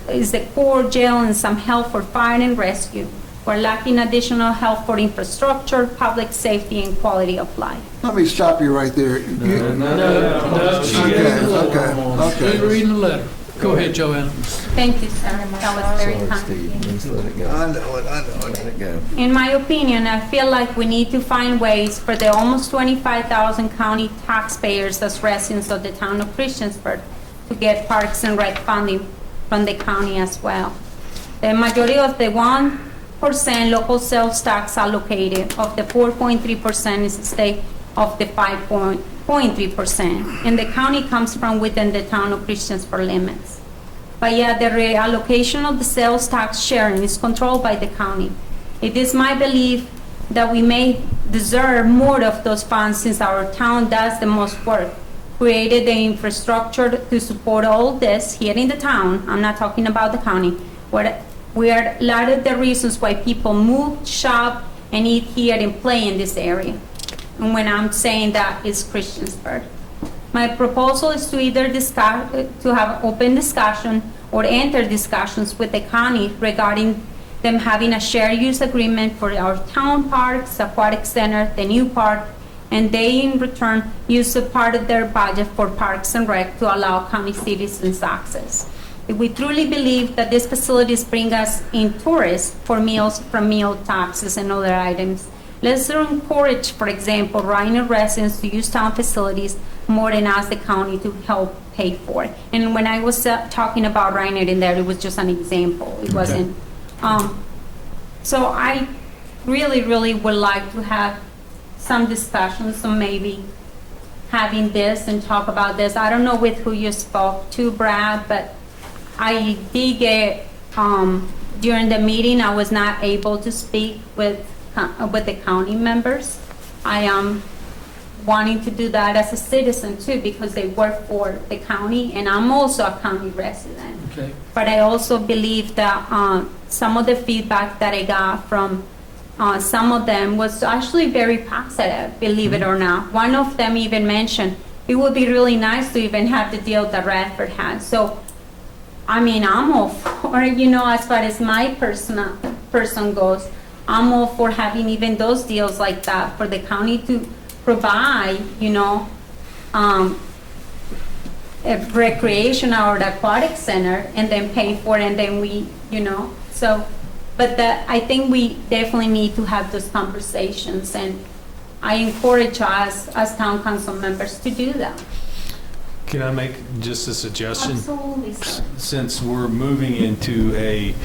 Speaker 2: is the core jail and some help for fire and rescue. We're lacking additional help for infrastructure, public safety, and quality of life.
Speaker 11: Let me stop you right there.
Speaker 6: No, she's reading the letter. She's reading the letter. Go ahead, Joanna.
Speaker 2: Thank you, sir. That was very kind of you.
Speaker 16: Let's let it go.
Speaker 11: I know it.
Speaker 16: Let it go.
Speaker 2: In my opinion, I feel like we need to find ways for the almost 25,000 county taxpayers as residents of the town of Christiansburg to get Parks and Rec funding from the county as well. The majority of the 1% local sales tax allocated of the 4.3% is the state of the 5.3%, and the county comes from within the town of Christiansburg limits. But yet the reallocation of the sales tax sharing is controlled by the county. It is my belief that we may deserve more of those funds, since our town does the most work, created the infrastructure to support all this here in the town, I'm not talking about the county, we are a lot of the reasons why people move, shop, and eat here and play in this area. And when I'm saying that, it's Christiansburg. My proposal is to either to have open discussion or enter discussions with the county regarding them having a shared use agreement for our town parks, aquatic center, the new park, and they in return use a part of their budget for parks and rec to allow county citizens access. If we truly believe that these facilities bring us in tourists for meals from meal taxes and other items, let's encourage, for example, Roanoke residents to use town facilities more than ask the county to help pay for it. And when I was talking about Roanoke in there, it was just an example. It wasn't. So I really, really would like to have some discussions, so maybe having this and talk about this. I don't know with who you spoke to, Brad, but I did get, during the meeting, I was not able to speak with the county members. I am wanting to do that as a citizen too, because they work for the county, and I'm also a county resident.
Speaker 6: Okay.
Speaker 2: But I also believe that some of the feedback that I got from some of them was actually very positive, believe it or not. One of them even mentioned it would be really nice to even have the deal that Radford has. So, I mean, I'm all for, as far as my person goes, I'm all for having even those deals like that for the county to provide, a recreational or aquatic center and then pay for it, and then we, so, but I think we definitely need to have those conversations, and I encourage us as town council members to do that.
Speaker 13: Can I make just a suggestion?
Speaker 2: Absolutely, sir.
Speaker 13: Since we're moving into and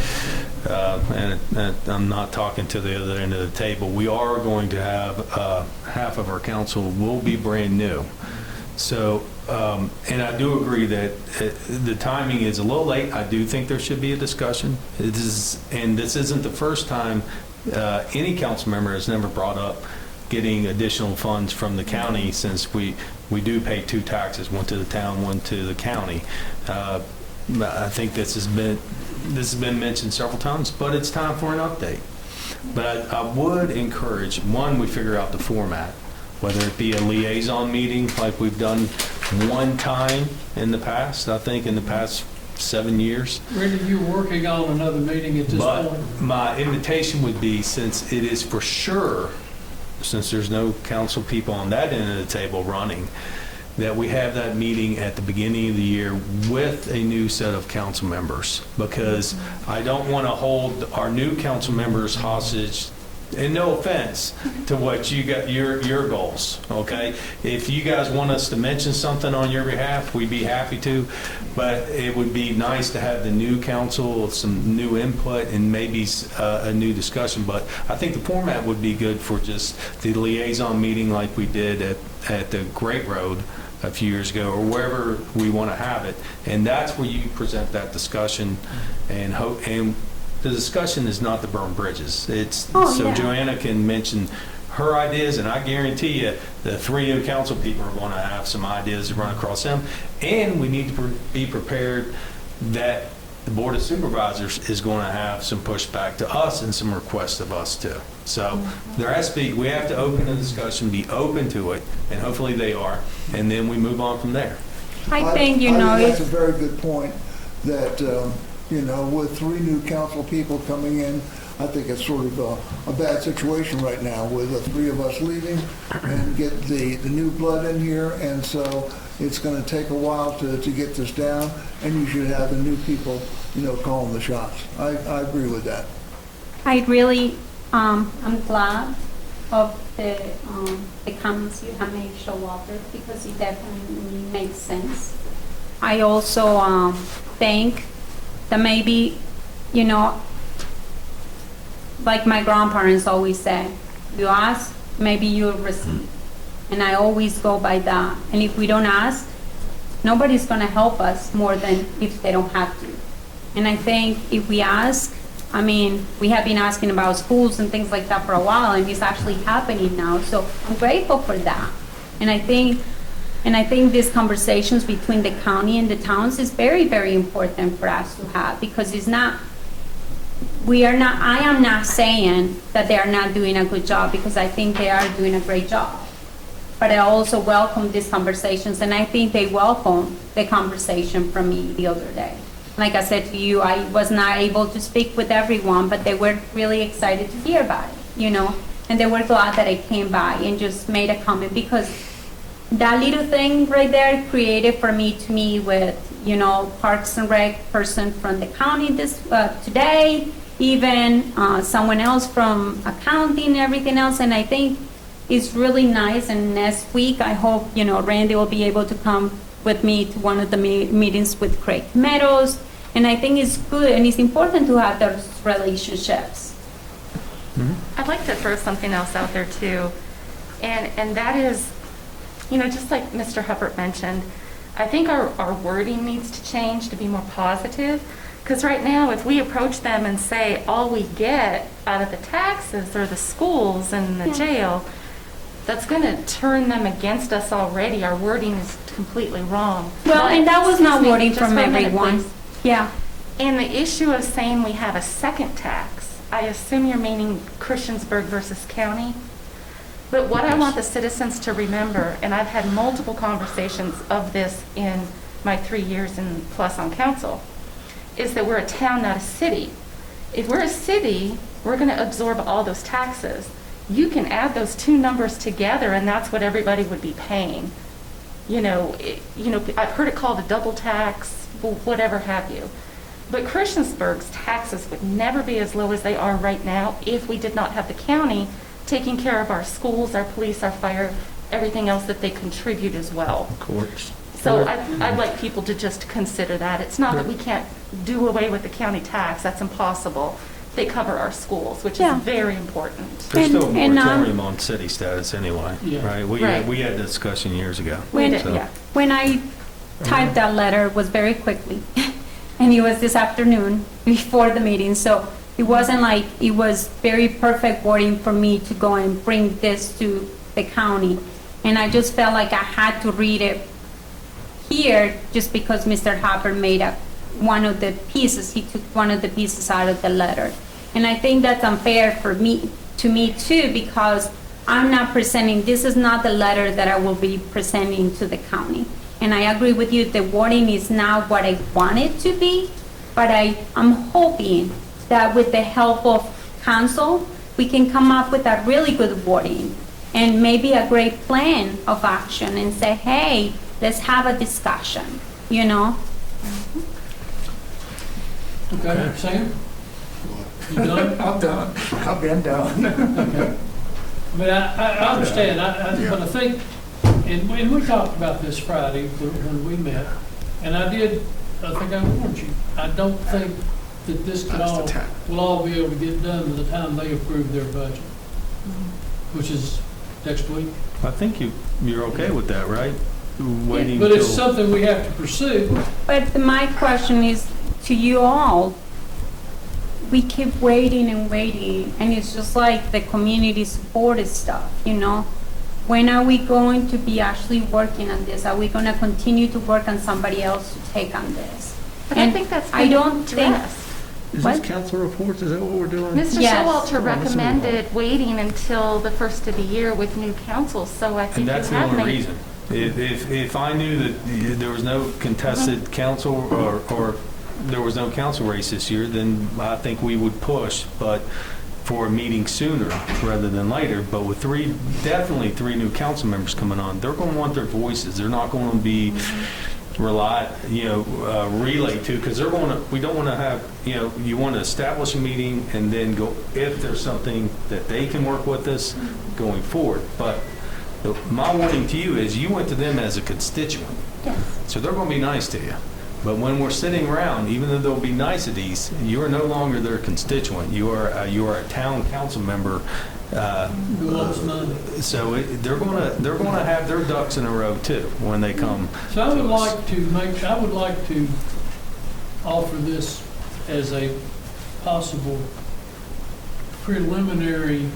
Speaker 13: I'm not talking to the other end of the table, we are going to have half of our council will be brand new. So, and I do agree that the timing is a little late. I do think there should be a discussion. And this isn't the first time any council member has never brought up getting additional funds from the county, since we do pay two taxes, one to the town, one to the county. I think this has been mentioned several times, but it's time for an update. But I would encourage, one, we figure out the format, whether it be a liaison meeting like we've done one time in the past, I think in the past 7 years.
Speaker 6: Randy, you're working on another meeting at this point.
Speaker 13: But my invitation would be, since it is for sure, since there's no council people on that end of the table running, that we have that meeting at the beginning of the year with a new set of council members, because I don't want to hold our new council members hostage, and no offense to what you got, your goals, okay? If you guys want us to mention something on your behalf, we'd be happy to, but it would be nice to have the new council, some new input, and maybe a new discussion. But I think the format would be good for just the liaison meeting like we did at the Great Road a few years ago, or wherever we want to have it, and that's where you present that discussion, and the discussion is not to burn bridges. It's so Joanna can mention her ideas, and I guarantee you the three new council people are going to have some ideas to run across them, and we need to be prepared that the Board of Supervisors is going to have some pushback to us and some requests of us too. So there has to be, we have to open the discussion, be open to it, and hopefully they are, and then we move on from there.
Speaker 2: I think,
Speaker 11: that's a very good point, that, with three new council people coming in, I think it's sort of a bad situation right now with the three of us leaving and get the new blood in here, and so it's going to take a while to get this down, and you should have the new people, calling the shots. I agree with that.
Speaker 2: I really, I'm glad of the comments you have made, Showalter, because it definitely makes sense. I also think that maybe, like my grandparents always said, you ask, maybe you'll receive. And I always go by that. And if we don't ask, nobody's going to help us more than if they don't have to. And I think if we ask, we have been asking about schools and things like that for a while, and it's actually happening now. So I'm grateful for that. And I think these conversations between the county and the towns is very, very important for us to have, because it's not, I am not saying that they are not doing a good job, because I think they are doing a great job. But I also welcome these conversations, and I think they welcome the conversation from me the other day. Like I said to you, I was not able to speak with everyone, but they were really excited to hear about it, and they were glad that I came by and just made a comment, because that little thing right there created for me to meet with, Parks and Rec person from the county today, even someone else from accounting and everything else, and I think it's really nice. And next week, I hope, Randy will be able to come with me to one of the meetings with Craig Meadows, and I think it's good and it's important to have those relationships.
Speaker 15: I'd like to throw something else out there too, and that is, just like Mr. Hubbard mentioned, I think our wording needs to change to be more positive, because right now if we approach them and say all we get out of the taxes are the schools and the jail, that's going to turn them against us already. Our wording is completely wrong.
Speaker 2: Well, and that was not wording
Speaker 15: Just
Speaker 2: from
Speaker 15: for a minute,
Speaker 2: everyone.
Speaker 15: please.
Speaker 2: Yeah.
Speaker 15: And the issue of saying we have a second tax, I assume you're meaning Christiansburg versus county. But what I want the citizens to remember, and I've had multiple conversations of this in my 3 years and plus on council, is that we're a town, not a city. If we're a city, we're going to absorb all those taxes. You can add those two numbers together, and that's what everybody would be paying. I've heard it called a double tax, whatever have you. But Christiansburg's taxes would never be as low as they are right now if we did not have the county taking care of our schools, our police, our fire, everything else that they contribute as well.
Speaker 16: Of course.
Speaker 15: So I'd like people to just consider that. It's not that we can't do away with the county tax. That's impossible. They cover our schools, which is very important.
Speaker 13: There's still a moratorium on city status anyway,
Speaker 6: Yeah.
Speaker 13: right? We had that discussion years ago.
Speaker 2: When I typed that letter, it was very quickly, and it was this afternoon before the meeting, so it wasn't like it was very perfect wording for me to go and bring this to the county, and I just felt like I had to read it here just because Mr. Hopper made one of the pieces. He took one of the pieces out of the letter, and I think that's unfair to me too, because I'm not presenting. This is not the letter that I will be presenting to the county. And I agree with you. The wording is not what I want it to be, but I'm hoping that with the help of council, we can come up with a really good wording and maybe a great plan of action and say, hey, let's have a discussion,
Speaker 6: Okay, Sam? You done?
Speaker 7: I'm done. I've been done.
Speaker 6: Okay. But I understand, but I think, and we talked about this Friday when we met, and I think I warned you. I don't think that this will all be able to get done by the time they approve their budget, which is next week.
Speaker 13: I think you're okay with that, right? Waiting
Speaker 6: but it's something we have to pursue.
Speaker 2: But my question is to you all. We keep waiting and waiting, and it's just like the community supported stuff, When are we going to be actually working on this? Are we going to continue to work on somebody else to take on this?
Speaker 15: But
Speaker 2: and
Speaker 15: I think that's
Speaker 2: I don't think.
Speaker 16: Is
Speaker 2: What?
Speaker 16: this council reports? Is that what we're doing?
Speaker 15: Mr.
Speaker 2: Yes.
Speaker 15: Showalter recommended waiting until the first of the year with new council, so I think
Speaker 13: And that's
Speaker 15: you
Speaker 13: the
Speaker 15: have
Speaker 13: only
Speaker 15: made.
Speaker 13: reason. If I knew that there was no contested council or there was no council race this year, then I think we would push, but for a meeting sooner rather than later. But with definitely three new council members coming on, they're going to want their voices. They're not going to be relayed to, because we don't want to have, you want to establish a meeting and then go, if there's something that they can work with us going forward. But my warning to you is you went to them as a constituent.
Speaker 2: Yes.
Speaker 13: So they're going to be nice to you. But when we're sitting around, even though they'll be niceties, you are no longer their constituent. You are a town council member. So they're going to have their ducks in a row too when they come.
Speaker 6: So I would like to offer this as a possible preliminary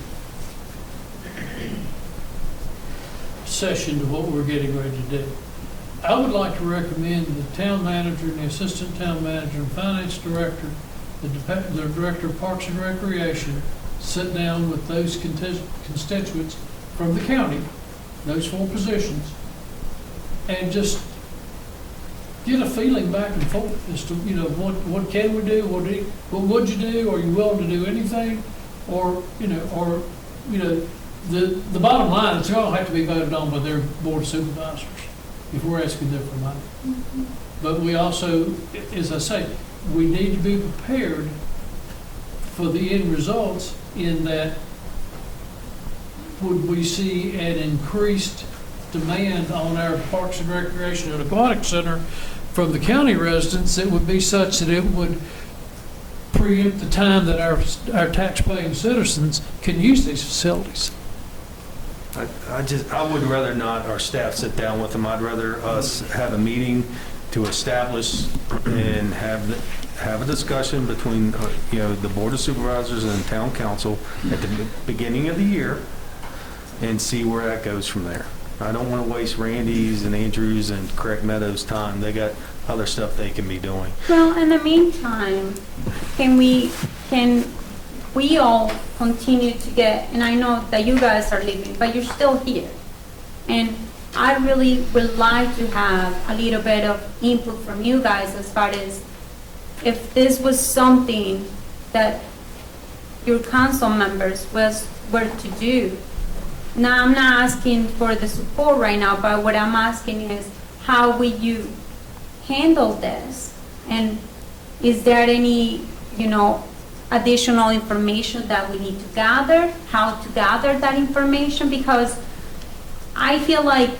Speaker 6: session to what we're getting ready to do. I would like to recommend the town manager and the assistant town manager and finance director the Director of Parks and Recreation sit down with those constituents from the county, those 4 positions, and just get a feeling back and forth as to, what can we do, what would you do, are you willing to do anything? Or, the bottom line is they all have to be voted on by their board of supervisors if we're asking them for money. But we also, as I say, we need to be prepared for the end results in that would we see an increased demand on our Parks and Recreation and Aquatic Center from the county residents that would be such that it would preempt the time that our tax-paying citizens can use these facilities.
Speaker 13: I would rather not our staff sit down with them. I'd rather us have a meeting to establish and have a discussion between, the Board of Supervisors and Town Council at the beginning of the year and see where that goes from there. I don't want to waste Randy's and Andrew's and Craig Meadows' time. They got other stuff they can be doing.
Speaker 2: Well, in the meantime, can we all continue to get, and I know that you guys are leaving, but you're still here. And I really would like to have a little bit of input from you guys as far as if this was something that your council members were to do. Now, I'm not asking for the support right now, but what I'm asking is how will you handle this? And is there any, additional information that we need to gather, how to gather that information? Because I feel like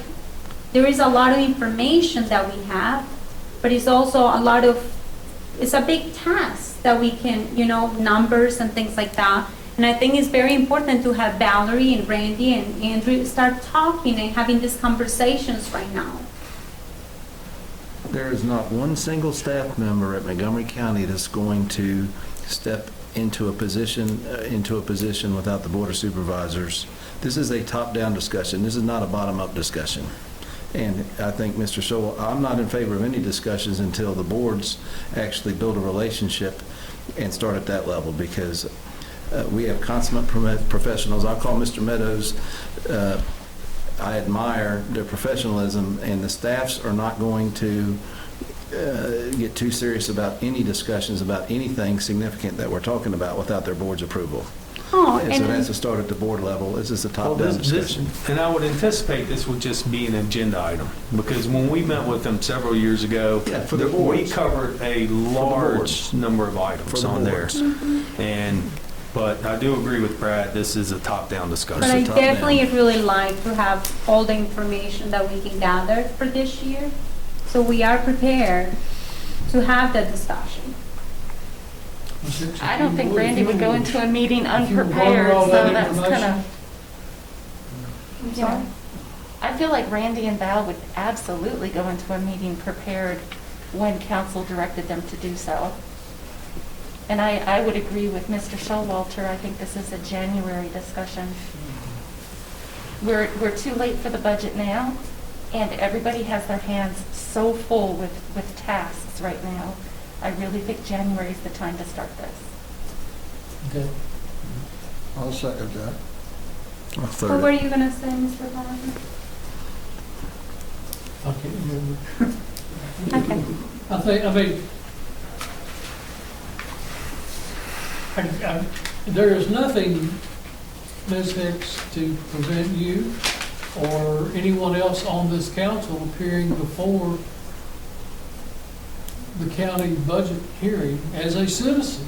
Speaker 2: there is a lot of information that we have, but it's also it's a big task that we can, numbers and things like that. And I think it's very important to have Valerie and Randy and Andrew start talking and having these conversations right now.
Speaker 16: There is not one single staff member at Montgomery County that's going to step into a position without the Board of Supervisors. This is a top-down discussion. This is not a bottom-up discussion. And I think, Mr. Sowell, I'm not in favor of any discussions until the boards actually build a relationship and start at that level, because we have consummate professionals. I'll call Mr. Meadows. I admire their professionalism, and the staffs are not going to get too serious about any discussions about anything significant that we're talking about without their board's approval.
Speaker 2: Oh,
Speaker 16: And so it has to start at the board level. This is a top-down discussion.
Speaker 13: And I would anticipate this would just be an agenda item, because when we met with them several years ago,
Speaker 16: for the
Speaker 13: we
Speaker 16: boards.
Speaker 13: covered a large number of items on there. But I do agree with Brad, this is a top-down discussion.
Speaker 2: But I definitely really like to have all the information that we can gather for this year, so we are prepared to have that discussion.
Speaker 15: I don't think Randy would go into a meeting unprepared, so that's kind of, I feel like Randy and Val would absolutely go into a meeting prepared when council directed them to do so. And I would agree with Mr. Showalter. I think this is a January discussion. We're too late for the budget now, and everybody has their hands so full with tasks right now. I really think January is the time to start this.
Speaker 6: Okay.
Speaker 11: I'll second that.
Speaker 2: What were you going to say, Mr. Bowman?
Speaker 6: I can't remember.
Speaker 2: Okay.
Speaker 6: There is nothing, Ms. Hicks, to prevent you or anyone else on this council appearing before the county budget hearing as a citizen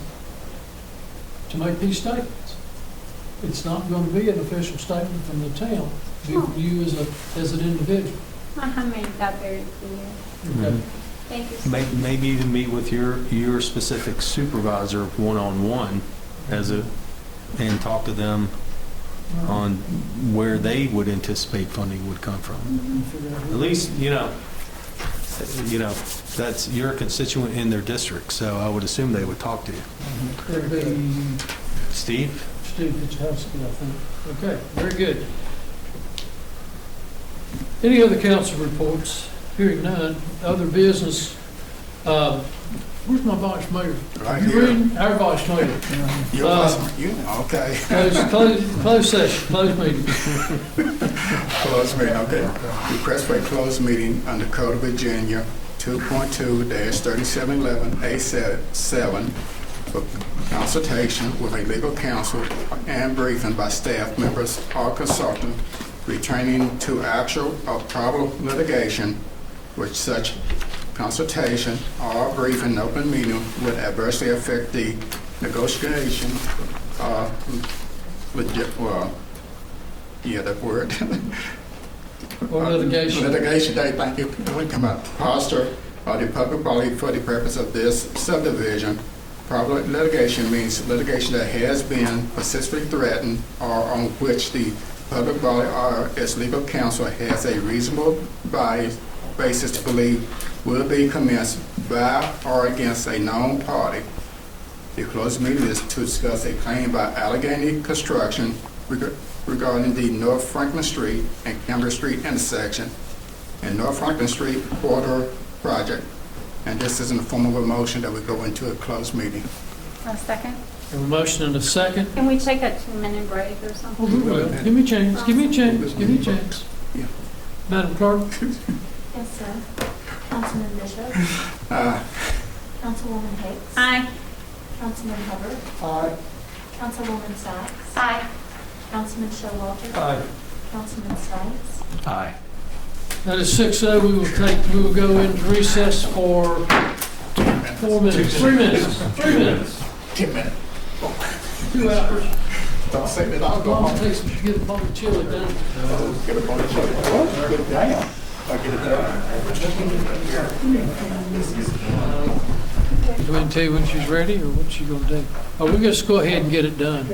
Speaker 6: to make these statements. It's not going to be an official statement from the town, from you as an individual.
Speaker 2: I have made that very clear.
Speaker 6: Okay.
Speaker 2: Thank you.
Speaker 13: Maybe even meet with your specific supervisor one-on-one and talk to them on where they would anticipate funding would come from. At least, that's your constituent in their district, so I would assume they would talk to you.
Speaker 6: It'd be
Speaker 13: Steve
Speaker 6: Fitzhowski, I think. Okay, very good. Any other council reports? Hearing none. Other business. Where's my vice mayor?
Speaker 7: Right
Speaker 6: You
Speaker 7: here.
Speaker 6: reading? Our vice mayor.
Speaker 7: Your okay.
Speaker 6: Closed session, closed meeting.
Speaker 7: Closed meeting, okay. Request for a closed meeting under Code of Virginia 2.2-3711A7 for consultation with a legal counsel and briefing by staff members or consultant returning to actual or probable litigation, which such consultation or briefing open meeting would adversely affect the negotiation that word.
Speaker 6: Or litigation.
Speaker 7: Litigation, thank you. We come out, posture or the public body for the purpose of this subdivision. Probable litigation means litigation that has been persistently threatened or on which the public body or its legal counsel has a reasonable basis to believe will be commenced by or against a known party. The closed meeting is to discuss a claim by Allegheny Construction regarding the North Franklin Street and Campbell Street intersection and North Franklin Street border project. And this is in the form of a motion that we go into a closed meeting.
Speaker 2: A second.
Speaker 6: Have a motion and a second.
Speaker 2: Can we take a 2-minute break or something?
Speaker 6: Oh, we will. Give me a chance, give me a chance, give me a chance.
Speaker 7: Yeah.
Speaker 6: Madam Clerk?
Speaker 1: Yes, sir. Councilman Bishop. Councilwoman Hicks.
Speaker 2: Aye.
Speaker 1: Councilman Hubbard.
Speaker 8: Aye.
Speaker 1: Councilwoman Sacks.
Speaker 15: Aye.
Speaker 1: Councilman Showalter.
Speaker 4: Aye.
Speaker 1: Councilman Stites.
Speaker 4: Aye.
Speaker 6: That is 6:00. We will go into recess for 4 minutes. 3 minutes. 3 minutes.
Speaker 7: 10 minutes.
Speaker 6: 2 hours.
Speaker 7: Don't say that I'll go
Speaker 6: I'll
Speaker 7: home.
Speaker 6: take some, get a bottle of chili done.
Speaker 7: Get a bunch of chili. Get it down. I'll get it down.
Speaker 6: Do you want to tell you when she's ready, or what's she gonna do? Oh, we just go ahead and get it done.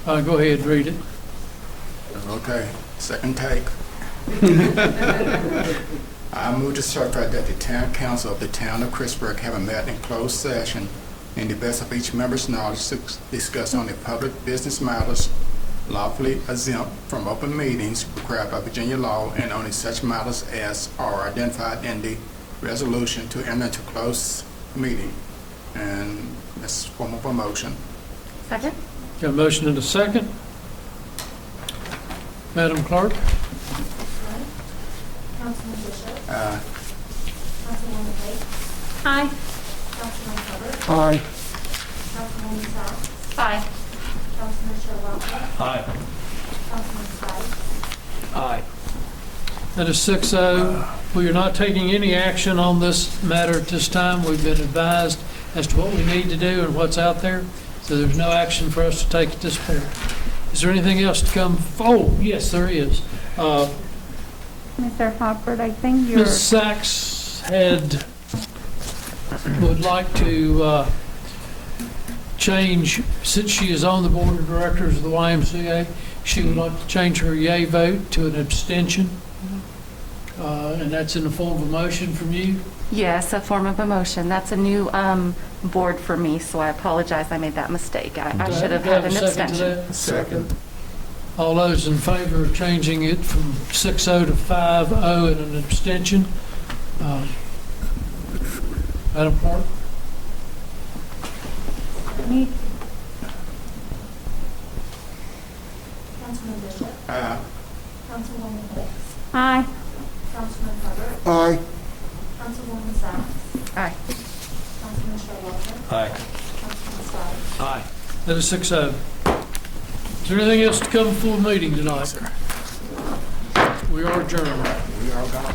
Speaker 6: Go ahead, read it.
Speaker 7: Okay, second take. I move to certify that the town council of the town of Christiansburg having met in closed session in the best of each member's knowledge to discuss on the public business matters lawfully exempt from open meetings required by Virginia law and only such matters as are identified in the resolution to enter into closed meeting. And that's form of a motion.
Speaker 15: Second?
Speaker 6: Got a motion and a second. Madam Clerk?
Speaker 1: Councilman Bishop. Councilwoman Hicks.
Speaker 2: Aye.
Speaker 1: Councilman Hubbard.
Speaker 11: Aye.
Speaker 1: Councilwoman Sacks.
Speaker 15: Aye.
Speaker 1: Councilman Showalter.
Speaker 4: Aye.
Speaker 1: Councilman Stites.
Speaker 4: Aye.
Speaker 6: That is 6-0. We are not taking any action on this matter at this time. We've been advised as to what we need to do and what's out there, so there's no action for us to take at this point. Is there anything else to come? Oh, yes, there is.
Speaker 2: Mr. Hubbard, I think you're...
Speaker 6: Ms. Sachs would like to change, since she is on the board of directors of the YMCA, she would like to change her yay vote to an abstention. And that's in the form of a motion from you?
Speaker 15: Yes, a form of a motion. That's a new board for me, so I apologize. I made that mistake. I should have had an abstention.
Speaker 7: Second.
Speaker 6: All those in favor of changing it from 6-0 to 5-0 and an abstention? Madam Clerk?
Speaker 1: Councilman Bishop. Councilwoman Hicks.
Speaker 2: Aye.
Speaker 1: Councilman Hubbard.
Speaker 11: Aye.
Speaker 1: Councilwoman Sacks.
Speaker 15: Aye.
Speaker 1: Councilman Showalter.
Speaker 4: Aye.
Speaker 1: Councilman Stites.
Speaker 4: Aye.
Speaker 6: That is 6-0. Is there anything else to come before the meeting tonight? We are adjourned.
Speaker 7: We are gone.